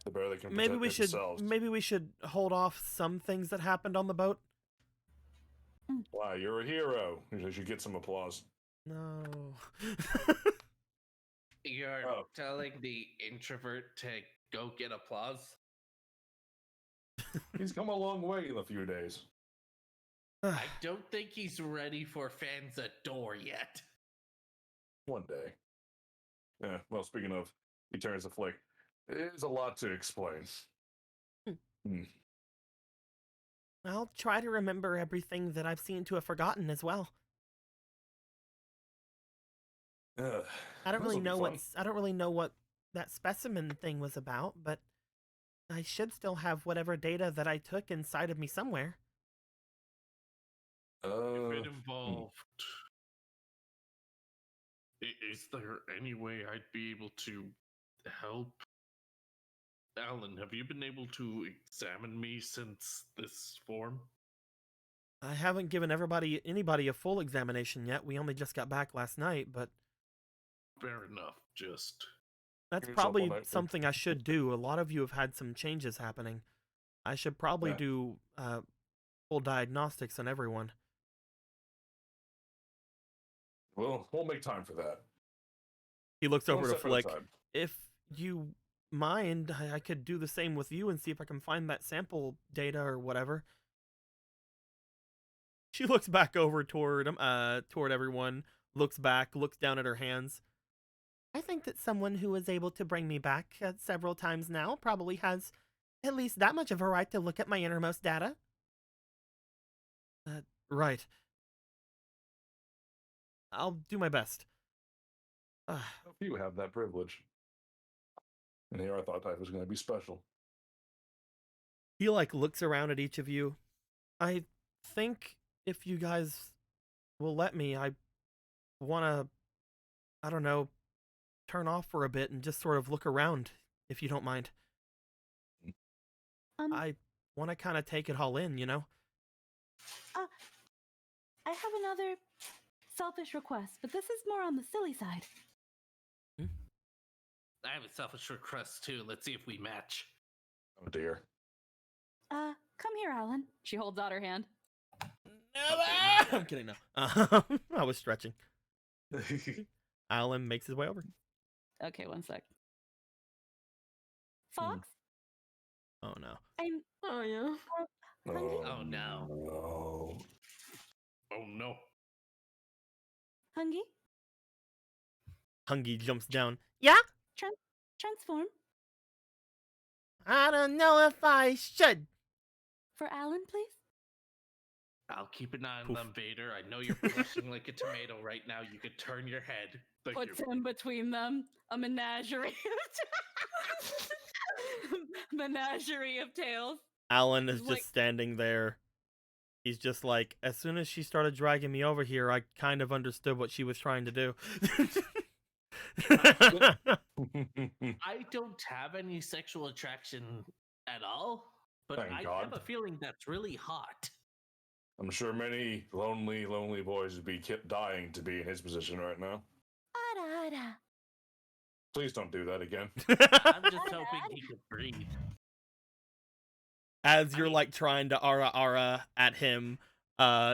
The better they can Maybe protect we should themselves. maybe we should hold off some things that happened on the boat. Why, you're a hero. You should get some applause. No. You're Oh. telling the introvert to go get applause? He's come a long way in a few days. I don't think he's ready for fans adore yet. One day. Yeah, well, speaking of, he turns the flick. There's a lot to explain. I'll try to remember everything that I've seen to have forgotten as well. I don't really know what that specimen thing was about, but I should still have whatever data that I took inside of me somewhere. If it involved, is there any way I'd be able to help? Alan, have you been able to examine me since this form? I haven't given anybody a full examination yet. We only just got back last night, but Fair enough. Just that's Give yourself probably all night. something I should do. A lot of you have had some changes happening. I should probably Yeah. do full diagnostics on everyone. We'll make time for that. He looks One over to step at a Flick. time. If you mind, I could do the same with you and see if I can find that sample data or whatever. She looks back over toward everyone, looks back, looks down at her hands. I think that someone who was able to bring me back several times now probably has at least that much of a right to look at my innermost data. Right. I'll do my best. If you have that privilege. And here I thought I was going to be special. He looks around at each of you. I think if you guys will let me, I want to, I don't know, turn off for a bit and just sort of look around, if you don't mind. I want to kind of take it all in, you know? I have another selfish request, but this is more on the silly side. I have a selfish request too. Let's see if we match. Oh dear. Come here, Alan. She holds out her hand. I'm kidding, no. I was stretching. Alan makes his way over. Okay, one sec. Fox? Oh no. Oh yeah. Oh, no. No. oh no. Hungy? Hungy jumps down. Yeah? Transform. I don't know if I should. For Alan, please? I'll keep an eye on Poof. them, Vader. I know you're blushing like a tomato right now. You could turn your head. Thank Puts you. him between them. A menagerie. Menagerie of tails. Alan is He's just like- standing there. He's just like, as soon as she started dragging me over here, I kind of understood what she was trying to do. I don't have any sexual attraction at all, but Thank I God. have a feeling that's really hot. I'm sure many lonely, lonely boys would be dying to be in his position right now. Please don't do that again. I'm just hoping he could breathe. As you're like trying to ara at him,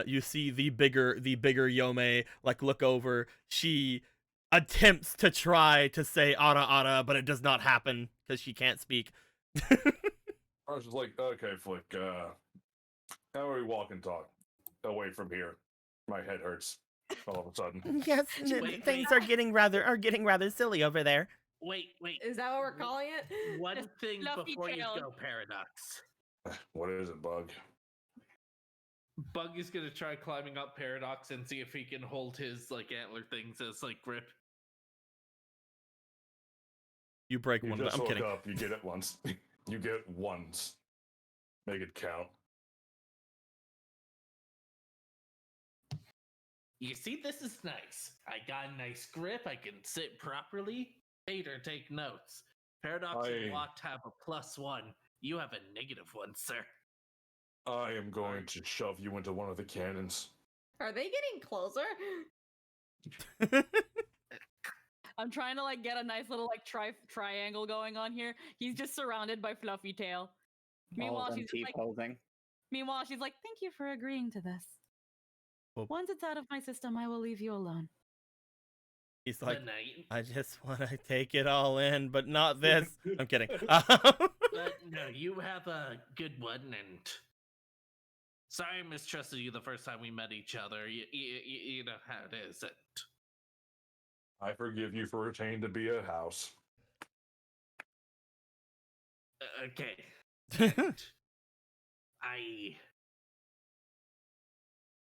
you see the bigger Yome like look over. She attempts to try to say ara, but it does not happen because she can't speak. I was just like, okay, Flick, how are we walk and talk away from here? My head hurts all of a sudden. Yes, Wait, things wait. are getting rather silly over there. Wait. Is that what we're calling it? One thing fluffy before you tail. go, Paradox. What is it, Bug? Bug is gonna try climbing up Paradox and see if he can hold his like antler things as like grip. You break You one of just them. I'm woke kidding. up. You get it once. You get it once. Make it count. You see, this is nice. I got a nice grip. I can sit properly. Vader, take notes. Paradox and Watt have a +1. You have a -1, sir. I am going to shove you into one of the cannons. Are they getting closer? I'm trying to like get a nice little like triangle going on here. He's just surrounded by fluffy tail. All Meanwhile, of them she's like, T-posing. thank you for agreeing to this. Well- Once it's out of my system, I will leave you alone. He's like, Good night. I just want to take it all in, but not this. I'm kidding. But no, you have a good one, and sorry I mistrusted you the first time we met each other. You know how it is. I forgive you for retaining to be a house. Okay. And I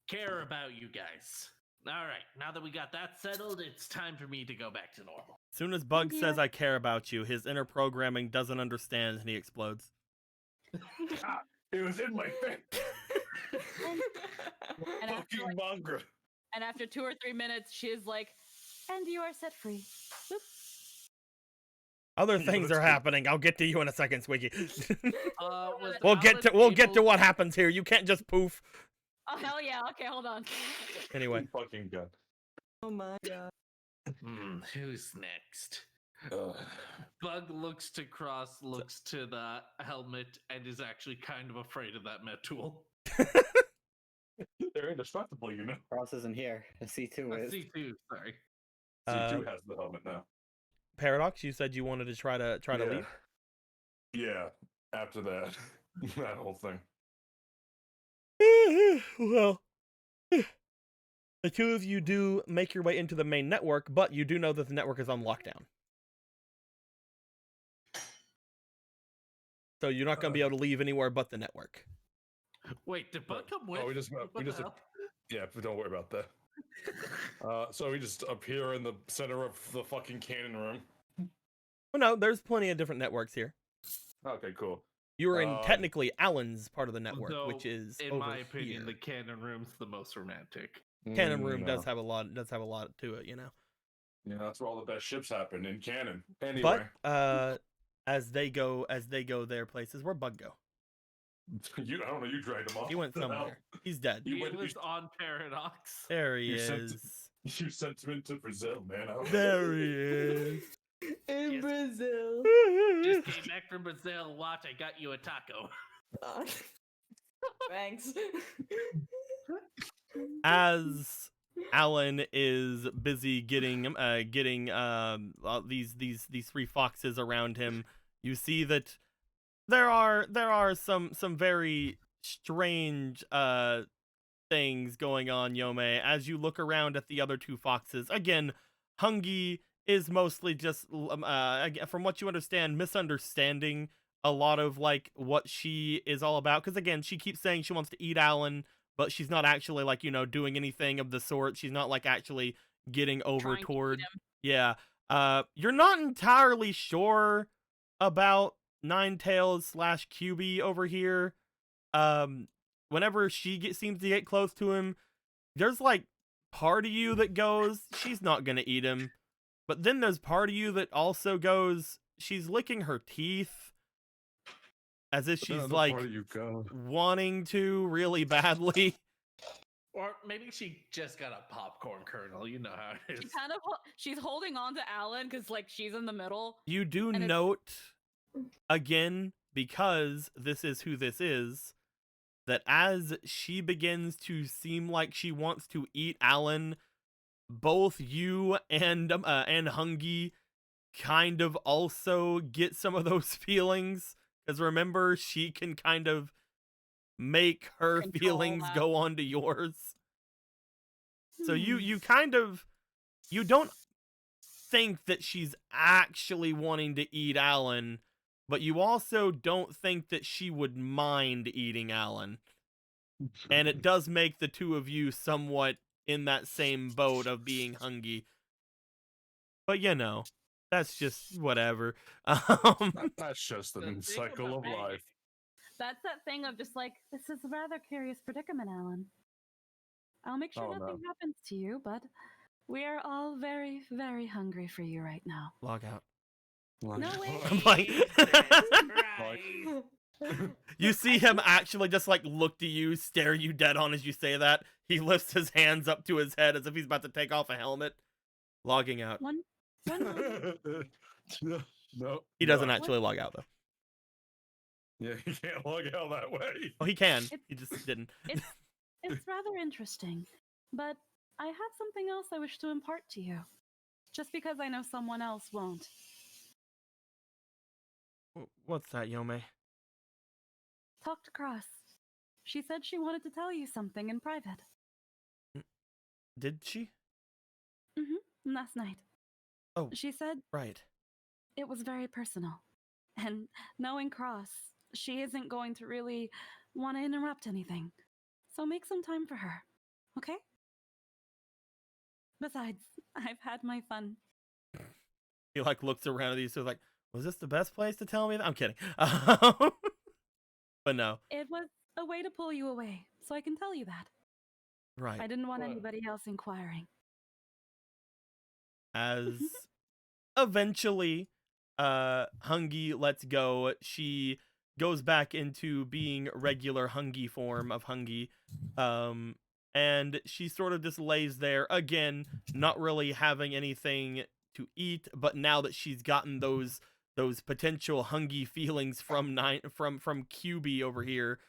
care about you guys. All right, now that we got that settled, it's time for me to go back to normal. As soon as Bug Yeah. says I care about you, his inner programming doesn't understand and he explodes. It was in my face. And after, Fucking mongrel. and after 2 or 3 minutes, she's like, and you are set free. Boop. Other Yeah, things that's are good. happening. I'll get to you in a second, Squeaky. Was we'll get to Alan what happens here. You can't just poof. Oh, hell yeah. Okay, hold on. Anyway, Fucking gun. Oh my god. Who's next? Ugh. Bug looks to Cross, looks to the helmet, and is actually kind of afraid of that met tool. They're indestructible, you know. Cross isn't here. C2 is. C2, sorry. C2 has the helmet now. Paradox, you said you wanted to try to Yeah. leave. Yeah. After that, that whole thing. Well, the two of you do make your way into the main network, but you do know that the network is on lockdown. So you're not going to be able to leave anywhere but the network. Wait, did Bug come with? Oh, we just What the hell? yeah. But don't worry about that. So we just appear in the center of the fucking cannon room. Well, no, there's plenty of different networks here. Okay, cool. You were in Um, technically Alan's part of the network, Though, which is in over my opinion, here. the cannon room's the most romantic. Cannon room No. does have a lot to it, you know. Yeah, that's where all the best ships happen in canon. Anyway, But as they go their places, where Bug go? I don't know. You dragged him off. He went What the hell? somewhere. He's dead. You He went- was on Paradox. There he you sent- is. You sent him into Brazil, man. I don't know. There he is. In Yes. Brazil. Just came back from Brazil. Watch, I got you a taco. Thanks. As Alan is busy getting these three foxes around him, you see that there are some very strange things going on, Yome. As you look around at the other two foxes, again, Hungy is mostly just from what you understand, misunderstanding a lot of like what she is all about, because again, she keeps saying she wants to eat Alan, but she's not actually like, doing anything of the sort. She's not like actually getting over Trying to eat toward. him. Yeah. You're not entirely sure about Ninetales / QB over here. Whenever she seems to get close to him, there's like part of you that goes, she's not gonna eat him. But then there's part of you that also goes, she's licking her teeth as if But then she's another like part of you go, wanting to really badly. Or maybe she just got a popcorn kernel. You know how it She is. kind of she's holding on to Alan because like she's in the middle. You do And it's- note, again, because this is who this is, that as she begins to seem like she wants to eat Alan, both you and Hungy kind of also get some of those feelings. Because remember, she can kind of make her Control feelings that. go onto yours. So Hmm. you kind of, you don't think that she's actually wanting to eat Alan, but you also don't think that she would mind eating Alan. And it does make the two of you somewhat in that same boat of being hungry. But that's just whatever. that's just The the thing cycle about of me- life. That's that thing of just like, this is a rather curious predicament, Alan. I'll make sure Oh, nothing no. happens to you, but we are all very, very hungry for you right now. Log out. No way. I'm like, Right. you see him actually just like look to you, stare you dead on as you say that. He lifts his hands up to his head as if he's about to take off a helmet. Logging out. One moment. No. He doesn't no. actually log out though. Yeah, you can't log out that way. Oh, he can. It's- He just didn't. It's rather interesting, but I have something else I wish to impart to you. Just because I know someone else won't. What's that, Yome? Talk to Cross. She said she wanted to tell you something in private. Did she? Last night. Oh. She said Right. it was very personal. And knowing Cross, she isn't going to really want to interrupt anything. So make some time for her, okay? Besides, I've had my fun. He like looks around at these two like, was this the best place to tell me that? I'm kidding. But no. It was a way to pull you away, so I can tell you that. Right. I didn't want What? anybody else inquiring. As eventually Hungy lets go, she goes back into being regular Hungy form of Hungy, and she sort of just lays there again, not really having anything to eat, but now that she's gotten those potential Hungy feelings from QB over here,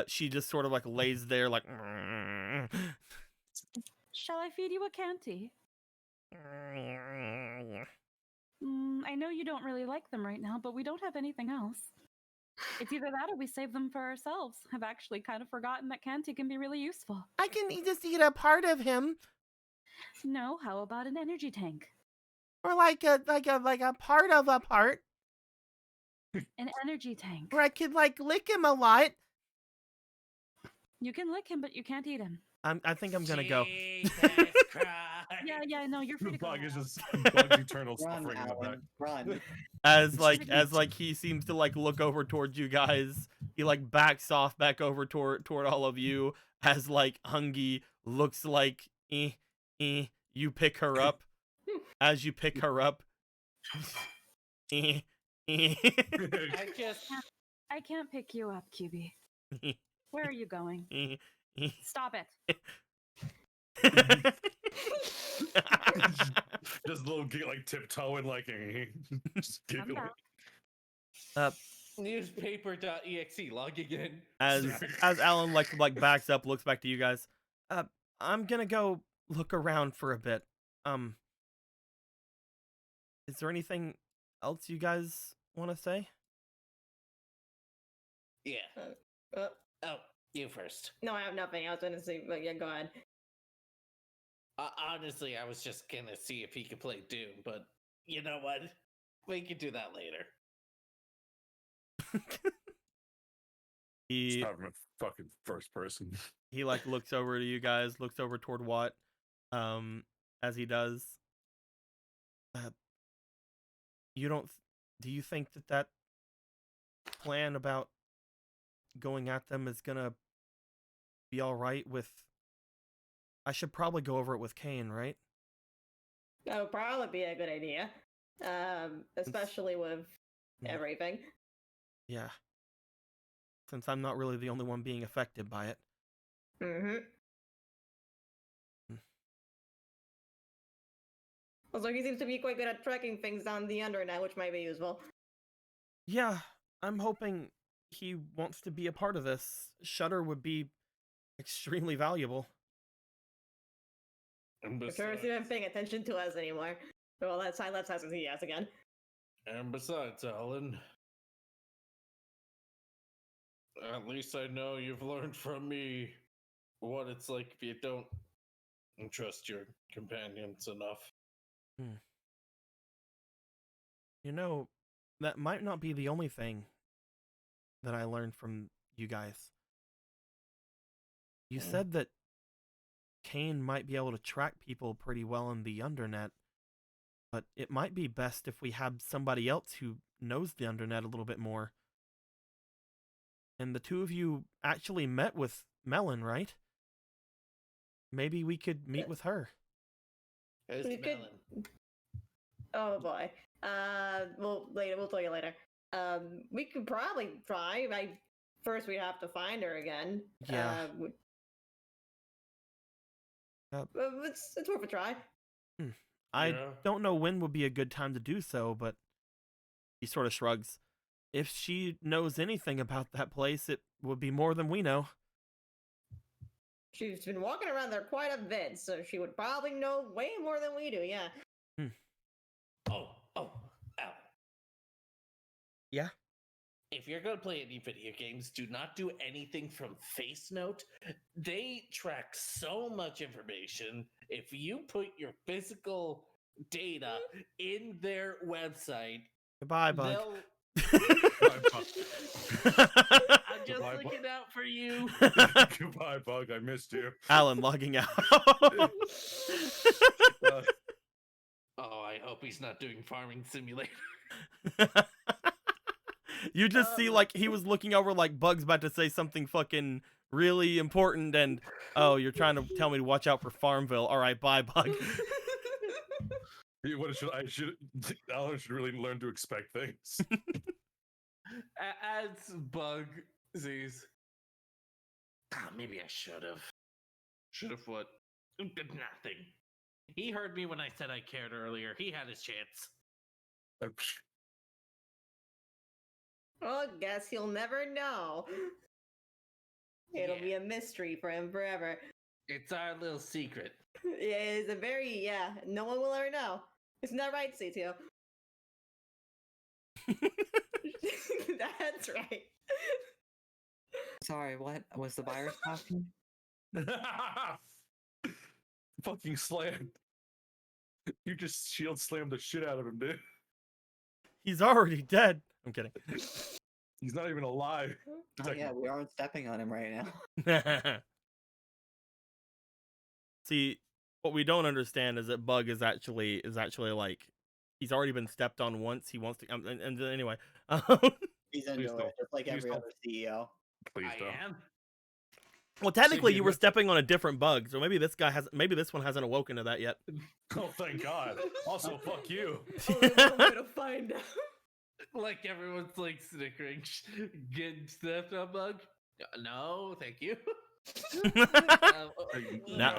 she just sort of like lays there like Shall I feed you a canty? I know you don't really like them right now, but we don't have anything else. It's either that or we save them for ourselves. I've actually kind of forgotten that canty can be really useful. I can just eat a part of him, No, how about an energy tank? or like a part of a part, An energy tank. where I could like lick him a lot. You can lick him, but you can't eat him. I think I'm gonna go. Jesus Christ. Yeah, no, you're free to go. Bug is now. just Bug's eternal Run, suffering in the back. Alan, run. As like he seems to like look over towards you guys, he like backs off back over toward all of you. As like Hungy looks like you pick her up. As you pick her up, I just I can't pick you up, QB. Where are you going? Stop it. Just a little like tiptoeing, like just I'm giggling. back. Newspaper.exe logging in. as Alan like backs up, looks back to you guys. I'm gonna go look around for a bit. Is there anything else you guys want to say? yeah. Uh, Oh, you first. no, I have nothing. I was gonna say, but yeah, go ahead. Honestly, I was just gonna see if he could play Doom, but you know what? We can do that later. He Just have him in fucking first person. he like looks over to you guys, looks over toward Watt, as he does. You don't. Do you think that plan about going at them is gonna be all right with? I should probably go over it with Kane, right? That would probably be a good idea. Especially with everything. Yeah. Since I'm not really the only one being affected by it. Mm-hmm. Also, he seems to be quite good at tracking things on the internet, which might be useful. Yeah, I'm hoping he wants to be a part of this. Shutter would be extremely valuable. And I'm sure he's even paying attention to us anymore. Well, that's high left as he has again. And besides, Alan, at least I know you've learned from me what it's like if you don't trust your companions enough. You know, that might not be the only thing that I learned from you guys. You said that Kane might be able to track people pretty well in the Undernet, but it might be best if we have somebody else who knows the Undernet a little bit more. And the two of you actually met with Melon, right? Maybe we could meet with her. Who's We could- Melon? Oh boy. We'll tell you later. We could probably try. First we have to find her again. Yeah. It's worth a try. I don't know when would be a good time to do so, but he sort of shrugs. If she knows anything about that place, it would be more than we know. She's been walking around there quite a bit, so she would probably know way more than we do, yeah. Oh, Al. Yeah? If you're going to play any video games, do not do anything from Face Note. They track so much information. If you put your physical data in their website, Goodbye, Bug. I'm just Goodbye, looking out for you. Goodbye, Bug. I missed you. Alan logging out. Oh, I hope he's not doing Farming Simulator. You just see, like, he was looking over like Bug's about to say something fucking really important, and oh, you're trying to tell me to watch out for Farmville. All right, bye, Bug. Alan should really learn to expect things. As Bug sees. Maybe I should have. Should have what? Nothing. He heard me when I said I cared earlier. He had his chance. Well, guess he'll never know. It'll be a mystery for him forever. It's our little secret. It's a very, no one will ever know. Isn't that right, CTO? That's right. Sorry, what? Was the virus talking? Fucking slammed. You just shield slammed the shit out of him, dude. He's already dead. I'm kidding. He's not even alive. Oh, yeah, we aren't stepping on him right now. See, what we don't understand is that Bug is actually like, he's already been stepped on once. He wants to, and anyway. He's into it, just like every other CEO. Please don't. I am. Well, technically, you were stepping on a different Bug, so maybe this one hasn't awoken to that yet. Oh, thank God. Also, fuck you. Only one way to find out. Like everyone's like snickering. Getting stepped on, Bug? No, thank you.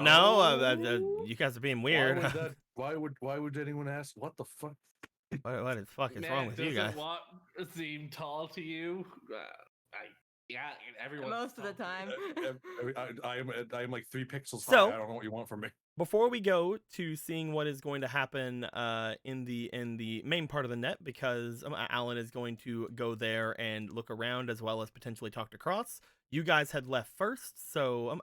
No, you guys are being weird. Why would anyone ask? What the fuck? What the fuck is wrong with you guys? Watt seem tall to you? Yeah, everyone. Most of the time. I am like 3 pixels So- high. I don't know what you want from me. Before we go to seeing what is going to happen in the main part of the net, because Alan is going to go there and look around as well as potentially talk to Cross. You guys had left first, so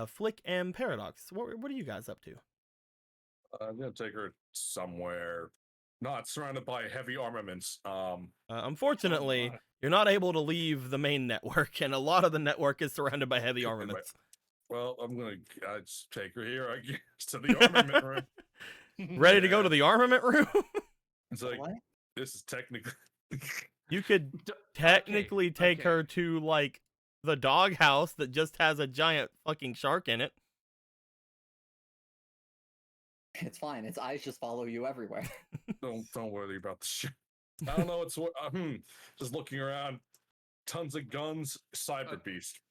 Flick and Paradox, what are you guys up to? I'm gonna take her somewhere not surrounded by heavy armaments. Unfortunately, you're not able to leave the main network, and a lot of the network is surrounded by heavy armaments. Well, I'm gonna just take her here, I guess, to the armament room. Ready to go to the armament room? It's like, this is technically. You could technically take her to, like, the doghouse that just has a giant fucking shark in it. It's fine. Its eyes just follow you everywhere. Don't worry about the shit. I don't know. It's what. Just looking around. Tons of guns. Cyber beast.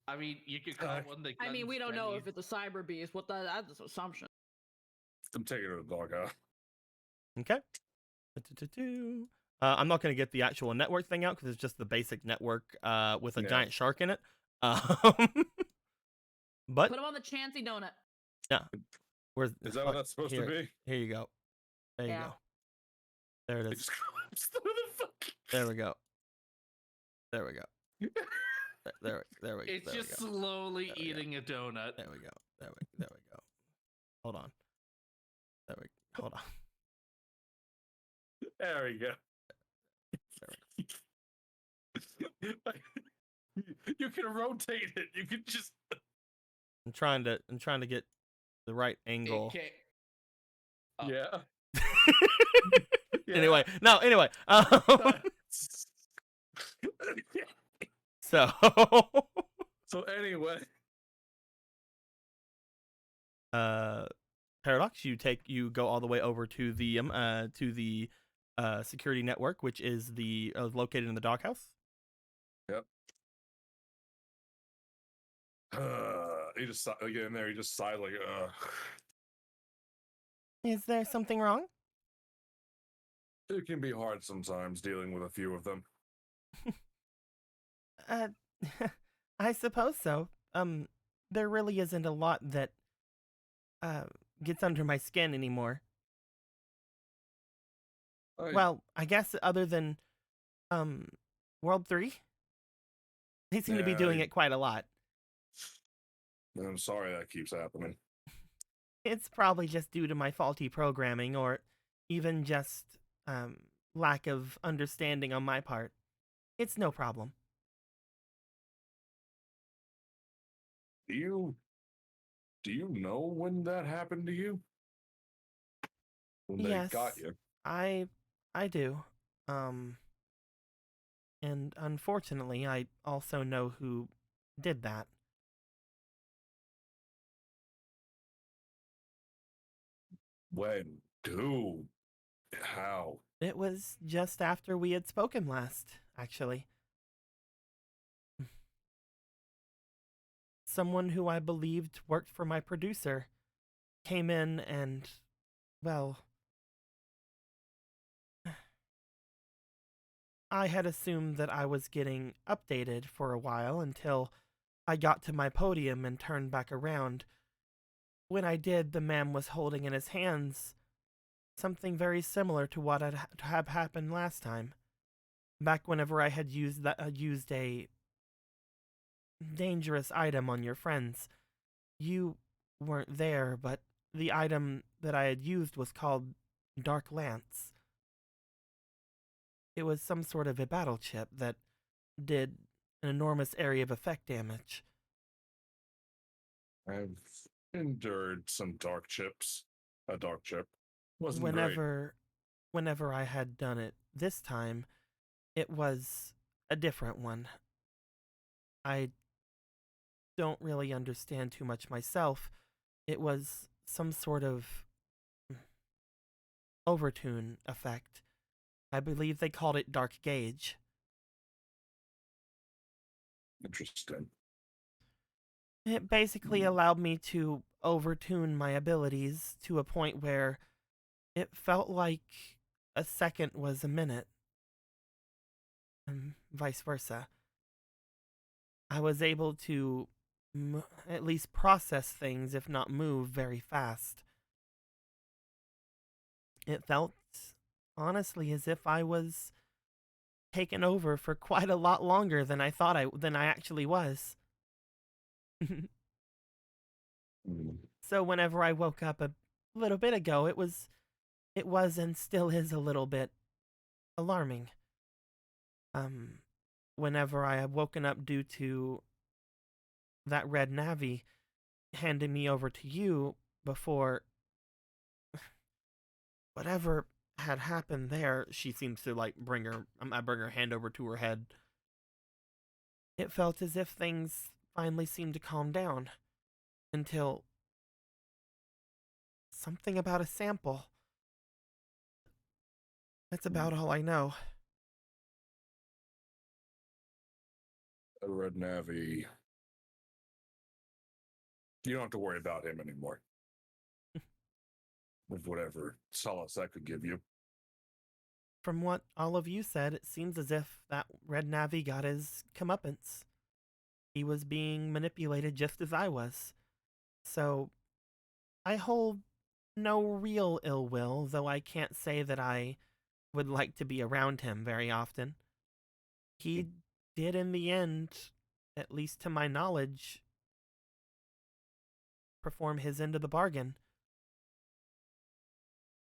I mean, you could call one the. I mean, we don't know if it's a cyber beast. That's an assumption. I'm taking her to the doghouse. Okay. I'm not going to get the actual network thing out because it's just the basic network with a giant shark in it. But put him on the Chansey donut. Yeah. Is that what that's supposed to be? Here you go. There you go. There it is. There we go. There we go. There we go. It's just slowly eating a donut. There we go. There we go. Hold on. Hold on. There we go. You can rotate it. You can just. I'm trying to get the right angle. Okay. Yeah. Anyway, so anyway, Paradox, you go all the way over to the security network, which is located in the doghouse. Yep. He just get in there. He just sighed like, Is there something wrong? It can be hard sometimes dealing with a few of them. I suppose so. There really isn't a lot that gets under my skin anymore. Well, I guess other than World 3. They seem to be doing it quite a lot. I'm sorry that keeps happening. It's probably just due to my faulty programming, or even just lack of understanding on my part. It's no problem. Do you know when that happened to you? When they got you? I do. And unfortunately, I also know who did that. When? Who? How? It was just after we had spoken last, actually. Someone who I believed worked for my producer came in and, well, I had assumed that I was getting updated for a while until I got to my podium and turned back around. When I did, the man was holding in his hands something very similar to what had happened last time. Back whenever I had used a dangerous item on your friends. You weren't there, but the item that I had used was called Dark Lance. It was some sort of a battle chip that did an enormous area of effect damage. I've endured some dark chips. A dark chip. Wasn't great. Whenever I had done it this time, it was a different one. I don't really understand too much myself. It was some sort of overtune effect. I believe they called it Dark Gauge. Interesting. It basically allowed me to overtune my abilities to a point where it felt like a second was a minute, and vice versa. I was able to at least process things, if not move, very fast. It felt, honestly, as if I was taken over for quite a lot longer than I actually was. So whenever I woke up little bit ago, it was and still is a little bit alarming. Whenever I have woken up due to that red Navi handing me over to you before whatever had happened there, she seems to like I bring her hand over to her head. It felt as if things finally seemed to calm down until something about a sample. That's about all I know. A red Navi. You don't have to worry about him anymore. With whatever solace that could give you. From what all of you said, it seems as if that red Navi got his comeuppance. He was being manipulated just as I was. So, I hold no real ill will, though I can't say that I would like to be around him very often. He did in the end, at least to my knowledge, perform his end of the bargain.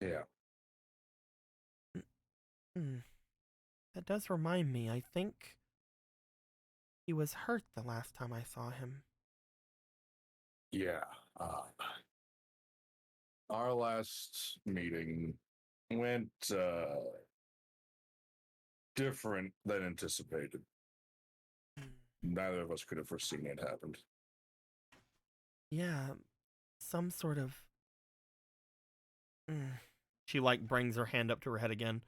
Yeah. That does remind me, I think he was hurt the last time I saw him. Yeah. Our last meeting went different than anticipated. Neither of us could have foreseen it happened. Yeah, some sort of... She, like, brings her hand up to her head again.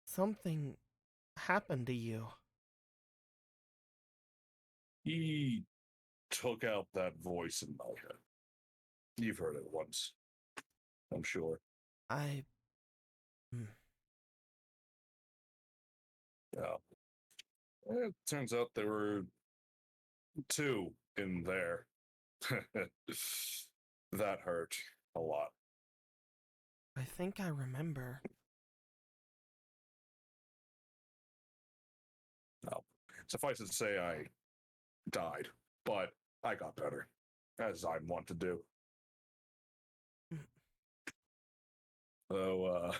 Something happened to you. He took out that voice in my head. You've heard it once, I'm sure. Yeah. It turns out there were two in there. That hurt a lot. I think I remember. No. Suffice it to say, I died, but I got better, as I want to do. Though,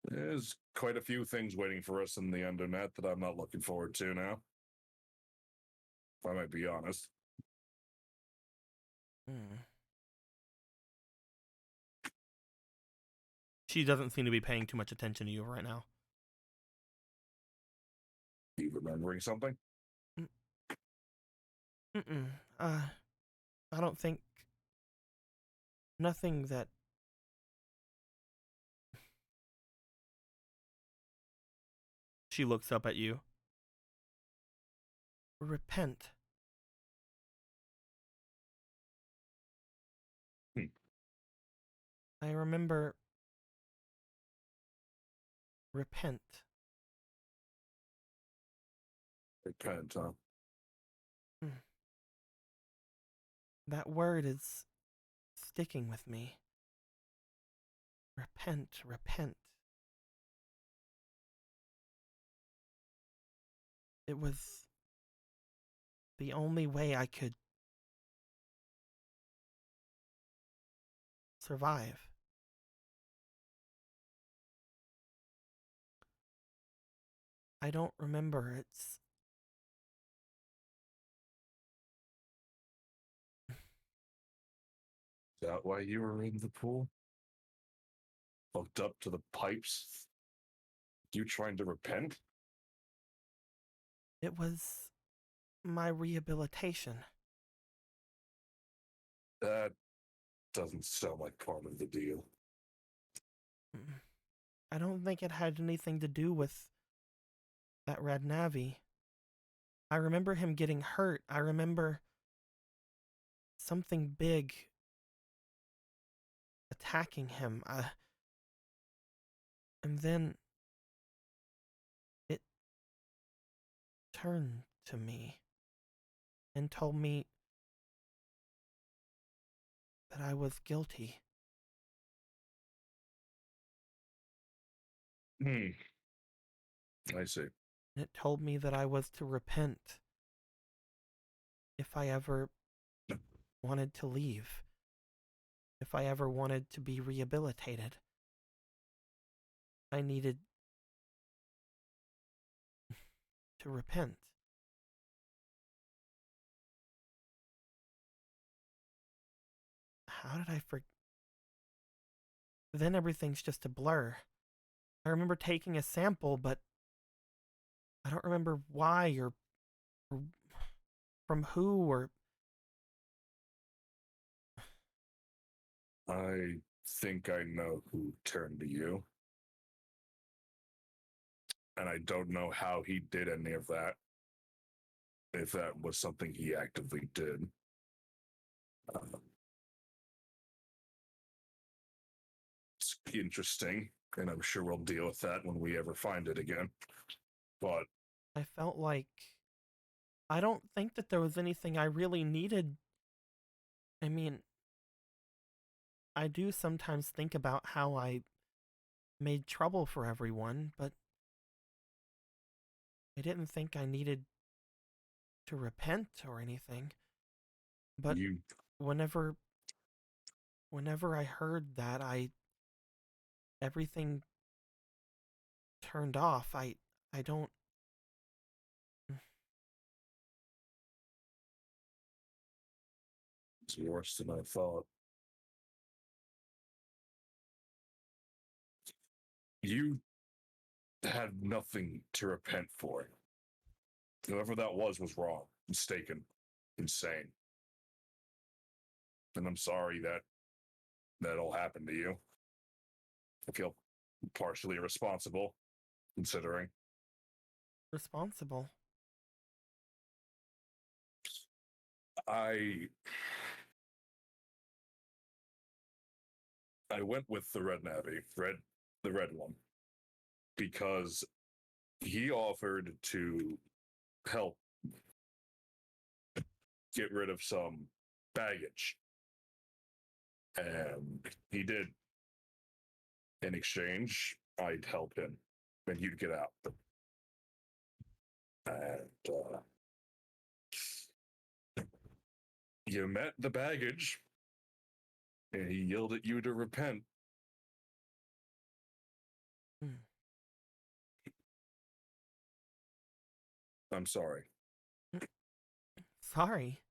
there's quite a few things waiting for us in the Undernet that I'm not looking forward to now. If I might be honest. She doesn't seem to be paying too much attention to you right now. You remembering something? I don't think... Nothing that... She looks up at you. Repent. I remember... Repent. Repent, huh? That word is sticking with me. Repent, repent. It was the only way I could survive. I don't remember. It's... Is that why you were in the pool? Hooked up to the pipes? You trying to repent? It was my rehabilitation. That doesn't sound like part of the deal. I don't think it had anything to do with that red Navi. I remember him getting hurt. I remember something big attacking him. And then it turned to me and told me that I was guilty. I see. And it told me that I was to repent if I ever wanted to leave. if I ever wanted to be rehabilitated, I needed to repent. How did I forget? Then everything's just a blur. I remember taking a sample, but I don't remember why or from who or... I think I know who turned to you. And I don't know how he did any of that. If that was something he actively did. It's interesting, and I'm sure we'll deal with that when we ever find it again. But I felt like... I don't think that there was anything I really needed. I mean, I do sometimes think about how I made trouble for everyone, but I didn't think I needed to repent or anything. But whenever I heard that, everything turned off. I don't... It's worse than I thought. You had nothing to repent for. Whoever that was wrong, mistaken, insane. And I'm sorry that all happened to you. I feel partially responsible, considering. Responsible? I went with the red Navi, the red one, because he offered to help get rid of some baggage. And he did. In exchange, I'd help him, and you'd get out. And you met the baggage, and he yelled at you to repent. I'm sorry. Sorry.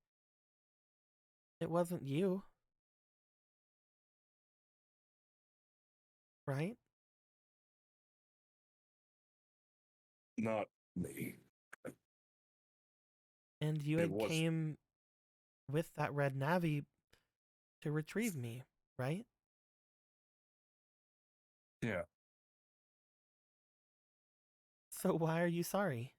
It wasn't you. Right? Not me. And you had came with that red Navi to retrieve me, right? Yeah. So why are you sorry?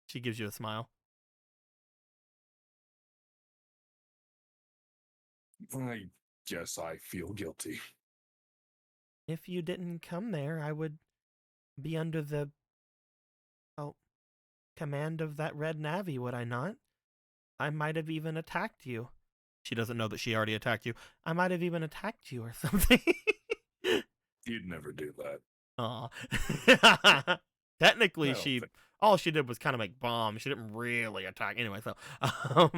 She gives you a smile. I guess I feel guilty. If you didn't come there, I would be under the, well, command of that red Navi, would I not? I might have even attacked you. She doesn't know that she already attacked you. I might have even attacked you or something. You'd never do that. Aw. Technically, all she did was kind of make bombs. She didn't really attack anyway, so... I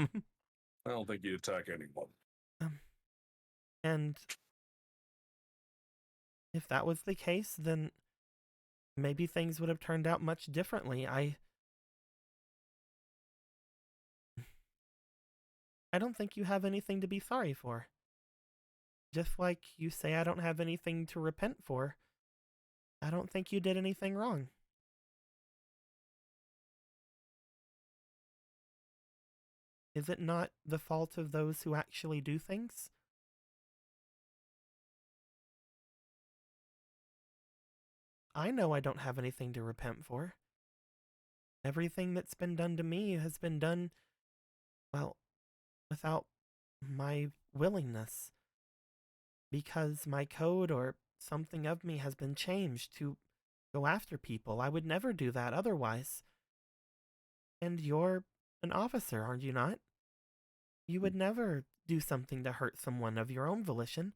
don't think you'd attack anyone. And if that was the case, then maybe things would have turned out much differently. I don't think you have anything to be sorry for. Just like you say I don't have anything to repent for. I don't think you did anything wrong. Is it not the fault of those who actually do things? I know I don't have anything to repent for. Everything that's been done to me has been done, well, without my willingness. Because my code or something of me has been changed to go after people. I would never do that otherwise. And you're an officer, aren't you not? You would never do something to hurt someone of your own volition.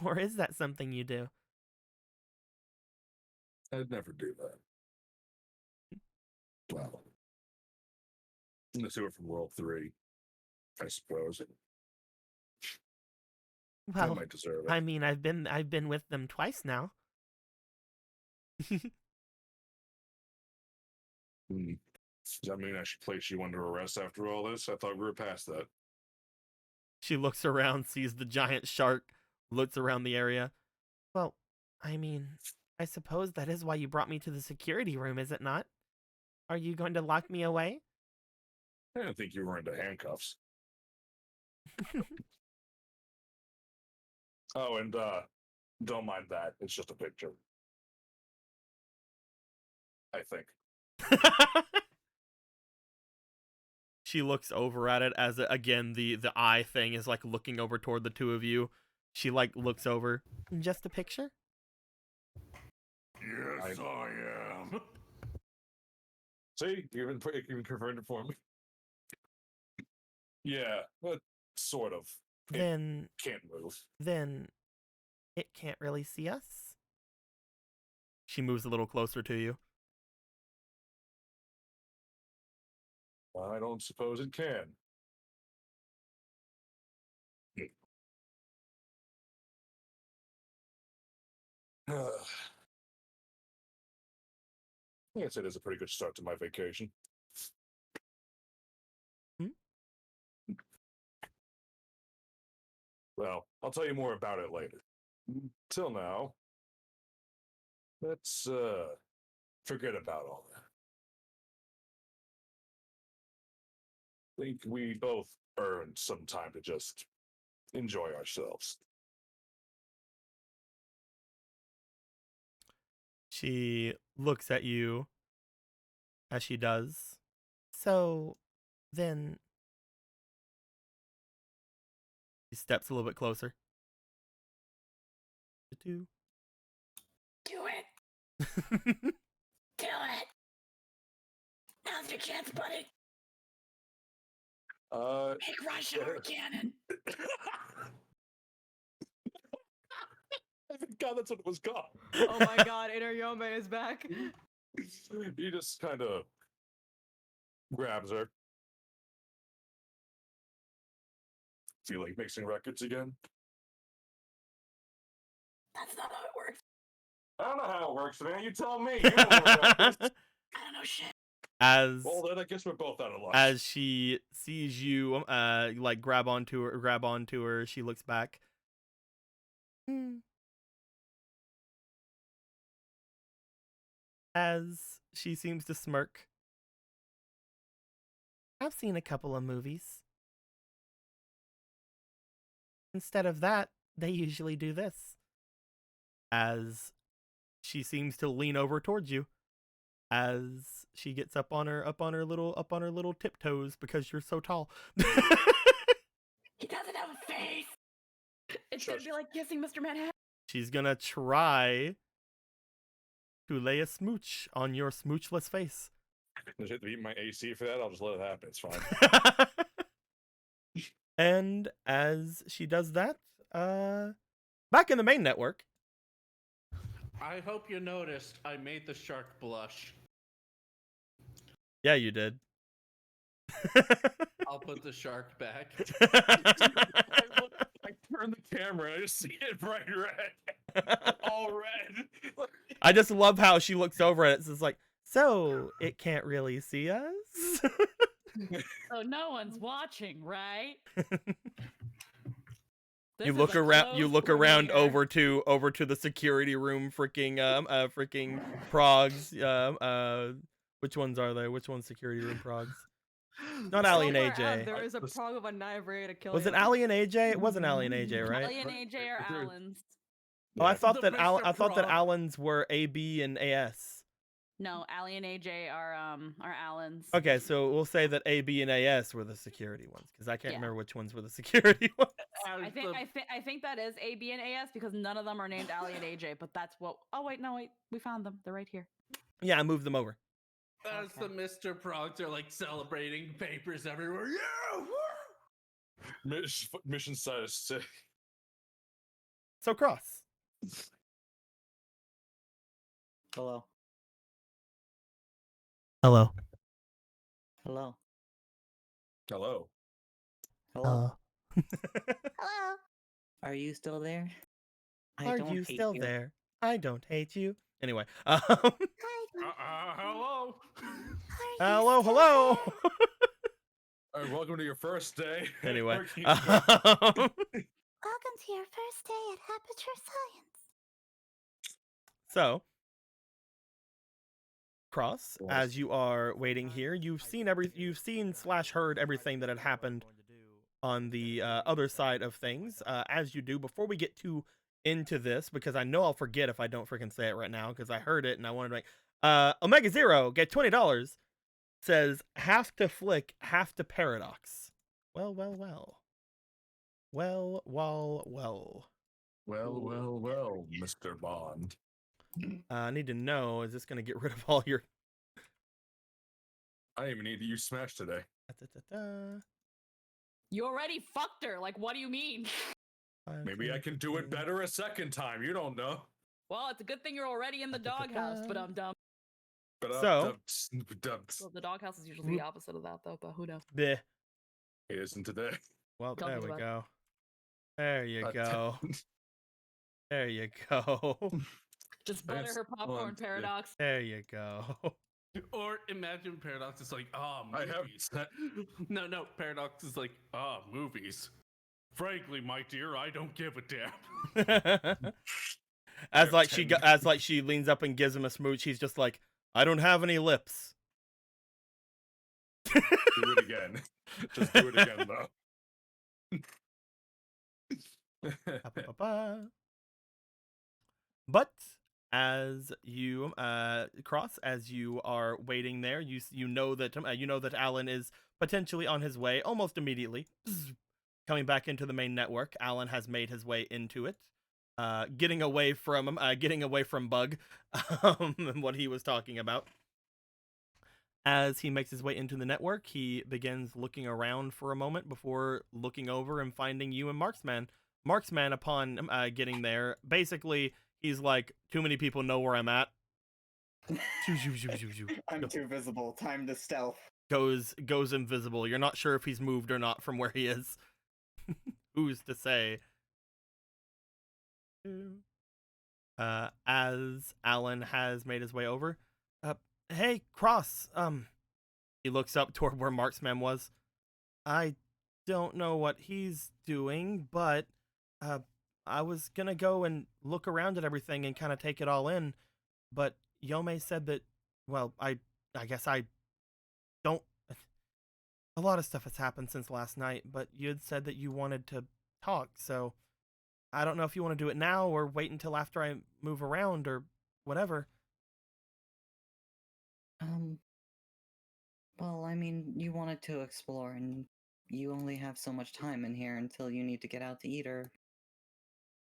Or is that something you do? I'd never do that. Well, let's do it from World 3, I suppose. I Well, might deserve it. I mean, I've been with them twice now. Does that mean I should place you under arrest after all this? I thought we were past that. She looks around, sees the giant shark, looks around the area. Well, I mean, I suppose that is why you brought me to the security room, is it not? Are you going to lock me away? I didn't think you were into handcuffs. Oh, and don't mind that. It's just a picture. I think. She looks over at it as again the eye thing is like looking over toward the two of you. She like looks over. Just a picture? Yes, I am. See, you even confirmed it for me. Yeah, but sort of. Then Can't move. Then it can't really see us. She moves a little closer to you. I don't suppose it can. I guess it is a pretty good start to my vacation. Well, I'll tell you more about it later. Till now, let's forget about all that. I think we both earned some time to just enjoy ourselves. She looks at you as she does. So, then... He steps a little bit closer. Do it. Do it. Now's your chance, buddy. Make Russia our cannon. I forgot that's what it was called. Oh my god, Inner Yome is back. He just kind of grabs her. Feel like mixing records again? That's not how it works. I don't know how it works, man. You tell me. You don't know about this. I don't know shit. Well, then I guess we're both out of luck. As she sees you, like grab onto her, she looks back. As she seems to smirk. I've seen a couple of movies. Instead of that, they usually do this. As she seems to lean over towards you. As she gets up on her little tiptoes because you're so tall. He doesn't have a face. It's gonna be like kissing Mr. Manhattan. She's gonna try to lay a smooch on your smoochless face. Does it have to beat my AC for that? I'll just let it happen. It's fine. And as she does that, back in the main network. I hope you noticed I made the shark blush. Yeah, you did. I'll put the shark back. I turn the camera and I just see it bright red. All red. I just love how she looks over at it. It's like, so it can't really see us? So no one's watching, right? You look around over to the security room, freaking progs. Which ones are they? Which one's security room progs? Not Ali and AJ. There is a prog of a knife ready to kill Was you. it Ali and AJ? It wasn't Ali and AJ, right? Ali and AJ are Allens. Oh, I thought that Mr. I thought that Prog. Allens were AB and AS. No, Ali and AJ are Allens. Okay, so we'll say that AB and AS were the security ones because I can't Yeah. remember which ones were the security ones. I think that is AB and AS because none of them are named Ali and AJ, but that's what. Oh wait, no wait, we found them. They're right here. Yeah, I moved them over. As the Mr. Progs are like celebrating papers everywhere. Yeah! Woo! Mission status. So Cross. Hello. Hello. Hello. Hello. Hello. Hello. Are you still there? I Are don't you hate still you. there? I don't hate you. Anyway. Hi. Hello. Hello, hello. All right, welcome to your first day. Anyway. working- Welcome to your first day at Aperture Science. So, Cross, Yes. as you are waiting here, you've seen / heard everything that had happened on the other side of things, as you do. Before we get too into this, because I know I'll forget if I don't freaking say it right now, because I heard it and I wanted to make Omega Zero get $20. Says half to Flick, half to Paradox. Well. Well, Mr. Bond. I need to know, is this going to get rid of all your... I didn't even need to use Smash today. You already fucked her. Like, what do you mean? Maybe I can do it better a second time. You don't know. Well, it's a good thing you're already in the doghouse, but I'm dumb. So- Well, the doghouse is usually the opposite of that, though, but who knows? Bleh. It isn't today. Well, Don't there think we about it. go. There you go. There you go. Just butter her popcorn, Paradox. There you go. Or imagine Paradox is like, I have- movies. No, Paradox is like, movies. Frankly, my dear, I don't give a damn. As like she leans up and gives him a smooch, he's just like, I don't have any lips. Do it again. Just do it again, though. But as you Cross, as you are waiting there, you know that Alan is potentially on his way almost immediately, coming back into the main network. Alan has made his way into it, getting away from Bug, and what he was talking about. As he makes his way into the network, he begins looking around for a moment before looking over and finding you and Marksman. Marksman, upon getting there, basically he's like, too many people know where I'm at. I'm too visible. Time to stealth. Goes invisible. You're not sure if he's moved or not from where he is. Who's to say? As Alan has made his way over, hey, Cross. He looks up toward where Marksman was. I don't know what he's doing, but I was gonna go and look around at everything and kind of take it all in, but Yome said that, well, I guess I don't. A lot of stuff has happened since last night, but you had said that you wanted to talk, so I don't know if you want to do it now or wait until after I move around or whatever. Well, I mean, you wanted to explore, and you only have so much time in here until you need to get out to eat or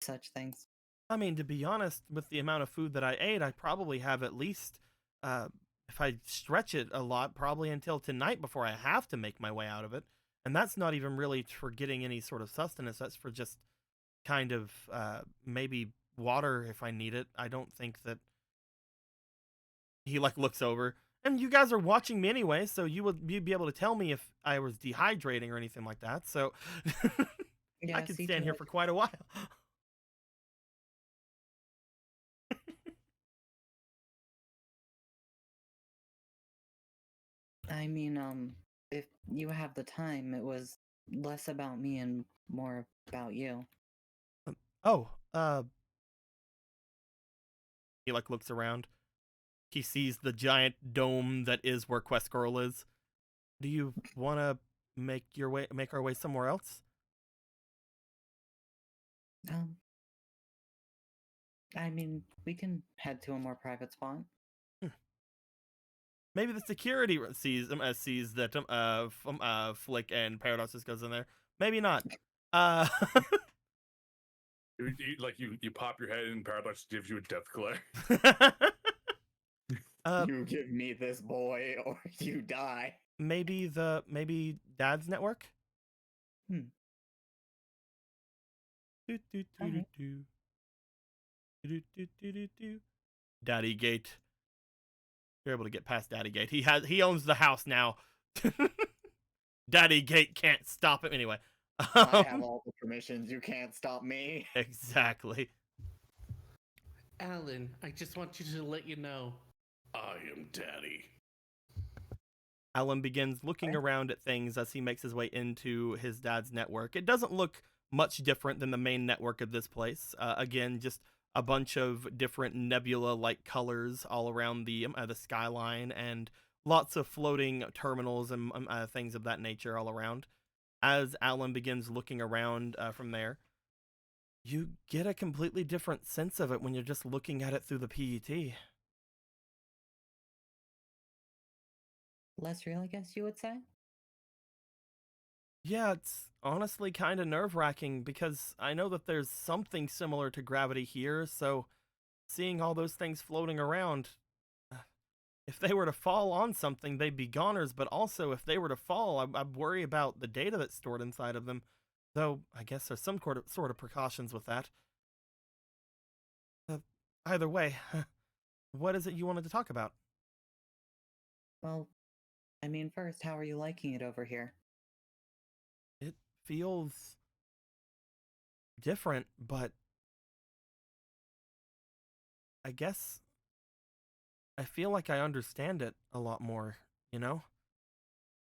such things. I mean, to be honest, with the amount of food that I ate, I probably have at least, if I stretch it a lot, probably until tonight before I have to make my way out of it. And that's not even really for getting any sort of sustenance. That's for just kind of maybe water if I need it. I don't think that... He looks over. And you guys are watching me anyway, so you'd be able to tell me if I was dehydrating or anything like that. So Yeah, I could stand here for quite a while. I mean, if you have the time, it was less about me and more about you. Oh, he looks around. He sees the giant dome that is where Quest Girl is. Do you want to make our way somewhere else? I mean, we can head to a more private spot. Maybe the security sees that Flick and Paradox just goes in there. Maybe not. You pop your head and Paradox gives you a death glare. You give me this boy or you die. Maybe Dad's network? Daddy Gate. You're able to get past Daddy Gate. He owns the house now. Daddy Gate can't stop him anyway. I have all the permissions. You can't stop me. Exactly. Alan, I just want you to let you know, I am Daddy. Alan begins looking around at things as he makes his way into his dad's network. It doesn't look much different than the main network of this place. Again, just a bunch of different nebula-like colors all around the skyline, and lots of floating terminals and things of that nature all around. As Alan begins looking around from there, you get a completely different sense of it when you're just looking at it through the PET. Less real, I guess you would say? Yeah, it's honestly kind of nerve-wracking because I know that there's something similar to gravity here, so seeing all those things floating around, if they were to fall on something, they'd be goners, but also if they were to fall, I'd worry about the data that's stored inside of them, though I guess there's some sort of precautions with that. Either way, what is it you wanted to talk about? Well, I mean, first, how are you liking it over here? It feels different, but I guess I feel like I understand it a lot more, you know?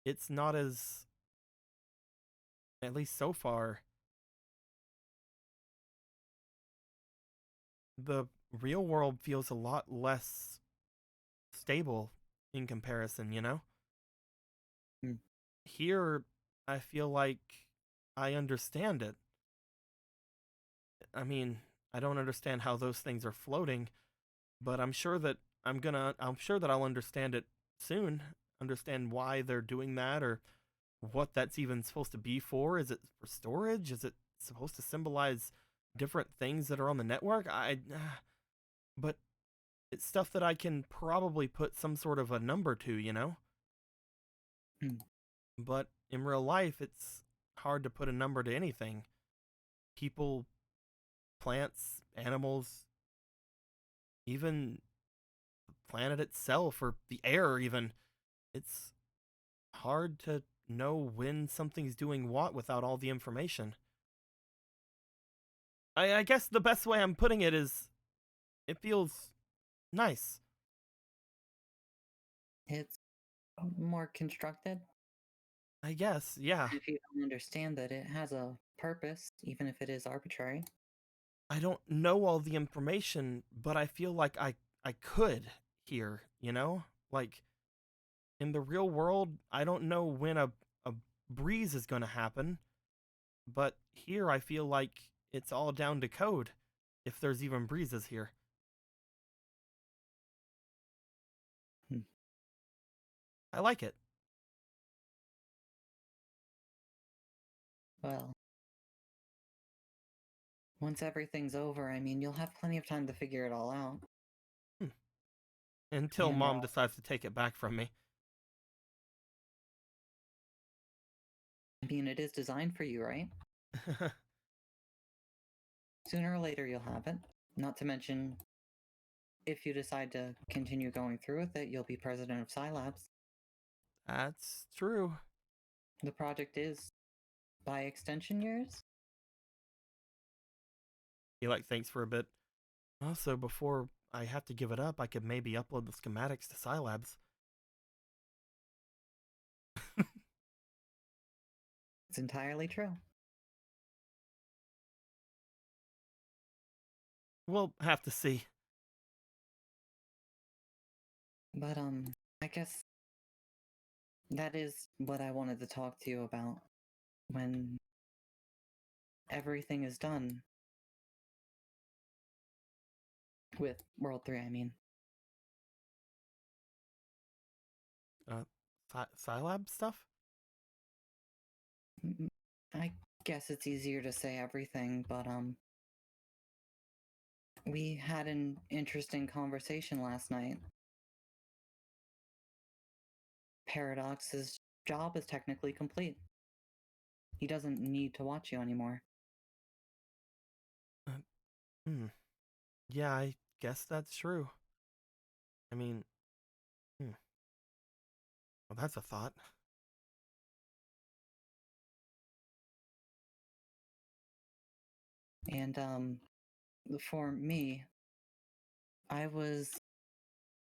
It's not as, at least so far, the real world feels a lot less stable in comparison, you know? Hmm. Here, I feel like I understand it. I mean, I don't understand how those things are floating, but I'm sure that I'm sure that I'll understand it soon. Understand why they're doing that, or what that's even supposed to be for. Is it for storage? Is it supposed to symbolize different things that are on the network? But it's stuff that I can probably put some sort of a number to, you know? Hmm. But in real life, it's hard to put a number to anything. People, plants, animals, even the planet itself, or the air even. It's hard to know when something's doing what without all the information. I guess the best way I'm putting it is it feels nice. It's more constructed. I guess, yeah. If you don't understand that it has a purpose, even if it is arbitrary. I don't know all the information, but I feel like I could here, you know? Like, in the real world, I don't know when a breeze is going to happen, but here I feel like it's all down to code, if there's even breezes here. Hmm. I like it. Well, once everything's over, I mean, you'll have plenty of time to figure it all out. Until And, Mom decides to take it back from me. I mean, it is designed for you, right? Sooner or later, you'll have it. Not to mention, if you decide to continue going through with it, you'll be president of Scilabs. That's true. The project is, by extension, yours? He thinks for a bit. Also, before I have to give it up, I could maybe upload the schematics to Scilabs. It's entirely true. We'll have to see. But, I guess that is what I wanted to talk to you about. When everything is done. With World 3, I mean. Scilab stuff? I guess it's easier to say everything, but, we had an interesting conversation last night. Paradox's job is technically complete. He doesn't need to watch you anymore. Yeah, I guess that's true. I mean, well, that's a thought. And for me, I was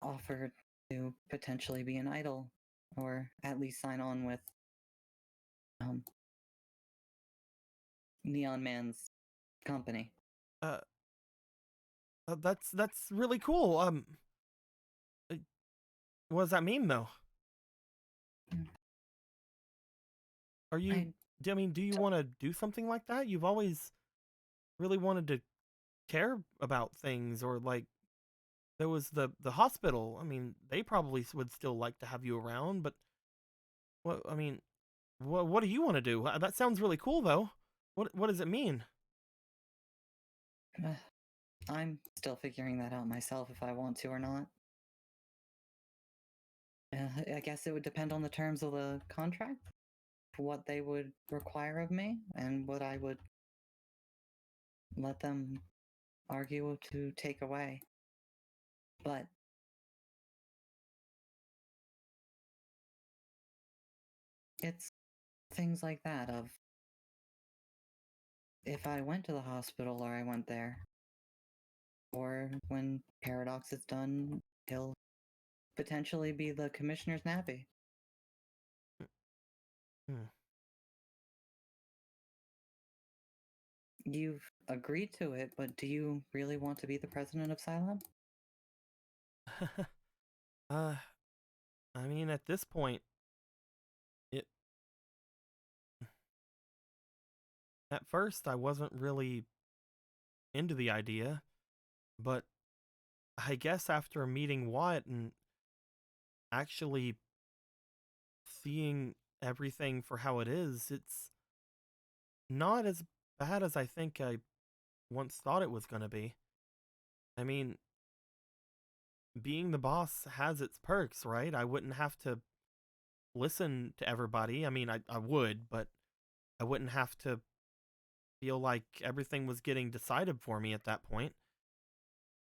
offered to potentially be an idol, or at least sign on with Neon Man's company. That's really cool. What does that mean though? Are you? I mean, do you want to do something like that? You've always really wanted to care about things, or like there was the hospital. I mean, they probably would still like to have you around, but what? I mean, what do you want to do? That sounds really cool though. What does it mean? I'm still figuring that out myself if I want to or not. I guess it would depend on the terms of the contract, what they would require of me, and what I would let them argue to take away. But it's things like that of if I went to the hospital or I went there, or when Paradox is done, he'll potentially be the commissioner's Navi. Hmm. You've agreed to it, but do you really want to be the president of Xylab? I mean, at this point, it. At first, I wasn't really into the idea, but I guess after meeting Watt and actually seeing everything for how it is, it's not as bad as I think I once thought it was going to be. I mean, being the boss has its perks, right? I wouldn't have to listen to everybody. I mean, I would, but I wouldn't have to feel like everything was getting decided for me at that point.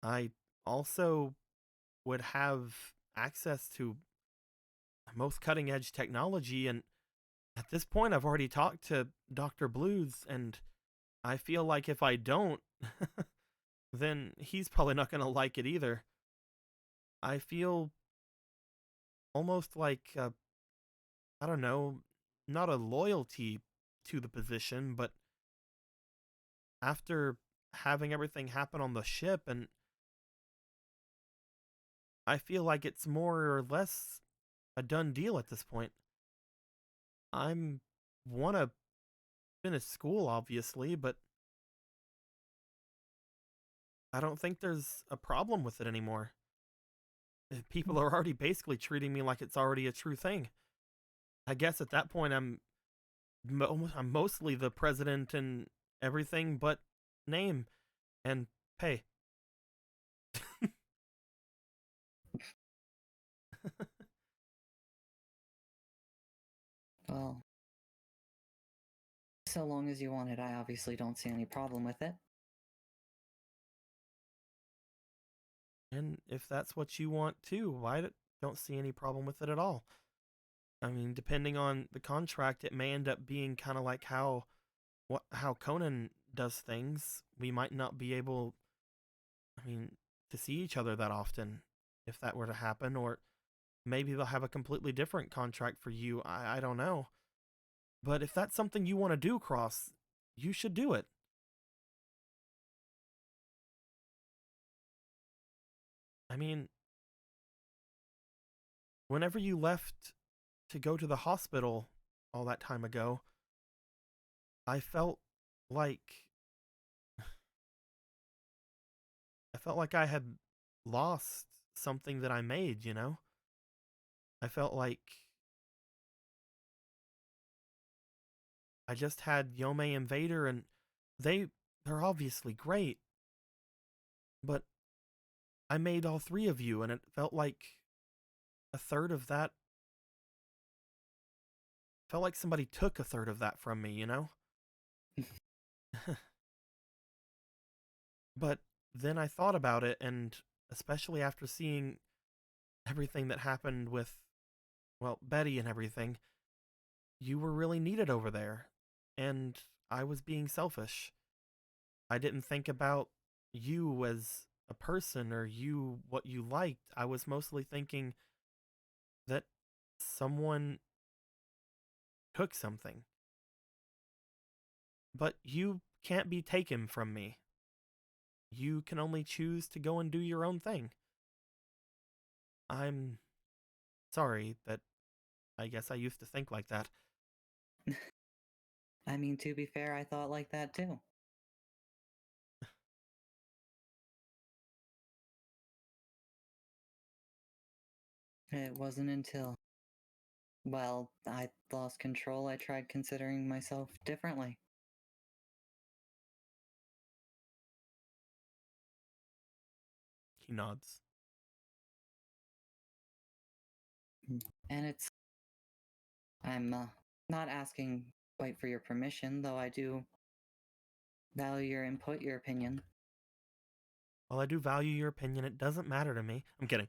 I also would have access to most cutting edge technology, and at this point I've already talked to Dr. Blues, and I feel like if I don't then he's probably not going to like it either. I feel almost like I don't know, not a loyalty to the position, but after having everything happen on the ship, and I feel like it's more or less a done deal at this point. I'm want to finish school, obviously, but I don't think there's a problem with it anymore. People are already basically treating me like it's already a true thing. I guess at that point I'm mostly the president and everything but name and pay. Well, so long as you want it, I obviously don't see any problem with it. And if that's what you want too, don't see any problem with it at all. I mean, depending on the contract, it may end up being kind of like how Conan does things. We might not be able, I mean, to see each other that often if that were to happen, or maybe they'll have a completely different contract for you. I don't know. But if that's something you want to do, Cross, you should do it. I mean, whenever you left to go to the hospital all that time ago, I felt like I had lost something that I made, you know? I felt like I just had Yome and Vader, and they're obviously great, but I made all three of you, and it felt like a third of that felt like somebody took a third of that from me, you know? But then I thought about it, and especially after seeing everything that happened with, well, Betty and everything, you were really needed over there, and I was being selfish. I didn't think about you as a person or you what you liked. I was mostly thinking that someone took something. But you can't be taken from me. You can only choose to go and do your own thing. I'm sorry that I guess I used to think like that. I mean, to be fair, I thought like that too. It wasn't until, well, I lost control, I tried considering myself differently. He nods. And I'm not asking quite for your permission, though I do value your input, your opinion. While I do value your opinion, it doesn't matter to me. I'm kidding.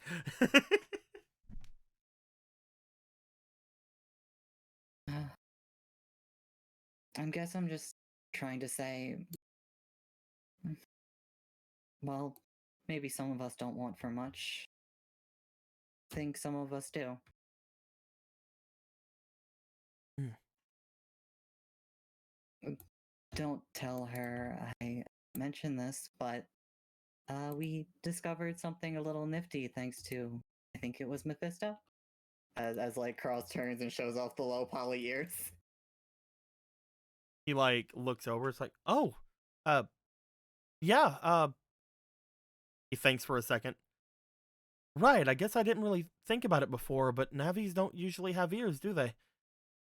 I guess I'm just trying to say, well, maybe some of us don't want for much. I think some of us do. Don't tell her I mentioned this, but we discovered something a little nifty thanks to, I think it was Mephisto? As like Cross turns and shows off the low poly ears. He like looks over, it's like, oh, yeah, he thinks for a second. Right, I guess I didn't really think about it before, but Navis don't usually have ears, do they?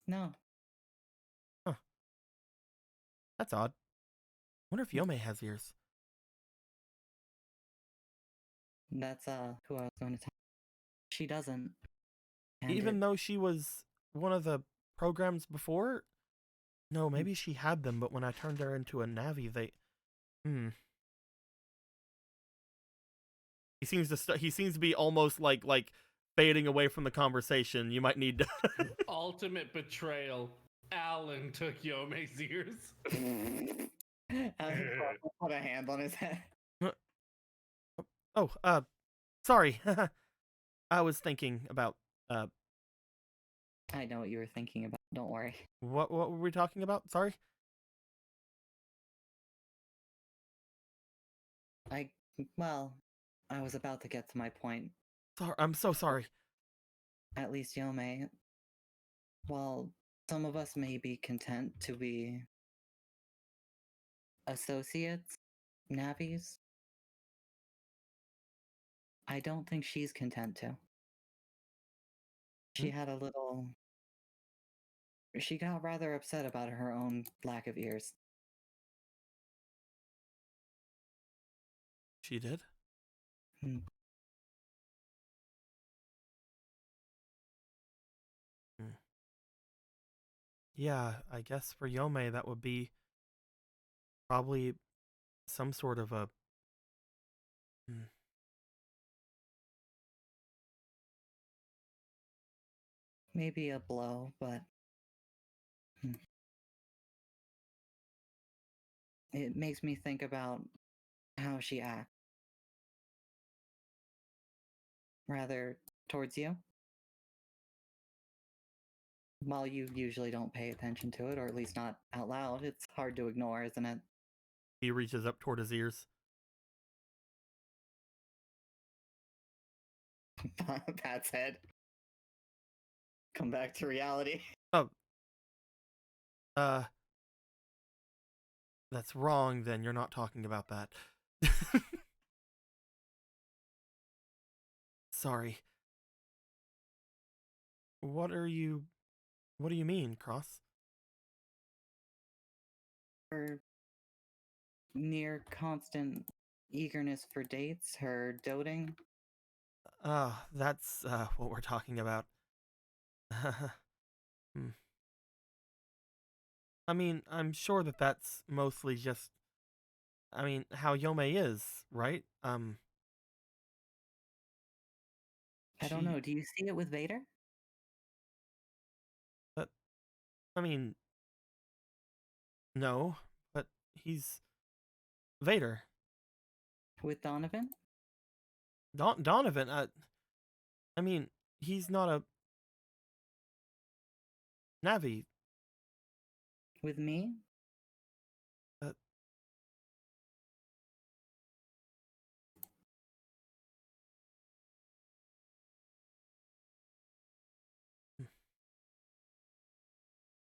No. Huh. That's odd. Wonder if Yome has ears. That's who I was going to tell. She doesn't. And Even though she was one of the programs before? No, maybe she had them, but when I turned her into a Navi, they... He seems to be almost like fading away from the conversation. You might need to... Ultimate betrayal. Alan took Yome's ears. Alan put a hand on his head. Oh, sorry. I was thinking about, I know what you were thinking about. Don't worry. What were we talking about? Sorry? Well, I was about to get to my point. Sorry, I'm so sorry. At least Yome, well, some of us may be content to be associates, Navis. I don't think she's content to. She had a little... She got rather upset about her own lack of ears. She did? Yeah, I guess for Yome that would be probably some sort of a... Maybe a blow, but... It makes me think about how she acts. Rather, towards you. While you usually don't pay attention to it, or at least not out loud, it's hard to ignore, isn't it? He reaches up toward his ears. Pat's head. Come back to reality. Oh. That's wrong, then. You're not talking about that. Sorry. What do you mean, Cross? Her near constant eagerness for dates, her doting. That's what we're talking about. I mean, I'm sure that that's mostly just, I mean, how Yome is, right? I don't know. Do you see it with Vader? But, I mean, no, but he's Vader. With Donovan? Donovan, I mean, he's not a Navi. With me? Uh,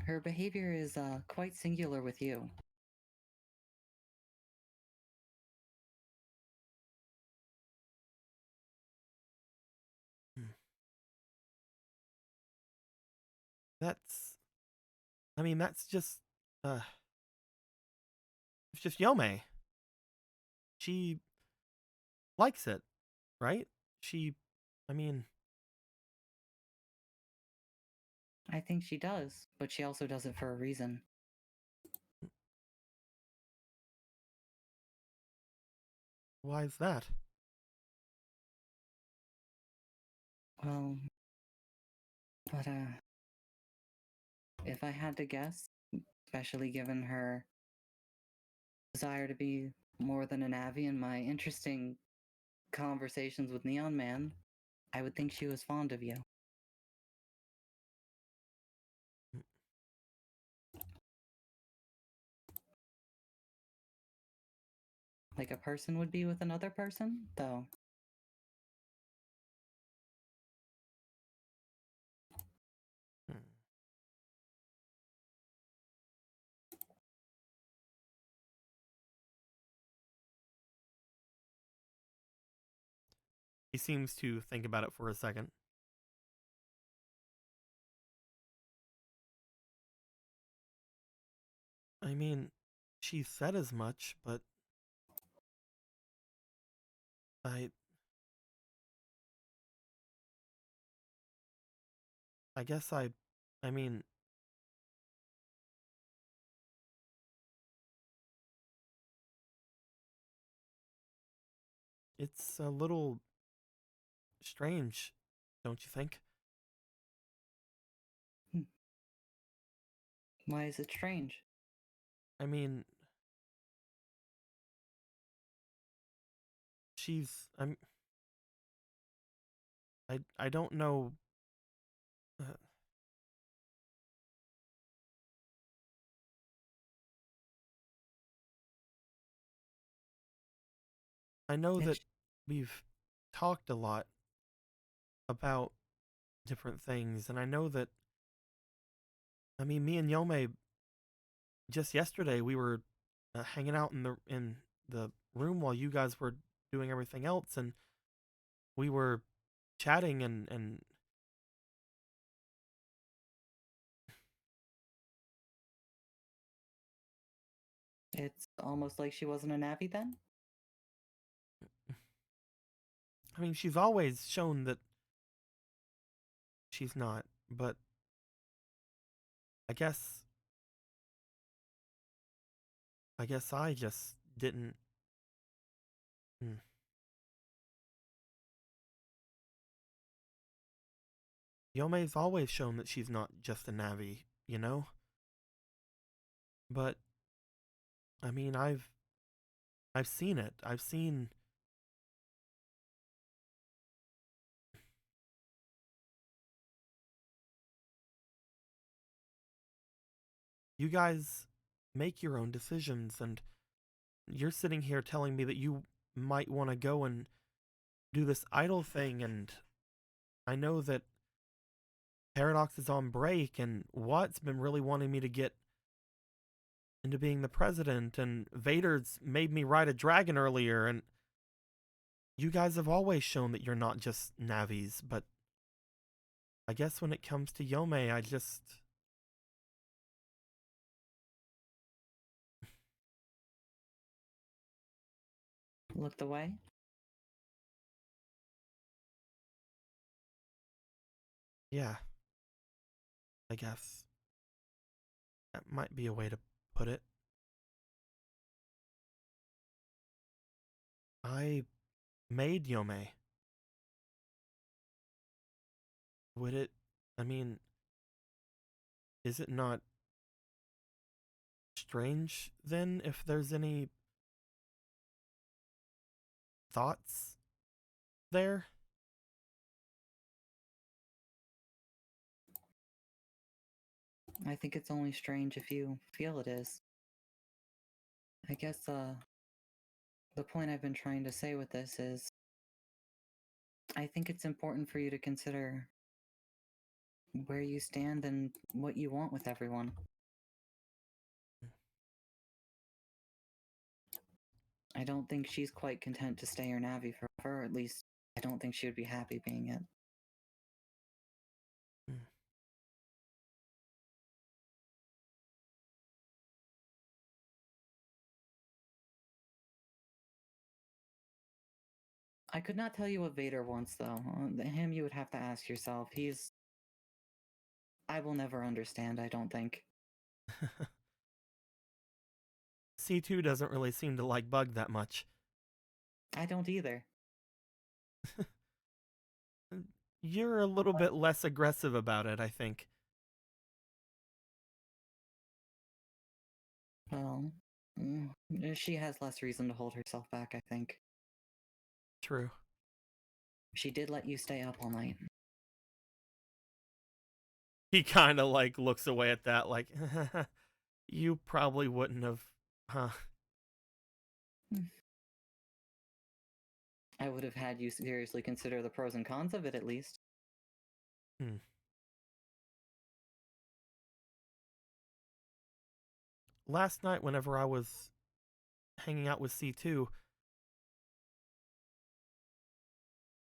Her behavior is quite singular with you. That's, I mean, that's just, it's just Yome. She likes it, right? I mean, I think she does, but she also does it for a reason. why is that? Well, but if I had to guess, especially given her desire to be more than an Avi and my interesting conversations with Neon Man, I would think she was fond of you. Like a person would be with another person, though. He seems to think about it for a second. I mean, she said as much, but I guess I mean, it's a little strange, don't you think? Why is it strange? I mean, I don't know. Uh, I know that we've talked a lot about different things, and I know that, I mean, me and Yome, just yesterday we were hanging out in the room while you guys were doing everything else, and we were chatting and It's almost like she wasn't a Navi then? I mean, she's always shown that she's not, but I guess I just didn't. Hmm. Yome's always shown that she's not just a Navi, you know? But I mean, I've seen it. I've seen you guys make your own decisions, and you're sitting here telling me that you might want to go and do this idol thing, and I know that Paradox is on break, and Watt's been really wanting me to get into being the president, and Vader's made me ride a dragon earlier, and you guys have always shown that you're not just Navis, but I guess when it comes to Yome, I just... Looked away? Yeah. I guess. That might be a way to put it. I made Yome. Would it... I mean... Is it not... strange, then, if there's any... thoughts there? I think it's only strange if you feel it is. I guess the point I've been trying to say with this is I think it's important for you to consider where you stand and what you want with everyone. I don't think she's quite content to stay your Navi forever, or at least I don't think she would be happy being it. I could not tell you what Vader wants, though. Him you would have to ask yourself. I will never understand, I don't think. C2 doesn't really seem to like Bug that much. I don't either. You're a little bit less aggressive about it, I think. Well, she has less reason to hold herself back, I think. True. She did let you stay up all night. He kind of like looks away at that like, you probably wouldn't have, huh? I would have had you seriously consider the pros and cons of it, at least. Last night, whenever I was hanging out with C2,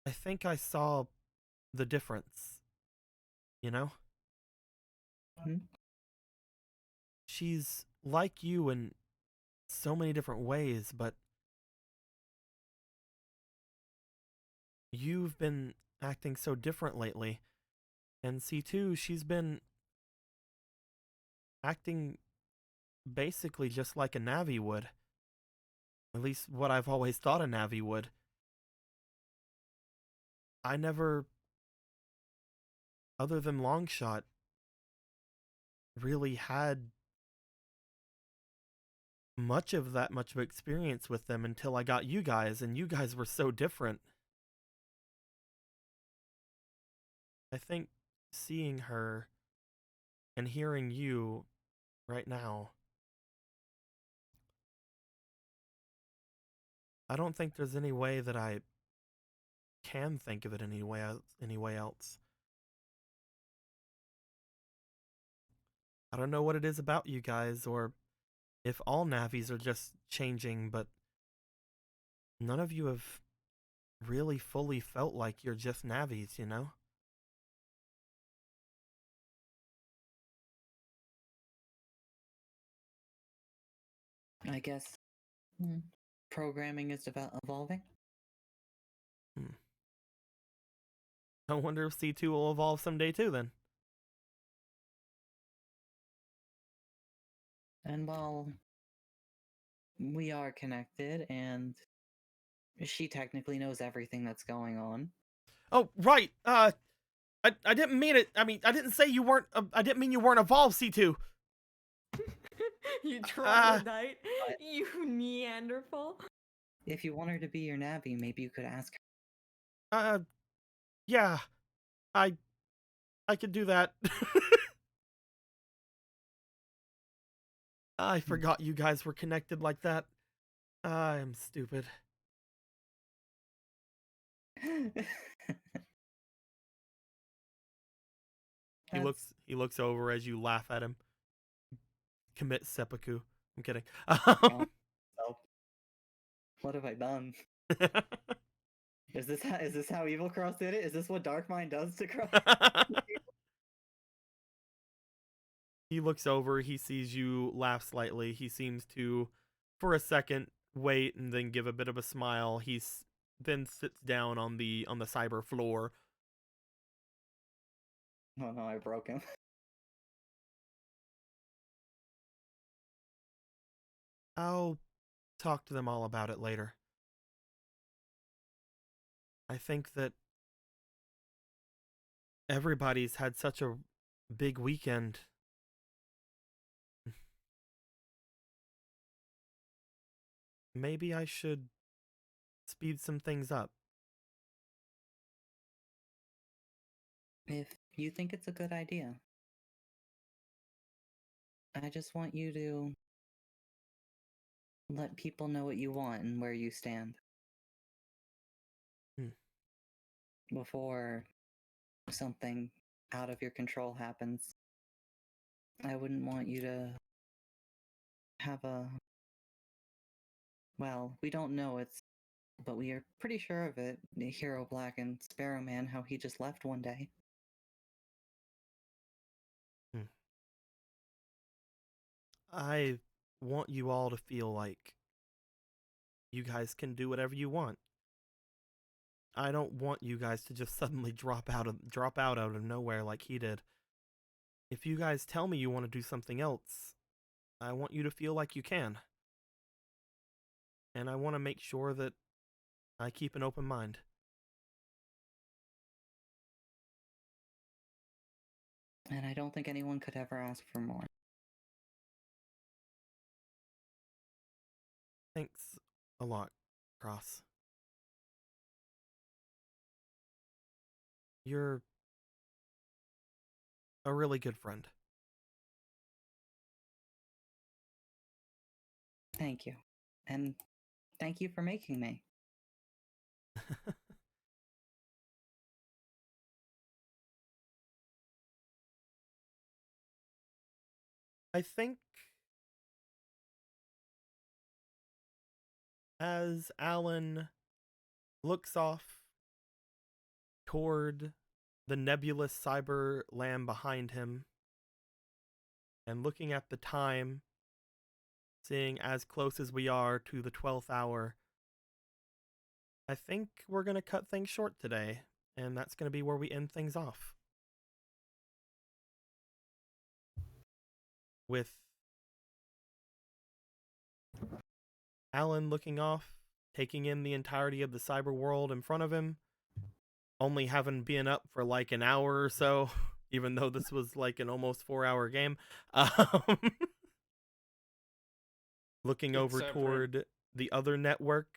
I think I saw the difference, you know? She's like you in so many different ways, but you've been acting so different lately. And C2, she's been acting basically just like a Navi would. At least what I've always thought a Navi would. I never, other than Longshot, really had much of experience with them until I got you guys, and you guys were so different. I think seeing her and hearing you right now, I don't think there's any way that I can think of it any way else. I don't know what it is about you guys, or if all Navis are just changing, but none of you have really fully felt like you're just Navis, you know? I guess programming is evolving. I wonder if C2 will evolve someday too, then. And while we are connected, and she technically knows everything that's going on. Oh, right. I didn't mean it. I mean, I didn't say you weren't. I didn't mean you weren't evolved, C2. You troglodyte. You Neanderthal. If you want her to be your Navi, maybe you could ask her. Yeah. I could do that. I forgot you guys were connected like that. I'm stupid. He looks over as you laugh at him. Commit seppuku. I'm kidding. What have I done? Is this how Evil Cross did it? Is this what Darkmind does to Cross? He looks over, he sees you laugh slightly. He seems to, for a second, wait and then give a bit of a smile. He then sits down on the cyber floor. Oh no, I broke him. I'll talk to them all about it later. I think that everybody's had such a big weekend. Maybe I should speed some things up. If you think it's a good idea, I just want you to let people know what you want and where you stand. Before something out of your control happens. I wouldn't want you to have a... Well, we don't know but we are pretty sure of it. Hero Black and Sparrow Man, how he just left one day. I want you all to feel like you guys can do whatever you want. I don't want you guys to just suddenly drop out out of nowhere like he did. If you guys tell me you want to do something else, I want you to feel like you can. And I want to make sure that I keep an open mind. And I don't think anyone could ever ask for more. Thanks a lot, Cross. You're a really good friend. Thank you. And thank you for making me. I think as Alan looks off toward the nebulous cyber land behind him and looking at the time, seeing as close as we are to the 12th hour, I think we're going to cut things short today, and that's going to be where we end things off. With Alan looking off, taking in the entirety of the cyber world in front of him, only having been up for like an hour or so, even though this was like an almost 4-hour game. Looking over toward the other network,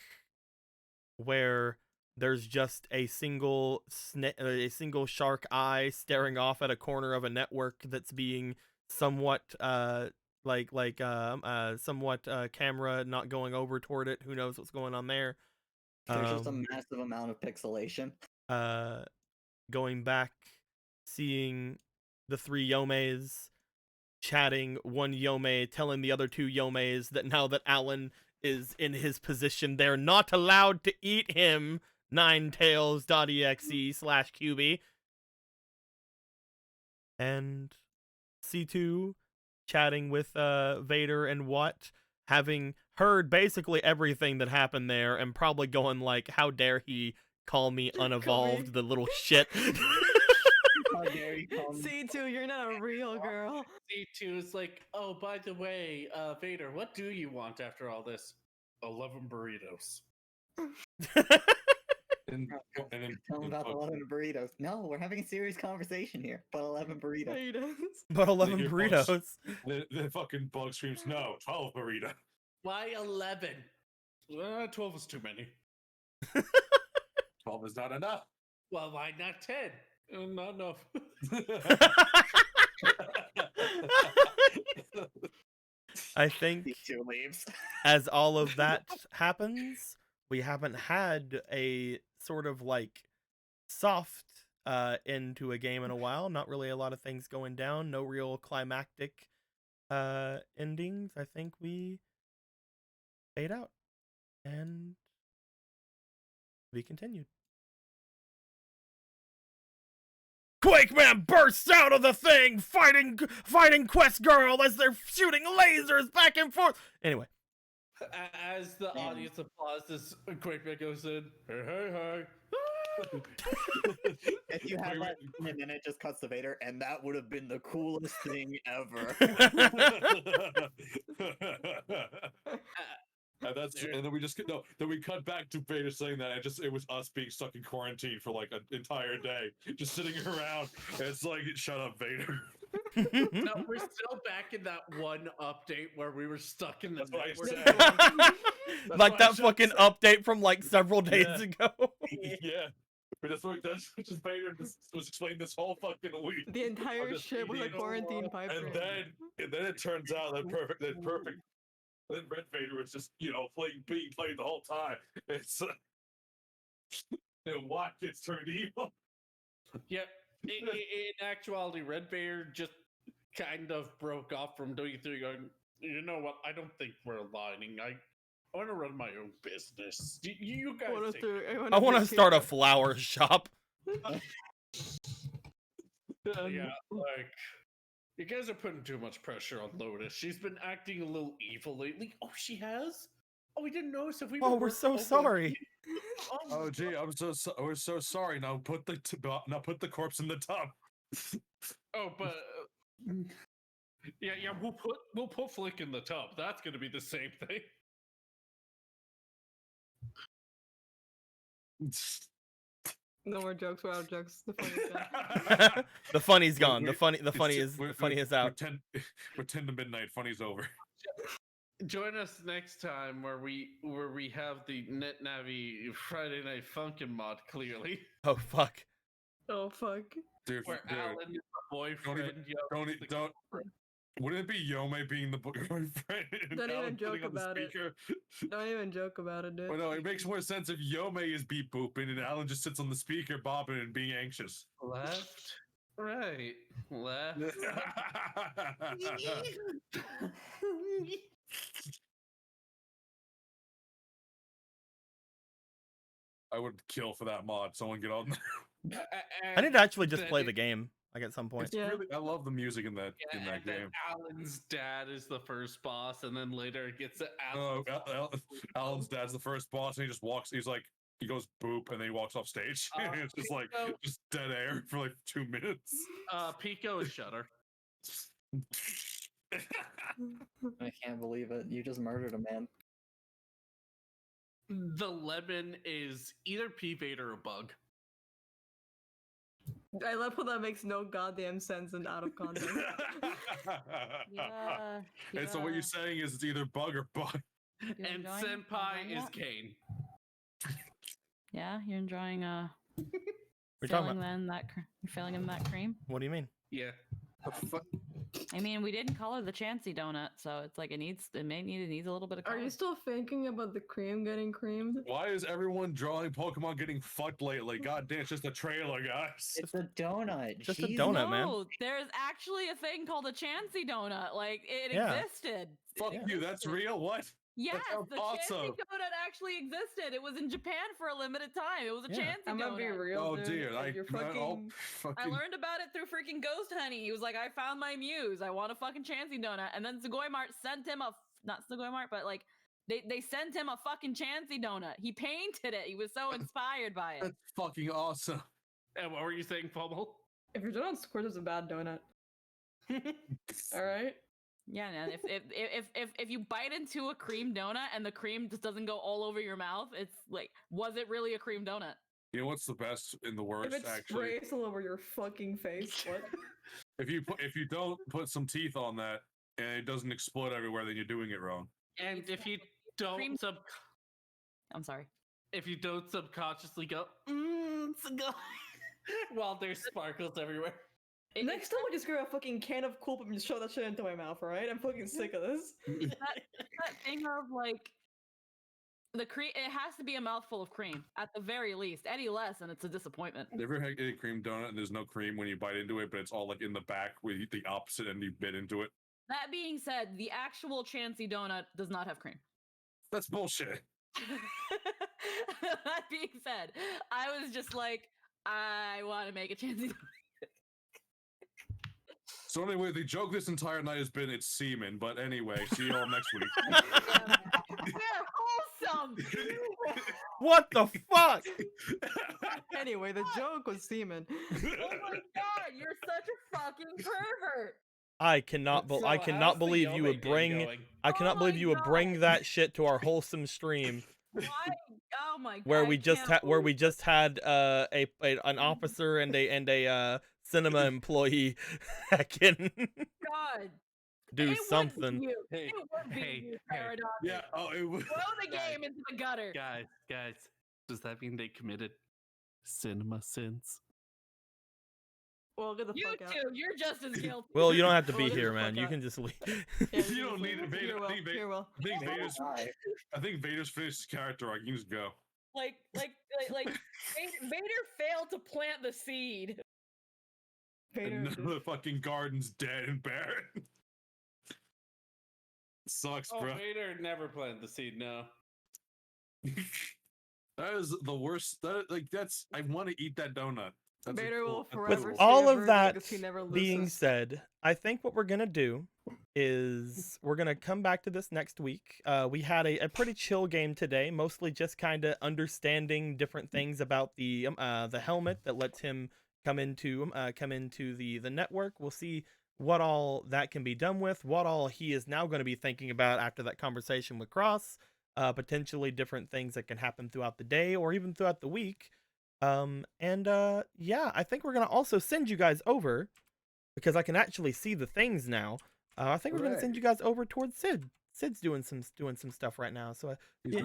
where there's just a single shark eye staring off at a corner of a network that's being somewhat camera not going over toward it. Who knows what's going on there? There's just a massive amount of pixelation. Going back, seeing the 3 Yomes chatting, one Yome telling the other 2 Yomes that now that Alan is in his position, they're not allowed to eat him. Ninetails.exe/QB. And C2 chatting with Vader and Watt, having heard basically everything that happened there and probably going like, how dare he call me unevolved, the little shit. How dare you call me? C2, you're not a real girl. C2 is like, oh, by the way, Vader, what do you want after all this? 11 burritos. And tell him about 11 burritos. No, we're having a serious conversation here. But 11 burritos. But 11 burritos. The fucking bug screams, no, 12 burrito. Why 11? 12 is too many. 12 is not enough. Well, why not 10? Not enough. I think as all of that happens, we haven't had a sort of like soft end to a game in a while. Not really a lot of things going down. No real climactic endings. I think we fade out and be continued. Quakeman bursts out of the thing, fighting Quest Girl as they're shooting lasers back and forth. Anyway. As the audience applauses, Quakeman goes in, hey. If you had like and then it just cuts to Vader, and that would have been the coolest thing ever. And that's and then we just then we cut back to Vader saying that it was us being stuck in quarantine for like an entire day, just sitting around. And it's like, shut up, Vader. No, we're still back in that one update where we were stuck in the That's what I network. said. That's Like what I that should fucking say. update from like several days Yeah. ago. Yeah. But that's what just Vader was explaining this whole fucking week. The entire just ship was a eating, quarantine pipe and dream. then it turns out that perfect. Then Red Vader was just being played the whole time. It's and what gets turned evil. Yep. In actuality, Red Bear just kind of broke off from doing through going, you know what? I don't think we're aligning. I want to run my own business. You guys take it." I want to start a flower shop. Yeah, like you guys are putting too much pressure on Lotus. She's been acting a little evil lately. Oh, she has? Oh, we didn't notice if we Oh, were we're so working- sorry. Oh gee, we're so sorry. Now put the corpse in the tub. Oh, but yeah, we'll put Flick in the tub. That's gonna be the same thing. No more jokes. We're out of jokes. The funny's gone. The funny's gone. The funny We're is out. 10 to midnight. Funny's over. Join us next time where we have the Net Navi Friday Night Funkin' mod. Clearly, Oh fuck. Oh fuck. Dude, where Alan is the boyfriend. don't. Wouldn't it be Yome being the boyfriend? and Don't Alan even joke putting on the about it. speaker? Don't even joke about it, dude. Well, no, it makes more sense if Yome is beep booping and Alan just sits on the speaker bobbing and being anxious. Left, right, left. I would kill for that mod. Someone get on there. I need to actually just Then play it- the game. Like at some point. It's really, I love the music in that Yeah, and then game. Alan's dad is the first boss, and then later it gets to Oh, Alan's. Alan's dad's the first boss, and he just walks. He's like, he goes boop, and then he walks off stage. It's just like Pico- just dead air for like 2 minutes. Pico is Shutter. I can't believe it. You just murdered a man. The lemon is either P Vader or Bug. I love how that makes no goddamn sense and out of context. Yeah. And so what you're saying is it's either bug or bug. And Senpai is Kane. Yeah, you're enjoying What are you talking filling about? you're filling in that cream. What do you mean? Yeah. I mean, we didn't color the Chansey donut, so it's like it needs a little bit of color. Are you still thinking about the cream getting creamed? Why is everyone drawing Pokemon getting fucked lately? God damn, it's just a trailer, guys. It's a donut. Just a Jeez. donut, man. No, there's actually a thing called a Chansey donut. Like it Yeah. existed. Fuck you, that's real? What? Yes, sounds the awesome. Chansey donut actually existed. It was in Japan for a limited time. It was a Yeah. Chansey I'm donut. gonna be real, Oh dude. dear, Like, you're fucking... I learned about it through freaking Ghost Honey. He was like, I found my muse. I want a fucking Chansey donut. And then Sugoi Mart sent him not Sugoi Mart, but like, they sent him a fucking Chansey donut. He painted it. He was so inspired by it. That's fucking awesome. And what were you saying, Pummel? If your donut squirts, it's a bad donut. Alright? Yeah, man. If you bite into a cream donut and the cream just doesn't go all over your mouth, it's like, was it really a cream donut? You know what's the best and the worst? If it Actually, sprays all over your fucking face, what? if you don't put some teeth on that and it doesn't explode everywhere, then you're doing it wrong. And if you don't Cream- I'm sorry. if you don't subconsciously go, while there's sparkles everywhere. Next time I just grab a fucking can of Cool Pop and just shove that shit into my mouth, alright? I'm fucking sick of this. That thing of like the cream, it has to be a mouthful of cream at the very least. Any less, and it's a disappointment. You ever had a cream donut and there's no cream when you bite into it, but it's all like in the back with the opposite and you bit into it? That being said, the actual Chansey donut does not have cream. That's bullshit. That being said, I was just like, I want to make a Chansey donut. So anyway, the joke this entire night has been it's semen, but anyway, see you all next week. We're wholesome. What the fuck? Anyway, the joke was semen. Oh my god, you're such a fucking pervert. I cannot So I how's cannot the believe you Yome would game bring going? I cannot Oh believe my you would bring God. that shit to our wholesome stream Why? Oh my god. where I we just can't had believe- an officer and a cinema employee that can God. do It something. Would be you. Hey, It would be hey, you, hey. Paradox. Yeah. Oh, it was. Throw the game into the gutter. Guys, does that mean they committed cinema sins? Well, get the You fuck out. too. You're just as guilty. Well, you don't have to Well, be get here, the man. fuck You out. can just leave. Yeah, You don't need it, Vader. Here, I well, think here, well. I think Vader's. I think Vader's finished his character arc. You can just go. like Vader failed to plant the seed. Vader. And the fucking garden's dead and barren. Sucks, Oh, bro. Vader never planted the seed. No. That is the worst. That's. I want to eat that donut. That's Vader will that's forever With stay all a of virgin that because he never being loses. said, I think what we're gonna do is we're gonna come back to this next week. We had a pretty chill game today, mostly just kind of understanding different things about the helmet that lets him come into the network. We'll see what all that can be done with, what all he is now going to be thinking about after that conversation with Cross, potentially different things that can happen throughout the day or even throughout the week. Yeah, I think we're gonna also send you guys over because I can actually see the things now. I think we're gonna send you guys over towards Sid. Sid's doing some stuff right now, so you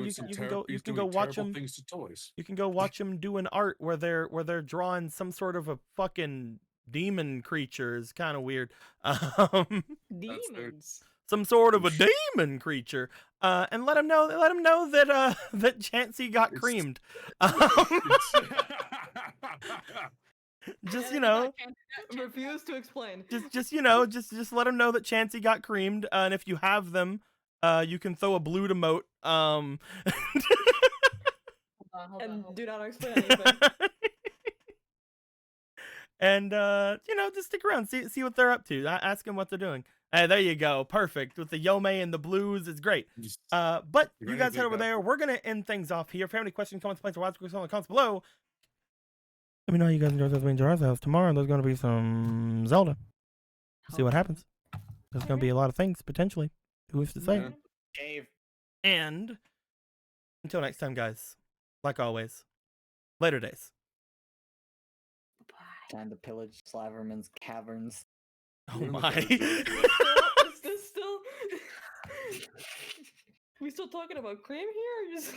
can go watch him. Things to toys. You can go watch him doing art where they're drawing some sort of a fucking demon creature. Is kind of weird. Demons. Some sort of a demon creature. And let him know that that Chansey got creamed. Just refuse to explain. Just let him know that Chansey got creamed. And if you have them, you can throw a blue emote. And do not explain anything. And just stick around, see what they're up to. Ask them what they're doing. Hey, there you go, perfect. With the Yome and the blues, it's great. But you guys head over there. We're gonna end things off here. If you have any questions, comments, complaints, or what's going on in the comments below, let me know how you guys enjoy this Winter House. Tomorrow there's gonna be some Zelda. See what happens. There's gonna be a lot of things potentially. Who's to say? Cave. And until next time, guys. Like always, later days. Time to pillage Slaverman's caverns. Oh my. Is this still? We still talking about cream here? Or just...